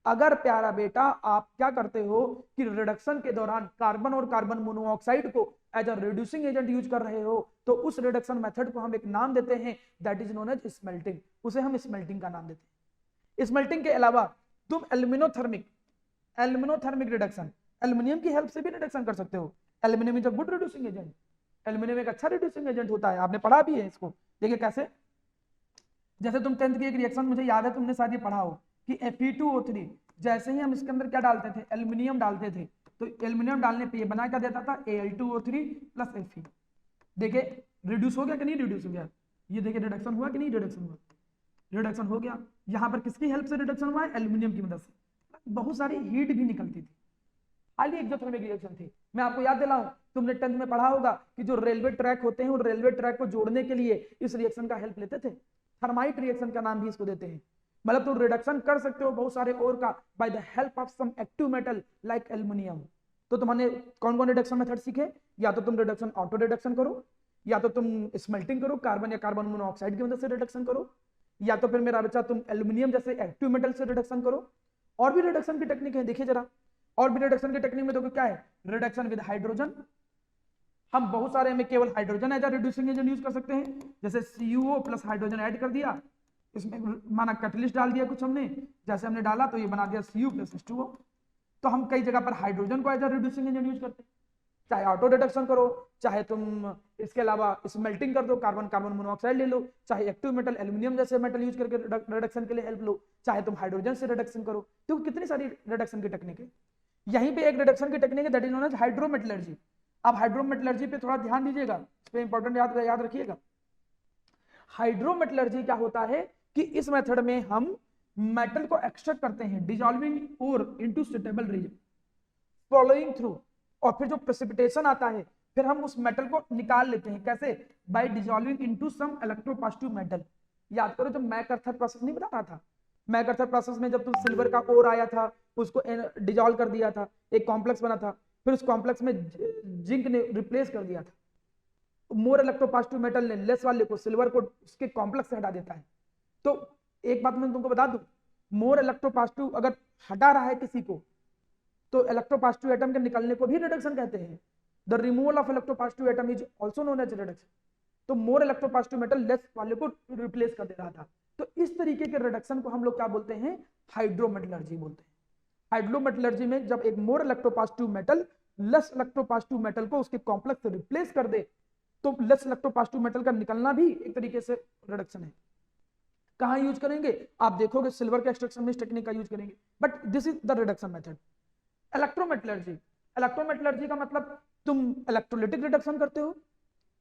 अगर प्यारा बेटा आप क्या करते हो कि रिडक्शन के दौरान कार्बन और कार्बन मोनोऑक्साइड को as a reducing agent use कर रहे हो, तो उस रिडक्शन मेथड को हम एक नाम देते हैं, that is known as smelting. उसे हम स्मेल्टिंग का नाम देते हैं। स्मेल्टिंग के अलावा तुम एल्यूमिनोथर्मिक रिडक्शन, एल्यूमिनियम की हेल्प से भी रिडक्शन कर सकते हो। Aluminium is a good reducing agent, aluminium एक अच्छा रिड्यूसिंग एजेंट होता है, आपने पढ़ा भी है इसको। देखिए कैसे, जैसे तुम 10th की एक रिएक्शन मुझे याद है तुमने शायद ये पढ़ा हो कि Fe2O3 जैसे ही हम इसके अंदर क्या डालते थे, एल्यूमिनियम डालते थे, तो एल्यूमिनियम डालने पे ये बना क्या देता था, Al2O3 प्लस Fe। देखिए रिड्यूस हो गया कि नहीं रिड्यूस हो गया, ये देखिए रिडक्शन हुआ कि नहीं रिडक्शन हुआ, रिडक्शन हो गया। यहाँ पर किसकी हेल्प से रिडक्शन हुआ है, एल्यूमिनियम की मदद से। बहुत सारी हीट भी निकलती थी, हाईली एक्सोथर्मिक रिएक्शन थी। मैं आपको याद दिलाऊं, तुमने 10th में पढ़ा होगा कि जो रेलवे ट्रैक होते हैं, उन रेलवे ट्रैक को जोड़ने के लिए इस रिएक्शन का हेल्प लेते थे। थर्माइट रिएक्शन का नाम भी इसको देते हैं। मतलब तुम रिडक्शन कर सकते हो बहुत सारे और का by the help of some active metal like aluminium. तो तुमने कौन कौन रिडक्शन मेथड सीखे, या तो तुम रिडक्शन ऑटो रिडक्शन करो, या तो तुम स्मेल्टिंग करो, कार्बन या कार्बन मोनोऑक्साइड की मदद से रिडक्शन करो, या तो फिर मेरा बच्चा तुम एल्यूमिनियम जैसे एक्टिव मेटल से रिडक्शन करो। और भी रिडक्शन की टेक्निक है, देखिए जरा। और भी रिडक्शन की टेक्निक में देखो क्या है, रिडक्शन विद हाइड्रोजन। हम बहुत सारे में केवल hydrogen as a reducing agent use कर सकते हैं, जैसे CuO प्लस हाइड्रोजन ऐड कर दिया, इसमें माना कैटलिस्ट डाल दिया कुछ हमने, जैसे हमने डाला तो ये बना दिया Cu प्लस H2O। तो हम कई जगह पर हाइड्रोजन को as a reducing agent use करते हैं, चाहे ऑटो रिडक्शन करो, चाहे तुम इसके अलावा स्मेल्टिंग कर दो, कार्बन कार्बन मोनोऑक्साइड ले लो, चाहे एक्टिव मेटल एल्यूमिनियम जैसे मेटल यूज करके रिडक्शन के लिए हेल्प लो, चाहे तुम हाइड्रोजन से रिडक्शन करो। तो कितनी सारी रिडक्शन की टेक्निक है। यहीं पे एक रिडक्शन की टेक्निक है that is known as hydrometallurgy. आप हाइड्रोमेटलर्जी पे थोड़ा ध्यान दीजिएगा, इस पे इंपॉर्टेंट याद रखिएगा। हाइड्रोमेटलर्जी क्या होता है कि इस मेथड में हम मेटल को एक्सट्रैक्ट करते हैं, dissolving ore into suitable reagent, following through, और फिर जो प्रेसिपिटेशन आता है फिर हम उस मेटल को निकाल लेते हैं। कैसे, by dissolving into some electropositive metal. याद करो जब मैकअर्थर प्रोसेस नहीं बता रहा था, मैकअर्थर प्रोसेस में जब तुम सिल्वर का ओर आया था, उसको डिसॉल्व कर दिया था, एक कॉम्प्लेक्स बना था, फिर उस कॉम्प्लेक्स में जिंक ने रिप्लेस कर दिया था। मोर इलेक्ट्रोपॉजिटिव मेटल ने लेस वाले को, सिल्वर को, उसके कॉम्प्लेक्स से हटा देता है। तो एक बात मैं तुमको बता दूं, मोर इलेक्ट्रोपॉजिटिव अगर हटा रहा है किसी को, तो इलेक्ट्रोपॉजिटिव एटम के निकलने को भी रिडक्शन कहते हैं। The removal of electropositive atom is also known as reduction. तो मोर इलेक्ट्रोपॉजिटिव मेटल लेस वाले को रिप्लेस कर दे रहा था। तो इस तरीके के रिडक्शन को हम लोग क्या बोलते हैं, हाइड्रोमेटलर्जी बोलते हैं। हाइड्रोमेटलर्जी में जब एक more electropositive metal less electropositive metal को उसके कॉम्प्लेक्स से रिप्लेस कर दे, तो लेस इलेक्ट्रोपॉजिटिव मेटल का निकलना भी एक तरीके से रिडक्शन है। कहां यूज करेंगे, आप देखोगे सिल्वर के एक्सट्रैक्शन में इस टेक्निक का यूज करेंगे, but this is the reduction method. Electrometallurgy, electrometallurgy का मतलब तुम इलेक्ट्रोलिटिक रिडक्शन करते हो,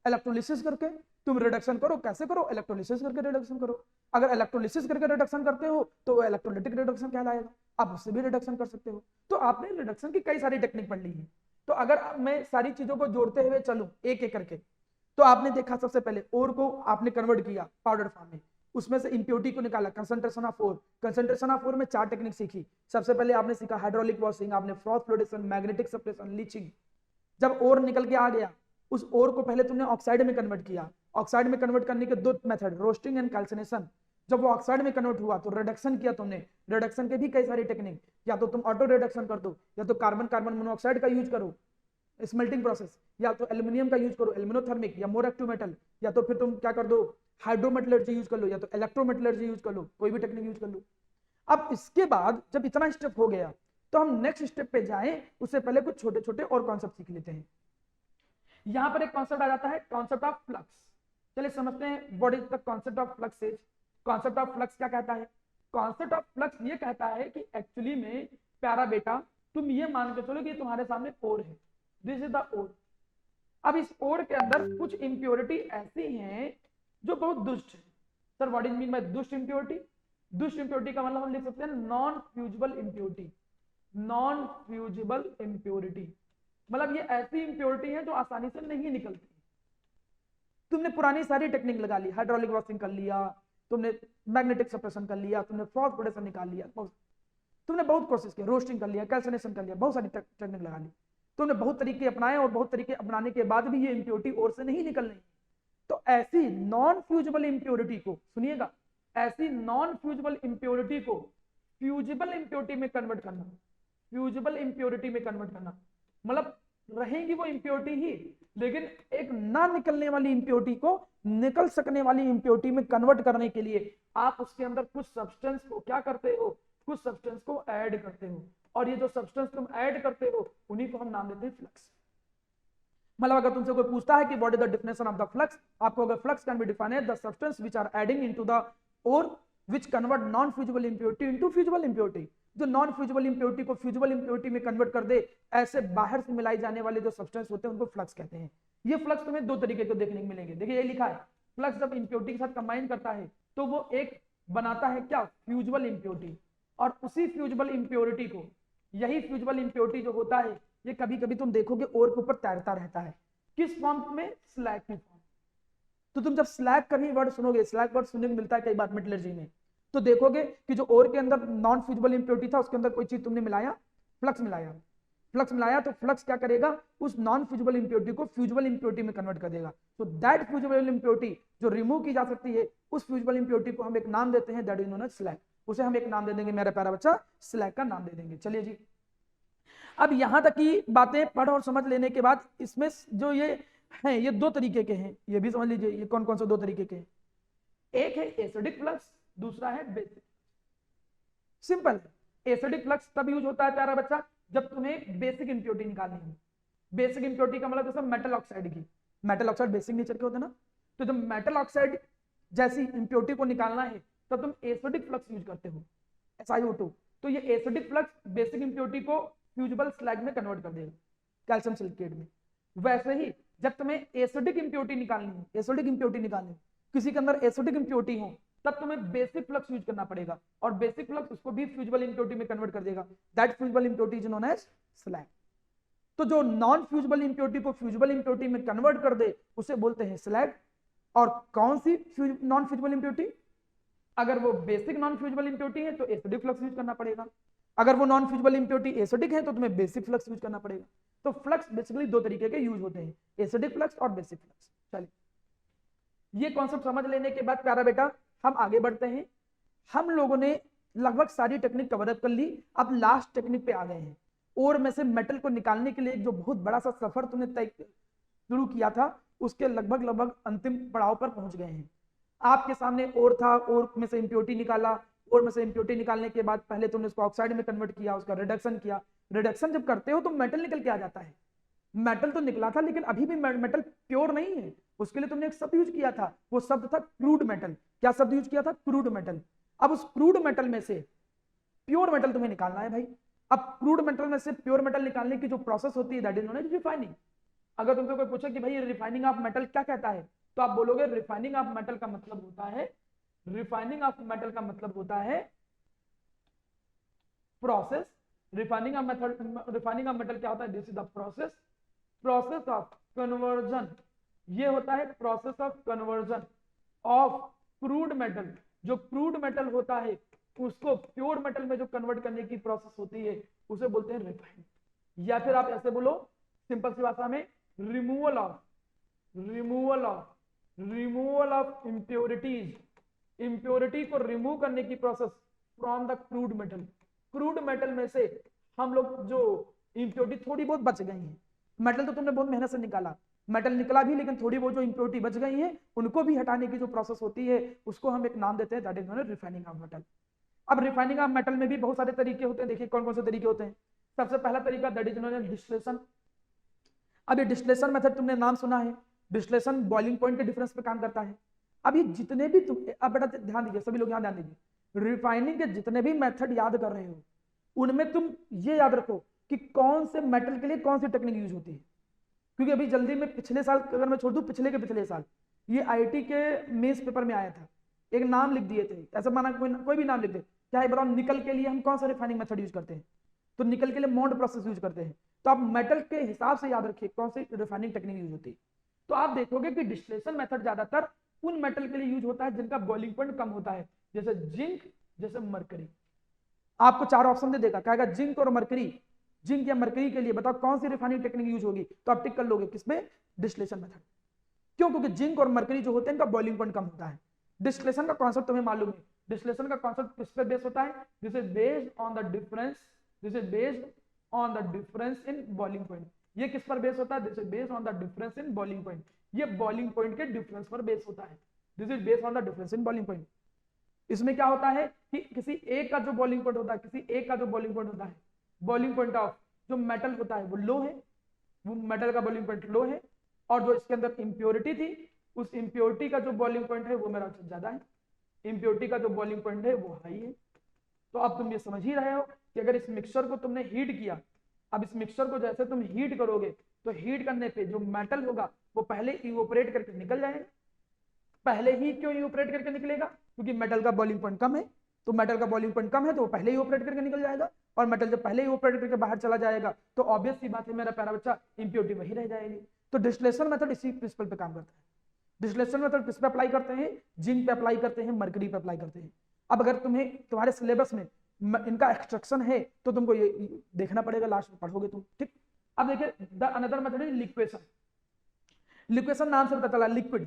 इलेक्ट्रोलिसिस करके तुम रिडक्शन करो। कैसे करो, इलेक्ट्रोलिसिस करके रिडक्शन करो। अगर इलेक्ट्रोलिसिस करके रिडक्शन करते हो तो इलेक्ट्रोलिटिक रिडक्शन कहलाएगा, आप उससे भी रिडक्शन कर सकते हो। तो आपने रिडक्शन की कई सारी टेक्निक पढ़ ली है। तो अगर मैं सारी चीजों को जोड़ते हुए चलूं एक एक करके, तो आपने देखा सबसे पहले ओर को आपने कन्वर्ट किया पाउडर फॉर्म में, उसमें से इंप्योरिटी को निकाला, concentration of ore. Concentration of ore में 4 टेक्निक सीखी। सबसे पहले आपने सीखा हाइड्रोलिक वॉशिंग, आपने froth flotation, magnetic suppression, leaching. जब ओर निकल के आ गया, उस ओर को पहले तुमने ऑक्साइड में कन्वर्ट किया। ऑक्साइड में कन्वर्ट करने के 2 मेथड, रोस्टिंग एंड कैल्सिनेशन। जब वो ऑक्साइड में कन्वर्ट हुआ तो रिडक्शन किया तुमने। रिडक्शन के भी कई सारी टेक्निक, या तो तुम ऑटो रिडक्शन कर दो, या तो कार्बन कार्बन मोनोऑक्साइड का यूज करो स्मेल्टिंग प्रोसेस, या तो एल्यूमिनियम का यूज करो एल्यूमिनोथर्मिक या मोर एक्टिव मेटल, या तो फिर तुम क्या कर दो हाइड्रोमेटलर्जी यूज कर लो, या तो इलेक्ट्रोमेटलर्जी यूज कर लो, कोई भी टेक्निक यूज कर लो। अब इसके बाद जब इतना स्टेप हो गया तो हम नेक्स्ट स्टेप पे जाएं, उससे पहले कुछ छोटे छोटे और कॉन्सेप्ट सीख लेते हैं। यहां पर एक कॉन्सेप्ट आ जाता है, कॉन्सेप्ट ऑफ फ्लक्स। चलिए समझते हैं what is the concept of flux is. Concept of flux क्या कहता है, कॉन्सेप्ट ऑफ फ्लक्स ये कहता है कि एक्चुअली में प्यारा बेटा तुम ये मान के चलो कि तुम्हारे सामने ओर है, दिस इज द ओर। अब इस ओर के अंदर कुछ इंप्योरिटी ऐसी हैं जो बहुत दुष्ट है। Sir what is mean bye दुष्ट इंप्योरिटी? दुष्ट इंप्योरिटी का मतलब हम लिख सकते हैं non fusible impurity. Non fusible impurity मतलब ये ऐसी इंप्योरिटी है जो आसानी से नहीं निकलती। तुमने पुरानी सारी टेक्निक लगा ली, हाइड्रोलिक वॉशिंग कर लिया, तुमने मैग्नेटिक सप्रेशन कर लिया, तुमने फ्रॉथ प्रोडक्शन निकाल लिया, तुमने बहुत कोशिश की, रोस्टिंग कर लिया, कैल्सिनेशन कर लिया, बहुत सारी टेक्निक लगा ली, तुमने बहुत तरीके अपनाए और बहुत तरीके अपनाने के बाद भी ये इंप्योरिटी और से नहीं निकल रही। तो ऐसी नॉन फ्यूजिबल इंप्योरिटी को, सुनिएगा, ऐसी नॉन फ्यूजिबल इंप्योरिटी को फ्यूजिबल इंप्योरिटी में कन्वर्ट करना। फ्यूजिबल इंप्योरिटी में कन्वर्ट करना मतलब रहेगी वो इंप्योरिटी ही, लेकिन एक ना निकलने वाली इंप्योरिटी को निकल सकने वाली इंप्योरिटी में कन्वर्ट करने के लिए आप उसके अंदर कुछ सब्सटेंस को क्या करते हो, कुछ सब्सटेंस को ऐड करते हो, और ये जो सब्सटेंस तुम ऐड करते हो उन्हीं को हम नाम देते हैं फ्लक्स। मतलब अगर तुमसे कोई पूछता है कि what is the definition of the flux, आपको अगर flux can be defined as the substance which are adding into the ore which convert non fusible impurity into fusible impurity. जो नॉन फ्यूजिबल इंप्योरिटी को fusible impurity में convert कर दे, ऐसे बाहर से मिलाई जाने वाले जो सब्सटेंस होते हैं उनको फ्लक्स कहते हैं। ये फ्लक्स तुम्हें दो तरीके को देखने को मिलेंगे। देखिए ये लिखा है, फ्लक्स जब इंप्योरिटी के साथ कंबाइन करता है तो वो एक बनाता है क्या, फ्यूजिबल इंप्योरिटी, और उसी फ्यूजिबल इंप्योरिटी को, यही फ्यूजिबल इंप्योरिटी जो होता है ये कभी कभी तुम देखोगे ओर के ऊपर तैरता रहता है। किस फॉर्म में, स्लैग की फॉर्म। तो तुम जब स्लैग का भी वर्ड सुनोगे, स्लैग वर्ड सुनने को मिलता है कई बार मेटलर्जी में, तो देखोगे कि जो ओर के अंदर नॉन फ्यूजिबल इंप्योरिटी था उसके अंदर कोई चीज तुमने मिलाया, फ्लक्स मिलाया, फ्लक्स मिलाया, तो फ्लक्स क्या करेगा, उस नॉन फ्यूजिबल इंप्योरिटी को फ्यूजिबल इंप्योरिटी में कन्वर्ट कर देगा। तो दैट फ्यूजिबल इंप्योरिटी जो रिमूव की जा सकती है, उस फ्यूजिबल इंप्योरिटी को हम एक नाम देते हैं, that is known as slag. उसे हम एक नाम दे देंगे, मेरा प्यारा बच्चा, स्लैग का नाम दे देंगे। चलिए जी, अब यहां तक की बातें पढ़ और समझ लेने के बाद इसमें जो ये हैं, ये दो तरीके के हैं, ये भी समझ लीजिए ये कौन कौन से दो तरीके के हैं। एक है एसिडिक फ्लक्स, दूसरा है बेसिक। सिंपल, एसिडिक फ्लक्स तब यूज होता है प्यारा बच्चा जब तुम्हें बेसिक इंप्योरिटी निकालनी हो। बेसिक इंप्योरिटी का मतलब जैसे मेटल ऑक्साइड की, मेटल ऑक्साइड बेसिक नेचर के होते हैं ना, तो जब मेटल ऑक्साइड जैसी इंप्योरिटी को निकालना है तब तुम एसिडिक फ्लक्स यूज करते हो, SiO2। तो ये एसिडिक फ्लक्स बेसिक इंप्योरिटी को फ्यूजिबल स्लैग में कन्वर्ट कर देगा, कैल्शियम सिलिकेट में। वैसे ही जब तुम्हें एसिडिक इंप्योरिटी निकालनी हो, एसिडिक इंप्योरिटी निकालनी हो, किसी के अंदर एसिडिक इंप्योरिटी हो, तब तुम्हें बेसिक फ्लक्स यूज करना पड़ेगा, और बेसिक फ्लक्स उसको भी फ्यूजिबल इंप्योरिटी में कन्वर्ट कर देगा। That fusible impurity is known as slag. तो जो नॉन फ्यूजिबल इंप्योरिटी को फ्यूजिबल इंप्योरिटी में कन्वर्ट कर दे उसे बोलते हैं स्लैग। और कौन सी नॉन फ्यूजिबल इंप्योरिटी, अगर वो बेसिक नॉन फ्यूजिबल इंप्योरिटी है तो एसिडिक फ्लक्स यूज करना पड़ेगा, अगर वो नॉन फ्यूजिबल इंप्योरिटी एसिडिक है तो तुम्हें बेसिक फ्लक्स यूज करना पड़ेगा। तो फ्लक्स बेसिकली दो तरीके के यूज होते हैं, एसिडिक फ्लक्स और बेसिक फ्लक्स। चलिए, ये कॉन्सेप्ट समझ लेने के बाद प्यारा बेटा हम आगे बढ़ते हैं। हम लोगों ने लगभग सारी टेक्निक कवर अप कर ली, अब लास्ट टेक्निक पे आ गए हैं। और में से मेटल को निकालने के लिए जो बहुत बड़ा सा सफर तुमने तय शुरू किया था उसके लगभग अंतिम पड़ाव पर पहुंच गए हैं। आपके सामने और था, और में से इंप्योरिटी निकाला, और में से इंप्योरिटी निकालने के बाद पहले तुमने उसको ऑक्साइड में कन्वर्ट किया, उसका रिडक्शन किया। रिडक्शन जब करते हो तो मेटल निकल के आ जाता है। मेटल तो निकला था लेकिन अभी भी मेटल प्योर नहीं है, उसके लिए तुमने एक शब्द यूज किया था, वो शब्द था क्रूड मेटल। क्या शब्द यूज किया था, क्रूड मेटल। अब उस क्रूड मेटल में से प्योर मेटल तुम्हें निकालना है भाई। अब क्रूड मेटल में से प्योर मेटल निकालने की जो प्रोसेस होती है that is known as refining. अगर तुमसे कोई पूछे कि भाई रिफाइनिंग ऑफ मेटल क्या कहता है, तो आप बोलोगे रिफाइनिंग ऑफ मेटल का मतलब होता है, रिफाइनिंग ऑफ मेटल का मतलब होता है प्रोसेस। रिफाइनिंग ऑफ मेटल क्या होता है, this is the process of conversion. ये होता है process of conversion of crude metal. जो क्रूड मेटल होता है उसको प्योर मेटल में जो कन्वर्ट करने की प्रोसेस होती है उसे बोलते हैं रिफाइनिंग। या फिर आप ऐसे बोलो सिंपल सी भाषा में, रिमूवल ऑफ इंप्योरिटीज। इंप्योरिटी को रिमूव करने की process from the crude metal. Crude metal में से हम लोग जो इंप्योरिटी थोड़ी बहुत बच गई है, मेटल तो तुमने बहुत मेहनत से निकाला, मेटल निकला भी, लेकिन थोड़ी बहुत जो इंप्योरिटी बच गई है उनको भी हटाने की जो प्रोसेस होती है उसको हम एक नाम देते हैं, that is known as refining of metal. अब रिफाइनिंग ऑफ मेटल में भी बहुत सारे तरीके होते हैं। देखिए कौन कौन से तरीके होते हैं। सबसे पहला तरीका that is known as distillation. अब ये डिस्टिलेशन मेथड तुमने नाम सुना है, डिस्टिलेशन बॉइलिंग पॉइंट के डिफरेंस पे काम करता है। अब ये जितने भी तुम, अब बेटा ध्यान दीजिए, सभी लोग यहाँ ध्यान दीजिए, रिफाइनिंग के जितने भी मेथड याद कर रहे हो उनमें तुम ये याद रखो कि कौन से मेटल के लिए कौन सी टेक्निक यूज होती है। क्योंकि अभी जल्दी में पिछले साल अगर मैं छोड़ दूं, पिछले के पिछले साल ये आईआईटी के मेंस पेपर में आया था, एक नाम लिख दिए थे, ऐसा माना कोई भी नाम लिख दे, चाहे बताओ निकल के लिए हम कौन सा रिफाइनिंग मेथड यूज करते हैं, तो निकल के लिए मॉन्ड प्रोसेस यूज करते हैं। तो आप मेटल के हिसाब से याद रखिए कौन सी रिफाइनिंग टेक्निक यूज होती है। तो आप देखोगे कि डिस्टिलेशन मेथड ज्यादातर उन मेटल के लिए यूज होता है जिनका बॉइलिंग पॉइंट कम होता है, जैसे जिंक, जैसे मरकरी। आपको चार ऑप्शन दे देगा, कहेगा जिंक और मरकरी, जिंक या मरकरी के लिए बताओ कौन सी रिफाइनिंग टेक्निक यूज होगी, तो आप टिक कर लोगे किसमें, डिस्टिलेशन मेथड। क्यों, क्योंकि जिंक और मरकरी जो होते हैं इनका बॉइलिंग पॉइंट कम होता है। डिस्टिलेशन का कॉन्सेप्ट तुम्हें मालूम है, डिस्टिलेशन का कॉन्सेप्ट किस पे बेस होता है, this is based on the difference in boiling point. ये किस पर बेस होता है, this is based on the difference in boiling point. ये बॉइलिंग पॉइंट के डिफरेंस पर बेस होता है, this is based on the difference in boiling point. इसमें क्या होता है कि किसी एक का जो बॉइलिंग पॉइंट होता है, बॉइलिंग पॉइंट ऑफ जो मेटल होता है वो लो है, वो मेटल का बॉइलिंग पॉइंट लो है, और जो इसके अंदर इंप्योरिटी थी उस इंप्योरिटी का जो बॉइलिंग पॉइंट है वो मेरा ज्यादा है, इंप्योरिटी का जो बॉइलिंग पॉइंट है वो हाई है। तो अब तुम ये समझ ही रहे हो कि अगर इस मिक्सचर को तुमने हीट किया, अब इस मिक्सचर को जैसे तुम हीट करोगे तो हीट करने पे जो मेटल होगा वो पहले इवोपरेट करके निकल जाएगा। पहले ही क्यों इवोपरेट करके निकलेगा? क्योंकि मेटल का बॉइलिंग पॉइंट कम है, तो मेटल का बॉइलिंग पॉइंट कम है तो वो पहले ही इवोपरेट करके निकल जाएगा, और मेटल जब पहले ही इवोपरेट करके बाहर चला जाएगा तो ऑब्वियस सी बात है मेरा प्यारा बच्चा, इंप्योरिटी वही रह जाएगी। तो डिस्टिलेशन मेथड इसी प्रिंसिपल पे काम करता है। डिस्टिलेशन मेथड किस पे अप्लाई करते हैं? जिंक पे अप्लाई करते हैं, मरकरी पे अप्लाई करते हैं। अब अगर तुम्हें तुम्हारे सिलेबस में इनका एक्सट्रैक्शन है तो तुमको ये देखना पड़ेगा, लास्ट में पढ़ोगे तुम, ठीक। अब देखिए the another method is liquation. Liquation नाम से पता चला लिक्विड,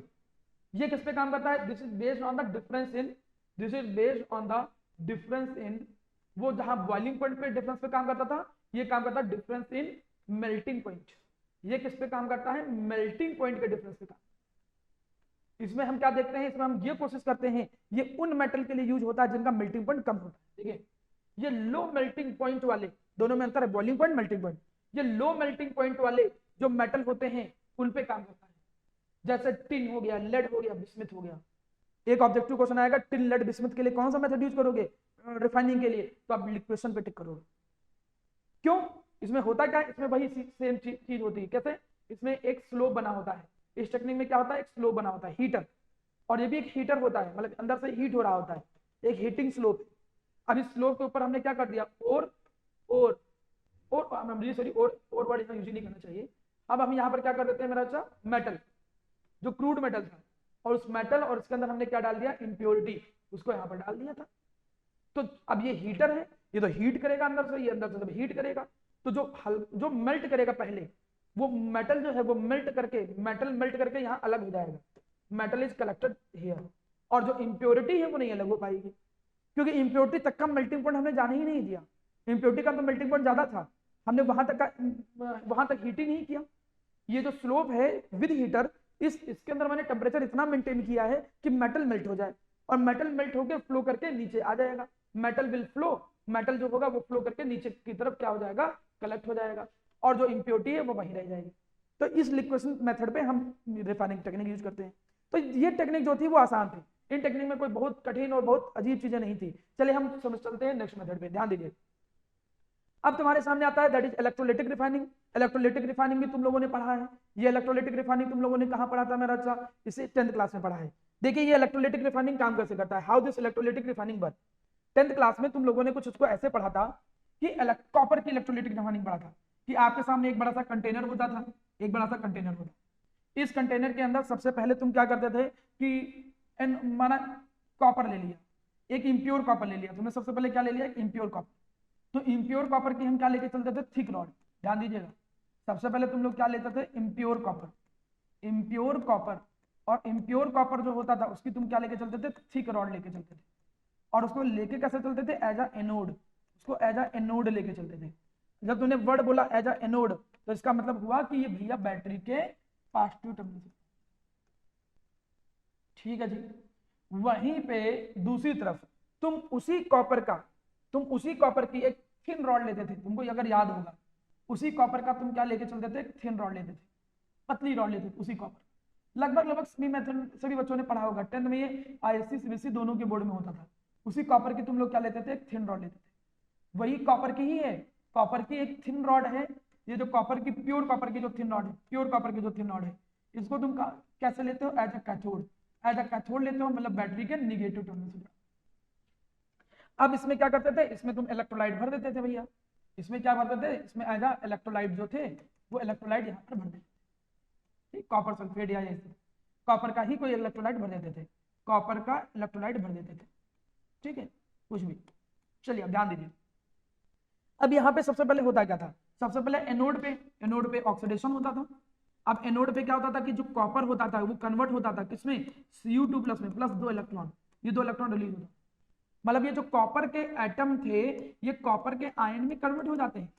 ये किस पे काम करता है? This is based on the difference in, this is based on the difference इन, वो जहां बॉइलिंग पॉइंट पे डिफरेंस पे काम करता था, ये काम करता है डिफरेंस इन मेल्टिंग पॉइंट। ये किस पे काम करता है? मेल्टिंग पॉइंट के डिफरेंस पे काम। इसमें हम क्या देखते हैं? इसमें हम ये कोशिश करते हैं, ये उन मेटल के लिए यूज होता है जिनका मेल्टिंग पॉइंट कम होता है, ठीक है। ये लो मेल्टिंग पॉइंट वाले, दोनों में अंतर है, बॉइलिंग पॉइंट, मेल्टिंग पॉइंट। ये लो मेल्टिंग पॉइंट वाले जो मेटल होते हैं उन पे काम करता है, जैसे टिन हो गया, लेड हो गया, बिस्मिथ हो गया। एक ऑब्जेक्टिव क्वेश्चन आएगा, टिन, लेड, बिस्मिथ के लिए कौन सा मेथड यूज करोगे रिफाइनिंग के लिए? तो आप लिक्वेशन पे टिक करोगे। क्यों? इसमें होता क्या है? इसमें वही सेम चीज होती है। कैसे? इसमें एक स्लोप बना होता है। इस टेक्निक में क्या होता है? एक स्लोप बना होता है, हीटर, और ये भी एक हीटर होता है, मतलब अंदर से हीट हो रहा होता है, एक हीटिंग स्लोप। अब इस स्लोप के ऊपर हमने क्या कर दिया? और सॉरी और वर्ड इसमें यूज नहीं करना चाहिए। अब हम यहाँ पर क्या कर देते हैं मेरा अच्छा, मेटल, जो क्रूड मेटल था, और उस मेटल और इसके अंदर हमने क्या डाल दिया? इंप्योरिटी, उसको यहाँ पर डाल दिया था। तो अब ये हीटर है, ये तो हीट करेगा अंदर से, ये अंदर से हीट करेगा। तो जो मेल्ट करेगा पहले, वो मेटल जो है वो मेल्ट करके यहाँ अलग हो जाएगा, मेटल इज कलेक्टेड हियर। और जो इंप्योरिटी है वो नहीं अलग हो पाएगी, क्योंकि इंप्योरिटी तक का मेल्टिंग पॉइंट हमने जाने ही नहीं दिया। इंप्योरिटी का तो मेल्टिंग पॉइंट ज्यादा था, हमने वहां तक हीट ही नहीं किया। ये जो स्लोप है विद हीटर, इसके अंदर मैंने टेम्परेचर इतना मेंटेन किया है कि मेटल मेल्ट हो जाए, और मेटल मेल्ट होकर फ्लो करके नीचे आ जाएगा। मेटल विल फ्लो, मेटल जो होगा वो फ्लो करके नीचे की तरफ क्या हो जाएगा? कलेक्ट हो जाएगा, और जो इंप्योरिटी है वो वहीं रह जाएगी। तो इस लिक्वेशन मेथड पे हम रिफाइनिंग टेक्निक यूज करते हैं। तो ये टेक्निक जो थी वो आसान थी, इन टेक्निक में कोई बहुत कठिन और बहुत अजीब चीजें नहीं थी। चलिए हम समझ चलते हैं नेक्स्ट मेथड पे, ध्यान दीजिए। अब तुम्हारे सामने आता है that is electrolytic refining. Electrolytic refining भी तुम लोगों ने पढ़ा है। ये इलेक्ट्रोलाइटिक रिफाइनिंग तुम लोगों ने कहाँ पढ़ा था मेरा अच्छा? इसे 10th क्लास में पढ़ा है। देखिए ये इलेक्ट्रोलाइटिक रिफाइनिंग काम कैसे करता है, how this electrolytic refining work. 10th class में तुम लोगों ने कुछ उसको ऐसे पढ़ा था कि कॉपर की इलेक्ट्रोलाइटिक रिफाइनिंग पढ़ा था, कि आपके सामने एक बड़ा सा कंटेनर होता था, एक बड़ा सा कंटेनर होता। इस कंटेनर के अंदर सबसे पहले तुम क्या करते थे कि माना कॉपर ले लिया, एक इम्प्योर कॉपर ले लिया तुमने। सबसे पहले क्या ले लिया? एक इम्प्योर कॉपर। तो इम्प्योर कॉपर की हम क्या लेके चलते थे? Thick rod. ध्यान दीजिएगा, सबसे पहले तुम लोग क्या लेते थे? Impure copper, impure copper. और इम्प्योर कॉपर जो होता था उसकी तुम क्या लेके चलते थे? थिक रॉड लेके चलते थे। और उसको लेके कैसे चलते थे? एज अ एनोड, उसको एज अ एनोड लेके चलते थे। जब तुमने वर्ड बोला एज अ एनोड, तो इसका मतलब हुआ कि ये भैया बैटरी के पॉजिटिव टर्मिनल, ठीक है जी। वहीं पे दूसरी तरफ तुम उसी कॉपर की एक थिन रॉड लेते थे। तुमको अगर याद होगा, उसी कॉपर का तुम क्या लेके चलते थे? थिन रॉड लेते थे, पतली रॉड लेते थे उसी कॉपर। लगभग सभी मेथड सभी बच्चों ने पढ़ा होगा, 10th में ये ISC CBSE दोनों के बोर्ड में होता था। उसी कॉपर की तुम लोग क्या लेते थे? एक थिन रॉड लेते थे। वही कॉपर की ही है, कॉपर की एक थिन रॉड है। ये जो कॉपर की प्योर कॉपर की जो थिन रॉड है, प्योर कॉपर की जो थिन रॉड है, इसको तुम कैसे लेते हो? As a cathode, as a cathode लेते हो, मतलब बैटरी के निगेटिव टर्मिनल से। अब इसमें क्या करते थे? इसमें तुम इलेक्ट्रोलाइट भर देते थे भैया। इसमें क्या भरते थे? इसमें एज अ इलेक्ट्रोलाइट जो थे वो इलेक्ट्रोलाइट यहाँ पर भर देते थे, कॉपर सल्फेट या ऐसे कॉपर का ही कोई इलेक्ट्रोलाइट भर देते थे, कॉपर का इलेक्ट्रोलाइट भर देते थे, ठीक है, कुछ भी। चलिए अब ध्यान दीजिए, अब यहाँ पे सबसे पहले होता क्या था? सबसे पहले एनोड पे ऑक्सीडेशन होता था। अब एनोड पे क्या होता था कि जो कॉपर होता था वो कन्वर्ट होता था किसमें? Cu2+ में, प्लस 2 इलेक्ट्रॉन, ये 2 इलेक्ट्रॉन रिलीज होता, मतलब ये जो कॉपर के एटम थे ये कॉपर के आयन में कन्वर्ट हो जाते हैं।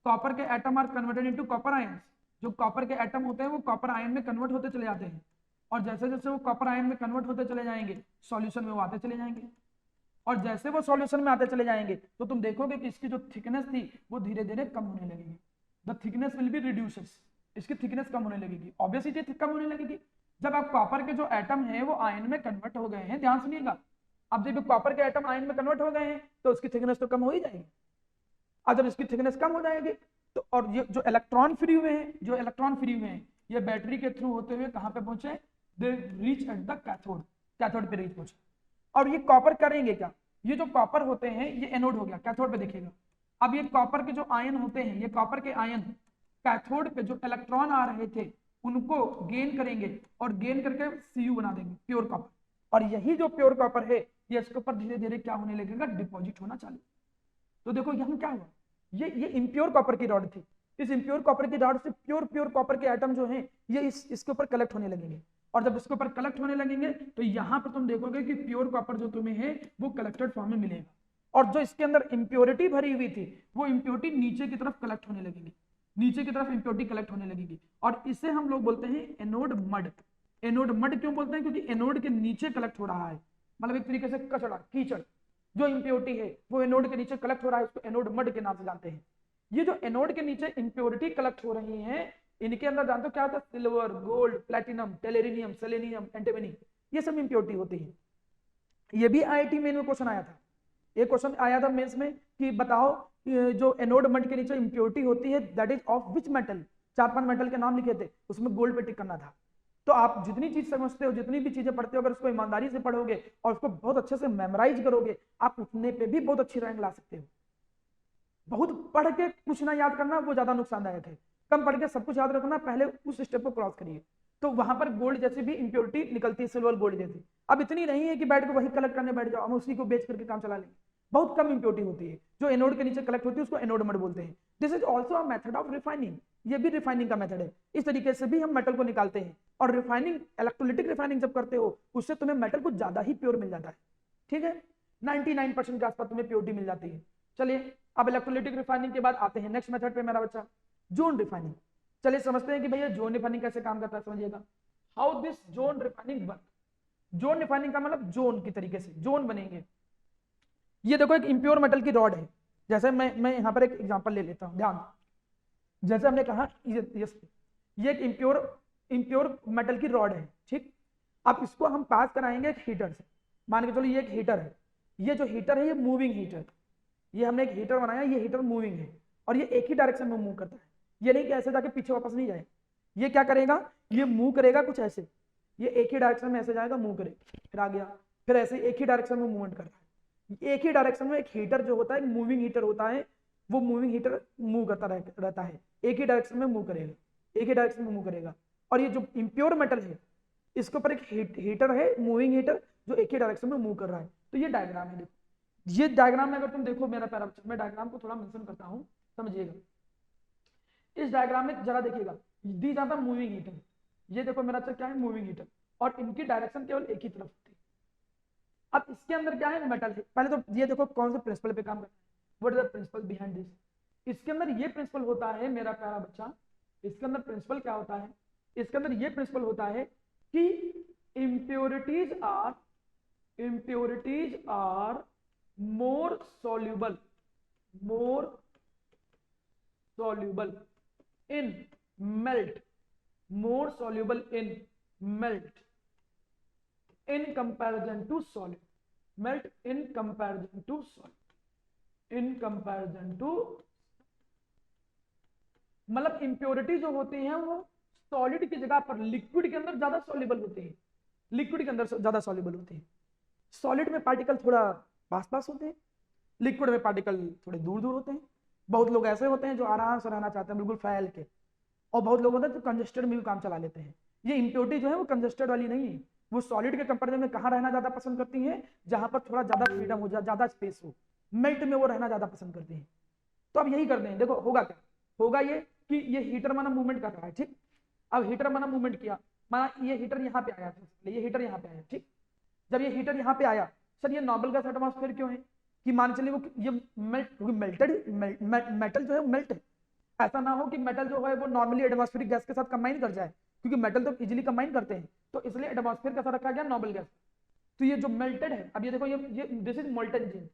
कॉपर के atom are converted into copper ions. जो कॉपर के एटम होते हैं वो कॉपर आयन में कन्वर्ट होते चले जाते हैं, और जैसे जैसे वो कॉपर आयन में कन्वर्ट होते चले जाएंगे सॉल्यूशन में वो आते चले जाएंगे, और जैसे वो सॉल्यूशन में आते चले जाएंगे तो तुम देखोगे कि इसकी जो थिकनेस थी वो धीरे धीरे कम होने लगेगी। The thickness will be reduces, इसकी थिकनेस कम होने लगेगी, ऑब्वियसली कम होने लगेगी। जब आप कॉपर के जो एटम है वो आयन में कन्वर्ट हो गए हैं, ध्यान सुनिएगा, अब जब कॉपर के एटम आयन में कन्वर्ट हो गए हैं तो उसकी थिकनेस तो कम हो ही जाएगी। और जब इसकी थिकनेस कम हो जाएगी तो, और ये जो इलेक्ट्रॉन फ्री हुए हैं, ये बैटरी के थ्रू होते हुए कहां पे पहुंचे, they reach at the cathode, cathode पे रीच पहुंचे। और ये कॉपर करेंगे क्या, ये जो कॉपर होते हैं ये एनोड हो गया, कैथोड पे देखिएगा। अब ये कॉपर के जो आयन होते हैं, ये कॉपर के आयन कैथोड पे जो इलेक्ट्रॉन आ रहे थे उनको गेन करेंगे और गेन करके Cu बना देंगे, प्योर कॉपर। और यही जो प्योर कॉपर है ये इसके ऊपर धीरे धीरे क्या होने लगेगा, डिपॉजिट होना चालू। तो देखो यहाँ क्या हुआ, ये इम्प्योर कॉपर की रॉड थी, इस इम्प्योर कॉपर की रॉड से प्योर कॉपर के एटम जो हैं ये इसके ऊपर कलेक्ट होने लगेंगे। और जब इसके ऊपर कलेक्ट होने लगेंगे तो यहाँ पर तुम देखोगे कि प्योर कॉपर जो तुम्हें है वो कलेक्टेड फॉर्म में मिलेगा, और जो इसके अंदर इम्प्योरिटी भरी हुई थी वो इम्प्योरिटी नीचे की तरफ कलेक्ट होने लगेगी, नीचे की तरफ इम्प्योरिटी कलेक्ट होने लगेगी। और इसे हम लोग बोलते हैं एनोड मड। एनोड मड क्यों बोलते हैं, क्योंकि एनोड के नीचे कलेक्ट हो रहा है, मतलब एक तरीके से कचड़ा, कीचड़, जो इम्प्योरिटी है वो एनोड के नीचे कलेक्ट हो रहा है, उसको एनोड मड के नाम से जानते हैं। ये जो एनोड के नीचे इम्प्योरिटी कलेक्ट हो रही है, इनके अंदर जानते हो क्या होता है, silver, gold, platinum, tellurium, selenium, antimony, ये सब इम्प्योरिटी होती है। ये भी IIT मेन में क्वेश्चन आया था, एक क्वेश्चन आया था मेंस में कि बताओ जो एनोड मड के नीचे इम्प्योरिटी होती है that is of which metal, 4-5 metal के नाम लिखे थे, उसमें गोल्ड पे टिक करना था। तो आप जितनी चीज समझते हो, जितनी भी चीजें पढ़ते हो, अगर उसको ईमानदारी से पढ़ोगे और उसको बहुत अच्छे से मेमोराइज करोगे, आप उतने पे भी बहुत अच्छी रैंक ला सकते हो। बहुत पढ़ के कुछ ना याद करना वो ज्यादा नुकसानदायक है, कम पढ़ के सब कुछ याद रखना, पहले उस स्टेप को क्रॉस करिए। तो वहां पर गोल्ड जैसी भी इंप्योरिटी निकलती है, सिल्वर गोल्ड जैसी। अब इतनी नहीं है कि बैठ के वही कलेक्ट करने बैठ जाओ, हम उसी को बेच करके काम चला लेंगे। बहुत कम इंप्योरिटी होती है जो एनोड के नीचे कलेक्ट होती है, उसको एनोड मड बोलते हैं। This is also a method of refining, ये भी रिफाइनिंग का मेथड है। इस तरीके से भी हम मेटल को निकालते हैं, और रिफाइनिंग, इलेक्ट्रोलिटिक रिफाइनिंग जब करते हो उससे तुम्हें मेटल कुछ ज्यादा ही प्योर मिल जाता है, ठीक है, 99% के आसपास तुम्हें प्योरिटी मिल जाती है। चलिए अब इलेक्ट्रोलिटिक रिफाइनिंग के बाद आते हैं नेक्स्ट मेथड पे मेरा बच्चा, जोन रिफाइनिंग। चलिए समझते हैं कि भैया जोन रिफाइनिंग कैसे काम करता है, समझिएगा how this zone refining work. Zone refining का मतलब जोन की तरीके से जोन बनेंगे। ये देखो एक इंप्योर मेटल की रॉड है, जैसे मैं यहाँ पर एक एग्जांपल ले लेता हूँ, ध्यान, जैसे हमने कहा ये एक इंप्योर मेटल की रॉड है, ठीक। अब इसको हम पास कराएंगे एक हीटर से, मान के चलो ये एक हीटर है, ये जो हीटर है ये मूविंग हीटर, ये हमने एक हीटर बनाया, ये हीटर मूविंग है और ये एक ही डायरेक्शन में मूव करता है। ये नहीं कि ऐसे जाके पीछे वापस नहीं जाए, ये क्या करेगा, ये मूव करेगा कुछ ऐसे, ये एक ही डायरेक्शन में ऐसे जाएगा, मूव करेगा, फिर आ गया, फिर ऐसे एक ही डायरेक्शन में मूवमेंट करता है। एक ही डायरेक्शन में एक हीटर जो होता है, मूविंग हीटर होता है, वो मूविंग हीटर मूव करता रहता है, एक ही डायरेक्शन में मूव करेगा, एक ही डायरेक्शन में मूव करेगा। और ये जो इम्प्योर मेटल है इसके ऊपर एक हीटर है, मूविंग हीटर, जो एक ही डायरेक्शन में मूव कर रहा है। तो ये डायग्राम है, देखो ये डायग्राम में अगर तुम देखो मेरा प्यारा बच्चा, मैं डायग्राम को थोड़ा मेंशन करता हूं, समझिएगा। इस डायग्राम में जरा देखिएगा, दी जाता मूविंग हीटर, ये देखो मेरा क्या है, मूविंग हीटर, और इनकी डायरेक्शन केवल एक ही तरफ होती है। अब इसके अंदर क्या है, मेटल है। पहले तो ये देखो कौन से प्रिंसिपल पे काम करता है, what is the principle behind this. इसके अंदर ये प्रिंसिपल होता है मेरा प्यारा बच्चा, इसके अंदर प्रिंसिपल क्या होता है, इसके अंदर ये प्रिंसिपल होता है कि impurities are more soluble in melt, more soluble in melt in comparison to solid, melt in comparison to solid, in comparison to, मतलब इंप्योरिटी जो होती है वो सॉलिड की जगह पर लिक्विड के अंदर ज्यादा सॉल्युबल होती है, लिक्विड के अंदर ज्यादा सॉल्युबल होती है। सॉलिड में पार्टिकल थोड़ा पास होते हैं, लिक्विड में पार्टिकल थोड़े दूर होते हैं। बहुत लोग ऐसे होते हैं जो आराम से रहना चाहते हैं बिल्कुल फैल के, और बहुत लोग होते हैं जो कंजस्टेड में भी काम चला लेते हैं। ये इंप्योरिटी जो है वो कंजस्टेड वाली नहीं है, वो सॉलिड के कंपेरिजन में कहाँ रहना ज्यादा पसंद करती है, जहां पर थोड़ा ज्यादा फ्रीडम हो जाए, ज्यादा स्पेस हो, मेल्ट में वो रहना ज्यादा पसंद करती है। तो अब यही करते हैं, देखो होगा क्या, होगा ये कि ये हीटर माना मूवमेंट कर रहा है, ठीक। अब हीटर माना मूवमेंट किया, माना ये हीटर यहाँ पे आया, ये हीटर यहाँ पे आया, ठीक। जब ये हीटर यहाँ पे आया, सर ये नॉर्मल गैस एटमॉस्फेयर क्यों है, कि मान चलिए वो ये मेटल जो है मेल्ट है, ऐसा ना हो कि मेटल जो है वो नॉर्मली एटमॉस्फेरिक गैस के साथ कंबाइन कर जाए, क्योंकि मेटल तो इजीली कंबाइन करते हैं, तो इसलिए एटमॉस्फेयर कैसा रखा गया, नॉर्मल गैस। तो ये जो मेल्टेड है, अब ये देखो ये दिस इज मोल्टन जोन,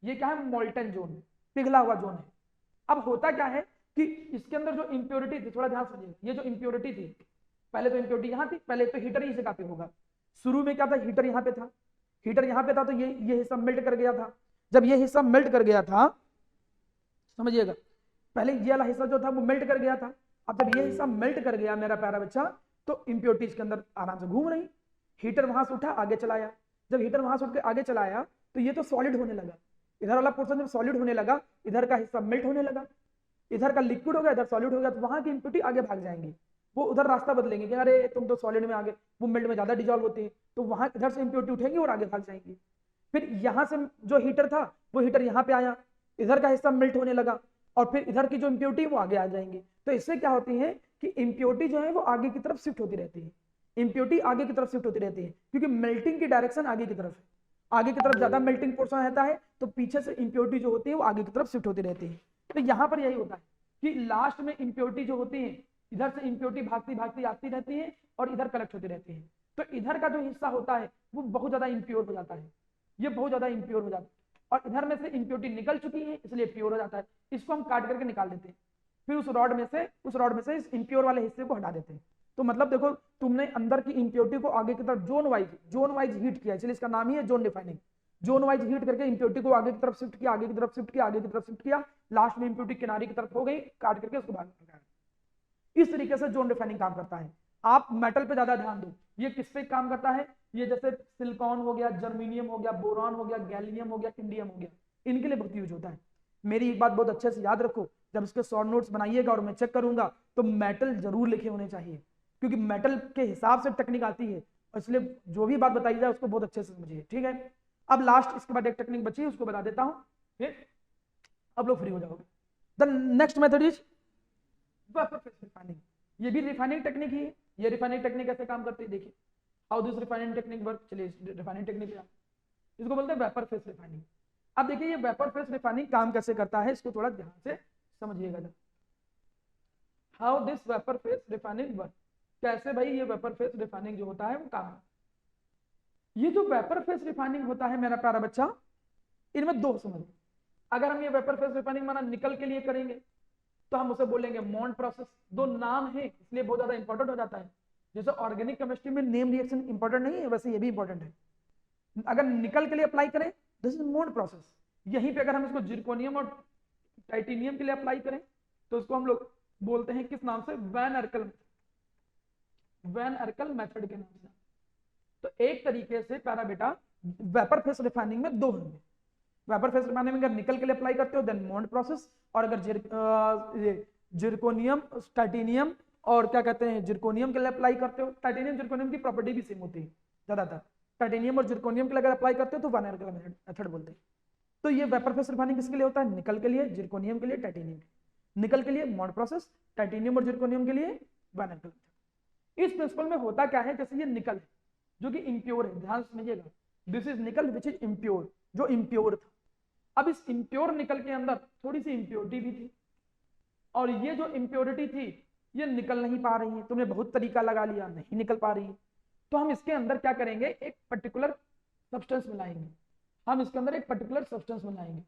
ये क्या है, मोल्टन जोन, पिघला हुआ जोन है। अब होता क्या है कि इसके अंदर जो इंप्योरिटी थी, थोड़ा ध्यान समझिए, ये जो इंप्योरिटी थी, पहले तो इंप्योरिटी यहाँ थी, पहले तो हीटर ही जगह पे होगा, शुरू में क्या था, हीटर यहाँ पे था, हीटर यहाँ पे था, तो ये हिस्सा मेल्ट कर गया था। जब ये हिस्सा मेल्ट कर गया था, समझिएगा, पहले ये वाला हिस्सा जो था वो मेल्ट कर गया था। अब जब ये हिस्सा मेल्ट कर गया मेरा प्यारा बच्चा, तो इम्प्योरिटीज के अंदर आराम से घूम रही। हीटर वहां से उठा, आगे चलाया। जब हीटर वहां से उठ के आगे चलाया तो ये तो सॉलिड होने लगा। इधर वाला पोर्शन जब सॉलिड होने लगा, इधर का हिस्सा मेल्ट होने लगा, इधर का लिक्विड हो गया, इधर सॉलिड हो गया, तो वहां की इम्प्योरिटी आगे भाग जाएंगी। वो उधर रास्ता बदलेंगे कि अरे तुम तो सॉलिड में आगे, वो मेल्ट में ज्यादा डिजॉल्व होती है, तो वहां इधर से इम्प्योरिटी उठेंगी और आगे भाग जाएंगी। फिर यहाँ से जो हीटर था वो हीटर यहाँ पे आया, इधर का हिस्सा मेल्ट होने लगा, और फिर इधर की जो इम्प्योरिटी वो आगे आ जाएंगी। तो इससे क्या होती है कि इम्प्योरिटी जो है वो आगे की तरफ शिफ्ट होती रहती है। इम्प्योरिटी आगे की तरफ शिफ्ट होती रहती है क्योंकि मेल्टिंग की डायरेक्शन आगे की तरफ है। आगे की तरफ ज्यादा मेल्टिंग पोर्शन रहता है, तो पीछे से इम्प्योरिटी जो होती है वो आगे की तरफ शिफ्ट होती रहती है। तो यहाँ पर यही होता है कि लास्ट में इम्प्योरिटी जो होती है, इधर से इम्प्योरिटी भागती भागती आती रहती है और इधर कलेक्ट होती रहती है। तो इधर का जो हिस्सा होता है वो बहुत ज्यादा इम्प्योर हो जाता है, ये बहुत ज्यादा इम्प्योर हो जाता है, और इधर में से इम्प्योरिटी निकल चुकी है इसलिए प्योर हो जाता है। इसको हम काट करके निकाल देते हैं, फिर उस रॉड में से इस इम्प्योर वाले हिस्से को हटा देते हैं। तो मतलब देखो, तुमने अंदर की इम्प्योरिटी को आगे की तरफ जोन वाइज हीट किया, इसलिए इसका नाम ही है zone refining. Zone wise heat करके इम्प्योरिटी को आगे की तरफ शिफ्ट किया, आगे की तरफ शिफ्ट किया, आगे की तरफ शिफ्ट किया, लास्ट में इम्प्योरिटी किनारे की तरफ हो गई, काट करके उसको बाहर निकाला। इस तरीके से जोन रिफाइनिंग काम करता है। आप मेटल पे ज्यादा ध्यान दो, ये किस पे काम करता है, ये जैसे सिलिकॉन हो गया, जर्मेनियम हो गया, बोरॉन हो गया, गैलियम हो गया, इंडियम हो गया, इनके लिए बहुत यूज होता है। मेरी एक बात बहुत अच्छे से याद रखो, जब इसके शॉर्ट नोट्स बनाइएगा और मैं चेक करूंगा तो मेटल जरूर लिखे होने चाहिए, क्योंकि मेटल के हिसाब से टेक्निक आती है, इसलिए जो भी बात बताई जाए उसको बहुत अच्छे से समझिए, ठीक है। अब लास्ट इसके बाद एक टेक्निक बची है, उसको बता देता हूं, फिर अब लोग फ्री हो जाओगे। The next method is vapour phase refining. ये भी रिफाइनिंग टेक्निक ही है। ये रिफाइनिंग टेक्निक कैसे काम करती है देखिए, how this refining technique work. चलिए रिफाइनिंग टेक्निक इसको बोलते हैं वेपर फेस रिफाइनिंग। अब देखिए ये वेपर फेस रिफाइनिंग काम कैसे करता है, इसको थोड़ा ध्यान से समझिएगा। How this vapour phase refining work, कैसे भाई ये वेपर फेस रिफाइनिंग जो होता है वो काम। ये जो वेपर फेस रिफाइनिंग होता है मेरा प्यारा बच्चा, इनमें दो समझ। अगर हम ये वेपर फेस रिफाइनिंग माना निकल के लिए करेंगे तो हम उसे बोलेंगे मॉन्ट प्रोसेस। दो नाम है इसलिए बहुत ज्यादा इंपॉर्टेंट हो जाता है। जैसे ऑर्गेनिक केमिस्ट्री में नेम रिएक्शन इंपॉर्टेंट नहीं है, वैसे ये भी इंपॉर्टेंट है। अगर निकल के लिए अप्लाई करें दिस इज मॉन्ट प्रोसेस। यहीं पे अगर हम इसको जिरकोनियम और टाइटेनियम के लिए अप्लाई करें तो उसको हम लोग बोलते हैं किस नाम से, वैन अर्कल मेथड के नाम से। तो एक तरीके से प्यारा बेटा वेपर फेस रिफाइनिंग में दो होंगे। वेपर फेस रिफाइनिंग में अगर निकल के लिए अप्लाई करते हो देन मॉन्ट प्रोसेस, और अगर जिरकोनियम टाइटेनियम और क्या कहते हैं जिरकोनियम के लिए अप्लाई करते हो, टाइटेनियम जिरकोनियम की प्रॉपर्टी भी सेम होती है ज्यादातर। टाइटेनियम और जिरकोनियम के लिए अगर अप्लाई करते हो तो वैन अर्कल मेथड बोलते हैं। तो ये वेपर फेस रिफाइनिंग किसके लिए होता है, निकल के लिए, जिरकोनियम के लिए, टाइटेनियम के लिए। निकल के लिए मॉन्ट प्रोसेस, टाइटेनियम और जिरकोनियम के लिए वैन अर्कल मेथड। इस प्रिंसिपल में होता क्या है, जैसे ये निकल है जो कि इम्प्योर है, ध्यान समझिएगा, दिस इज निकल विच इज इम्प्योर, जो इम्प्योर था। अब इस इम्प्योर निकल के अंदर थोड़ी सी इम्प्योरिटी भी थी, और ये जो इम्प्योरिटी थी ये निकल नहीं पा रही है। तुमने बहुत तरीका लगा लिया, नहीं निकल पा रही है, तो हम इसके अंदर क्या करेंगे, एक पर्टिकुलर सब्सटेंस मिलाएंगे। हम इसके अंदर एक पर्टिकुलर सब्सटेंस मिलाएंगे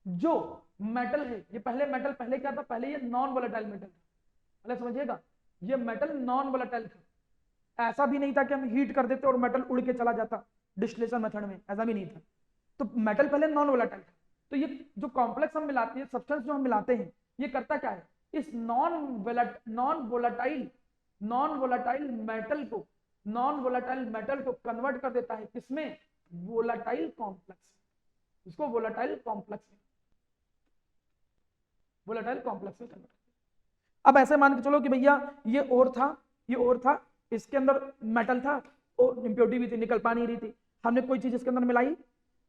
जो मेटल है। ये पहले क्या था, पहले ये नॉन वोलेटाइल मेटल था। पहले समझिएगा, ये मेटल नॉन वोलेटाइल था। ऐसा भी नहीं था कि हम हीट कर देते और मेटल उड़ के चला जाता डिस्टिलेशन मेथड में, ऐसा भी नहीं था। तो मेटल पहले नॉन वोलेटाइल था। तो ये जो कॉम्प्लेक्स हम मिलाते हैं, सब्सटेंस जो हम मिलाते हैं, ये करता क्या है, इस नॉन वोलेटाइल मेटल को कन्वर्ट कर देता है किसमें, वोलेटाइल कॉम्प्लेक्स। इसको वोलेटाइल कॉम्प्लेक्स में कन्वर्ट। अब ऐसे मान के चलो कि भैया ये और था, इसके अंदर मेटल था और इम्प्योरिटी भी थी, निकल पा नहीं रही थी। हमने कोई चीज इसके अंदर मिलाई,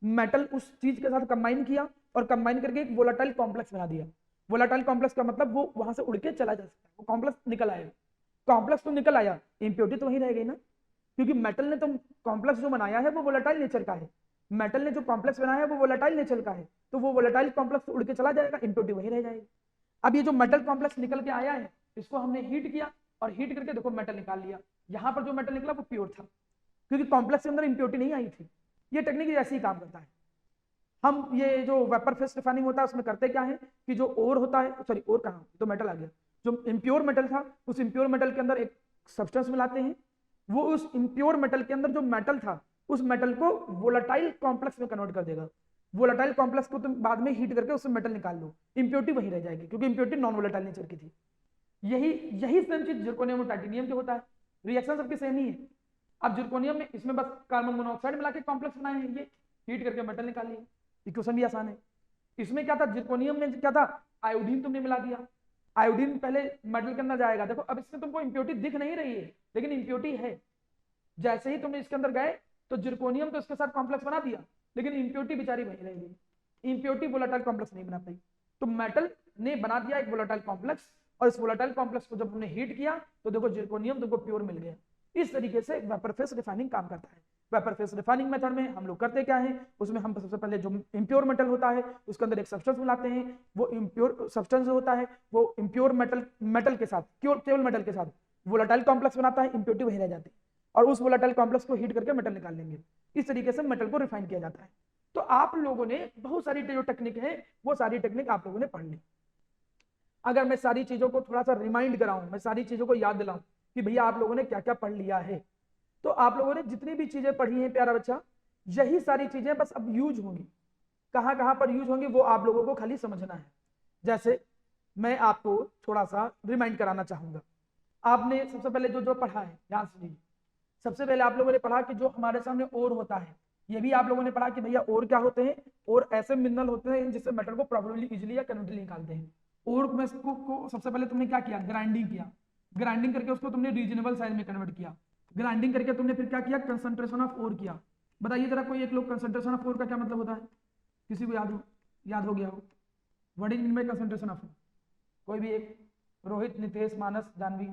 मेटल उस चीज के साथ कंबाइन किया और कंबाइन करके एक वोलेटाइल कॉम्प्लेक्स बना दिया। वोलेटाइल कॉम्प्लेक्स का मतलब वो वहां से उड़ के चला जा सकता है, वो कॉम्प्लेक्स निकल आएगा। कॉम्प्लेक्स तो निकल आया, इम्प्योरिटी तो वहीं रह गई ना, क्योंकि मेटल ने तो कॉम्प्लेक्स जो बनाया है वो वोलेटाइल नेचर का है। मेटल ने जो कॉम्प्लेक्स बनाया है वो वोलेटाइल नेचर का है, तो वो वोलेटाइल कॉम्प्लेक्स उड़ के चला जाएगा, इम्प्योरिटी वहीं रह जाएगी। अब ये जो मेटल कॉम्प्लेक्स निकल के आया है, इसको हमने हीट किया और हीट करके देखो मेटल निकाल लिया। यहाँ पर जो मेटल निकला वो प्योर था, क्योंकि कॉम्प्लेक्स के अंदर इम्प्योरिटी नहीं आई थी। ये टेक्निक ऐसे ही काम करता है। हम ये जो वेपर फेस रिफाइनिंग होता है उसमें करते क्या है कि जो ओर होता है, सॉरी ओर कहाँ, तो मेटल आ गया, जो इम्प्योर मेटल था उस इम्प्योर मेटल के अंदर एक सब्सटेंस मिलाते हैं। वो उस इम्प्योर मेटल के अंदर जो मेटल था उस मेटल को वोलेटाइल कॉम्प्लेक्स में कन्वर्ट कर देगा। वोलेटाइल कॉम्प्लेक्स को तुम बाद में हीट करके उससे मेटल निकाल लो, इंप्योरिटी वही रह जाएगी, क्योंकि इंप्योरिटी नॉन वोलेटाइल नेचर की थी। यही सेम चीज जिरकोनियम और टाइटेनियम के होता है, रिएक्शन सबके सेम ही है। अब जिरकोनियम में इसमें बस कार्बन मोनोऑक्साइड मिला के कॉम्प्लेक्स बनाए हैं, ये हीट करके मेटल निकाल लिए, इक्वेशन भी आसान है। इसमें क्या था, जिरकोनियम में क्या था, आयोडीन तुमने मिला दिया, आयोडीन पहले मेटल के अंदर जाएगा। देखो अब इसमें तुमको इंप्योरिटी दिख नहीं रही है, लेकिन इंप्योरिटी है। जैसे ही तुमने इसके अंदर गए तो जिरकोनियम तो इसके साथ कॉम्प्लेक्स बना दिया, लेकिन इंप्योरिटी बेचारी वही रह गई, इंप्योरिटी वोलेटाइल कॉम्प्लेक्स नहीं बना पाई। तो मेटल ने बना दिया एक वोलेटाइल कॉम्प्लेक्स, और इस वोलेटाइल कॉम्प्लेक्स को जब हमने हीट किया तो देखो जिरकोनियम तुमको प्योर मिल गया। इस तरीके से वेपर फेस रिफाइनिंग काम करता है। वेपर फेस रिफाइनिंग मेथड में हम लोग करते क्या है, उसमें हम सबसे पहले जो इंप्योर मेटल होता है उसके अंदर एक सब्सटेंस मिलाते हैं, वो इंप्योर सब्सटेंस जो होता है वो इंप्योर मेटल के साथ, केवल मेटल के साथ वोलेटाइल कॉम्प्लेक्स बनाता है, इंप्योरिटी वही रह जाती है, और उस वोलेटाइल कॉम्प्लेक्स को हीट करके मेटल निकाल लेंगे। इस तरीके से मेटल को रिफाइन किया जाता है। तो आप लोगों ने बहुत सारी जो टेक्निक है वो सारी टेक्निक आप लोगों ने पढ़ ली। अगर मैं सारी चीजों को थोड़ा सा रिमाइंड कराऊं, मैं सारी चीजों को याद दिलाऊं कि भैया आप लोगों ने क्या क्या पढ़ लिया है, तो आप लोगों ने जितनी भी चीजें पढ़ी हैं प्यारा बच्चा, यही सारी चीजें बस अब यूज होंगी। कहां कहां पर यूज होंगी वो आप लोगों को खाली समझना है। जैसे मैं आपको थोड़ा सा रिमाइंड कराना चाहूंगा, आपने सबसे पहले जो जो पढ़ा है ध्यान से लीजिए। सबसे पहले आप लोगों ने पढ़ा कि जो हमारे सामने ओर होता है, ये भी आप लोगों ने पढ़ा कि भैया ओर क्या होते हैं, और ऐसे मिनरल होते हैं जिससे मेटल को प्रोबेबली इजीली या कन्वर्टिबली निकालते हैं। ओर में को सबसे पहले तुमने क्या किया, ग्राइंडिंग किया, ग्राइंडिंग करके उसको तुमने रीजनेबल साइज में कन्वर्ट किया, ग्राइंडिंग करके तुमने फिर क्या किया, कंसंट्रेशन ऑफ ओर किया। बताइए जरा कोई एक लोग, कंसंट्रेशन ऑफ ओर का क्या मतलब होता है, किसी को याद हो गया हो, what is mean by concentration of ore? कोई भी एक, रोहित, नितेश, मानस, जानवी,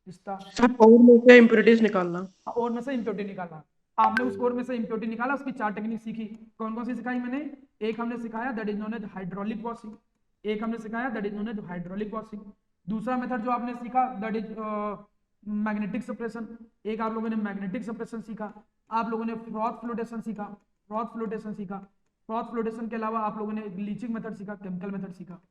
रिश्ता। सब और में से इंप्योरिटीज निकालना, और में से इंप्योरिटी निकालना। आपने उस और में से इंप्योरिटी निकाला, उसकी 4 टेक्निक सीखी। कौन कौन सी सिखाई मैंने, एक हमने सिखाया that is known as hydraulic washing, एक हमने सिखाया that is known as hydraulic washing. दूसरा मेथड जो आपने सीखा दैट इज मैग्नेटिक सप्रेशन, एक आप लोगों ने मैग्नेटिक सप्रेशन सीखा। आप लोगों ने फ्रॉथ फ्लोटेशन सीखा, फ्रॉथ फ्लोटेशन सीखा। फ्रॉथ फ्लोटेशन के अलावा आप लोगों ने लीचिंग मेथड सीखा, केमिकल मेथड सीखा।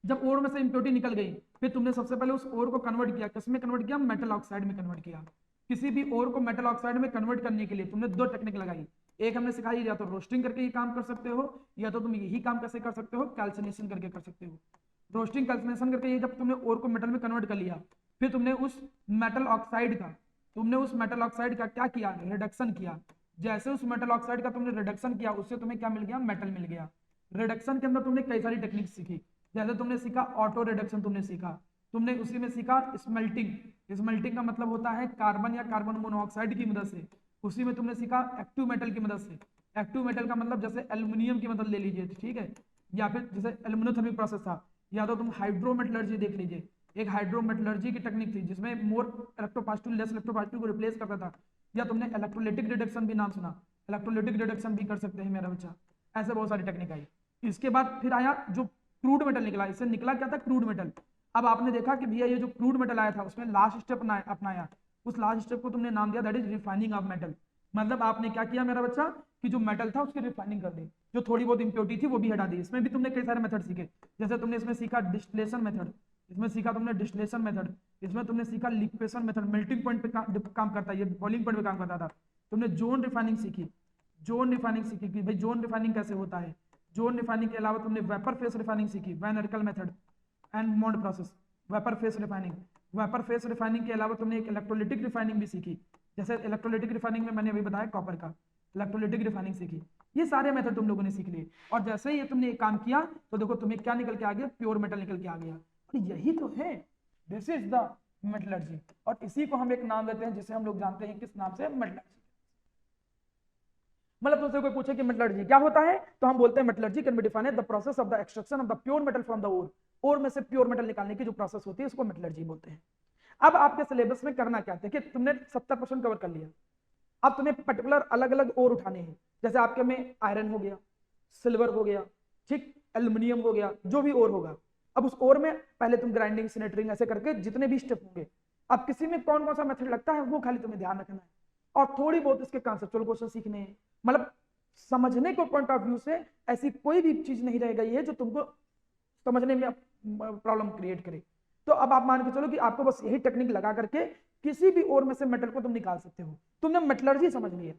जब ओर में से इंप्योरिटी निकल गई, फिर तुमने सबसे पहले उस ओर को कन्वर्ट किया, किस में कन्वर्ट किया, मेटल ऑक्साइड में कन्वर्ट किया। किसी भी ओर को मेटल ऑक्साइड में कन्वर्ट करने के लिए तुमने 2 टेक्निक लगाई। एक हमने सिखाई, या तो रोस्टिंग करके ये काम कर सकते हो, या तो तुम यही काम कैसे कर सकते हो, कैल्सिनेशन करके कर सकते हो। रोस्टिंग कैल्सिनेशन करके ये जब तुमने ओर को मेटल में कन्वर्ट कर लिया, फिर तुमने उस मेटल ऑक्साइड का क्या किया, रिडक्शन किया। जैसे उस मेटल ऑक्साइड का तुमने रिडक्शन किया, उससे तुम्हें क्या मिल गया, मेटल मिल गया। रिडक्शन के अंदर तुमने कई सारी टेक्निक सीखी, जैसे तुमने सीखा ऑटो रिडक्शन, तुमने सीखा, तुमने उसी में सीखा स्मेल्टिंग। स्मेल्टिंग का मतलब होता है कार्बन या कार्बन मोनोऑक्साइड की मदद से। उसी में तुमने सीखा एक्टिव मेटल की मदद से। एक्टिव मेटल का मतलब जैसे एल्युमिनियम की मदद ले लीजिए, ठीक है, या फिर जैसे एल्यूमिनोथर्मिक प्रोसेस था, या तो तुम हाइड्रोमेटलर्जी देख लीजिए। एक हाइड्रोमेटलर्जी की टेक्निक थी जिसमें मोर इलेक्ट्रोपॉजिटिव लेस इलेक्ट्रोपॉजिटिव को रिप्लेस करता था। या तुमने इलेक्ट्रोलिटिक रिडक्शन भी नाम सुना, इलेक्ट्रोलिटिक रिडक्शन भी कर सकते हैं मेरा बच्चा। ऐसे बहुत सारी टेक्निक आई। इसके बाद फिर आया जो क्रूड मेटल निकला। इससे निकला क्या था, क्रूड मेटल। अब आपने देखा कि भैया ये जो क्रूड मेटल आया था उसमें लास्ट स्टेप अपनाया, उस लास्ट स्टेप को तुमने नाम दिया that is refining of metal. मतलब आपने क्या किया मेरा बच्चा, कि जो मेटल था उसकी रिफाइनिंग कर दी, जो थोड़ी बहुत इंप्योरिटी थी वो भी हटा दी। इसमें भी तुमने कई सारे मेथड सीखे, जैसे तुमने इसमें सीखा डिस्टिलेशन मेथड, इसमें सीखा तुमने डिस्टिलेशन मेथड, इसमें तुमने सीखा लिक्वेशन मेथड, मेल्टिंग पॉइंट पे काम करता है, ये बॉइलिंग पॉइंट पे काम करता था। तुमने जोन रिफाइनिंग सीखी, कि भाई जोन रिफाइनिंग कैसे होता है। जोन रिफाइनिंग के अलावा तुमने वेपर फेस रिफाइनिंग सीखी, Van Arkel method and Mond process, vapour phase refining. Vapour phase refining के अलावा तुमने एक इलेक्ट्रोलिटिक रिफाइनिंग भी सीखी, जैसे इलेक्ट्रोलिटिक रिफाइनिंग में मैंने अभी बताया कॉपर का, इलेक्ट्रोलिटिक रिफाइनिंग सीखी। ये सारे मेथड तुम लोगों ने सीख लिए, और जैसे ही ये तुमने एक काम किया तो देखो तुम्हें क्या निकल के आ गया, प्योर मेटल निकल के आ गया। और यही तो है, दिस इज द मेटलर्जी। और इसी को हम एक नाम देते हैं जिसे हम लोग जानते हैं किस नाम से, मेटलर्जी। मतलब तुमसे कोई पूछे कि मेटलर्जी क्या होता है, तो हम बोलते हैं metallurgy can be defined the process of the extraction of the pure metal from the ore. Ore में से प्योर मेटल निकालने की जो प्रोसेस होती है उसको मेटलर्जी बोलते हैं। अब आपके सिलेबस में करना क्या है कि तुमने 70% कवर कर लिया। अब तुम्हें पर्टिकुलर अलग अलग ओर उठाने हैं, जैसे आपके में आयरन हो गया, सिल्वर हो गया, ठीक, एल्यूमिनियम हो गया, जो भी ओर होगा। अब उस ओर में पहले तुम ग्राइंडिंग, सिनेटरिंग ऐसे करके जितने भी स्टेप होंगे, अब किसी में कौन कौन सा मेथड लगता है वो खाली तुम्हें ध्यान रखना है, और थोड़ी बहुत इसके कॉन्सेप्चुअल क्वेश्चन सीखने हैं। मतलब समझने को पॉइंट ऑफ व्यू से ऐसी कोई भी चीज नहीं रह गई है जो तुमको समझने में प्रॉब्लम क्रिएट करे। तो अब आप मान के चलो कि आपको बस यही टेक्निक लगा करके किसी भी ओर में से मेटल को तुम निकाल सकते हो। तुमने मेटलर्जी समझ ली है,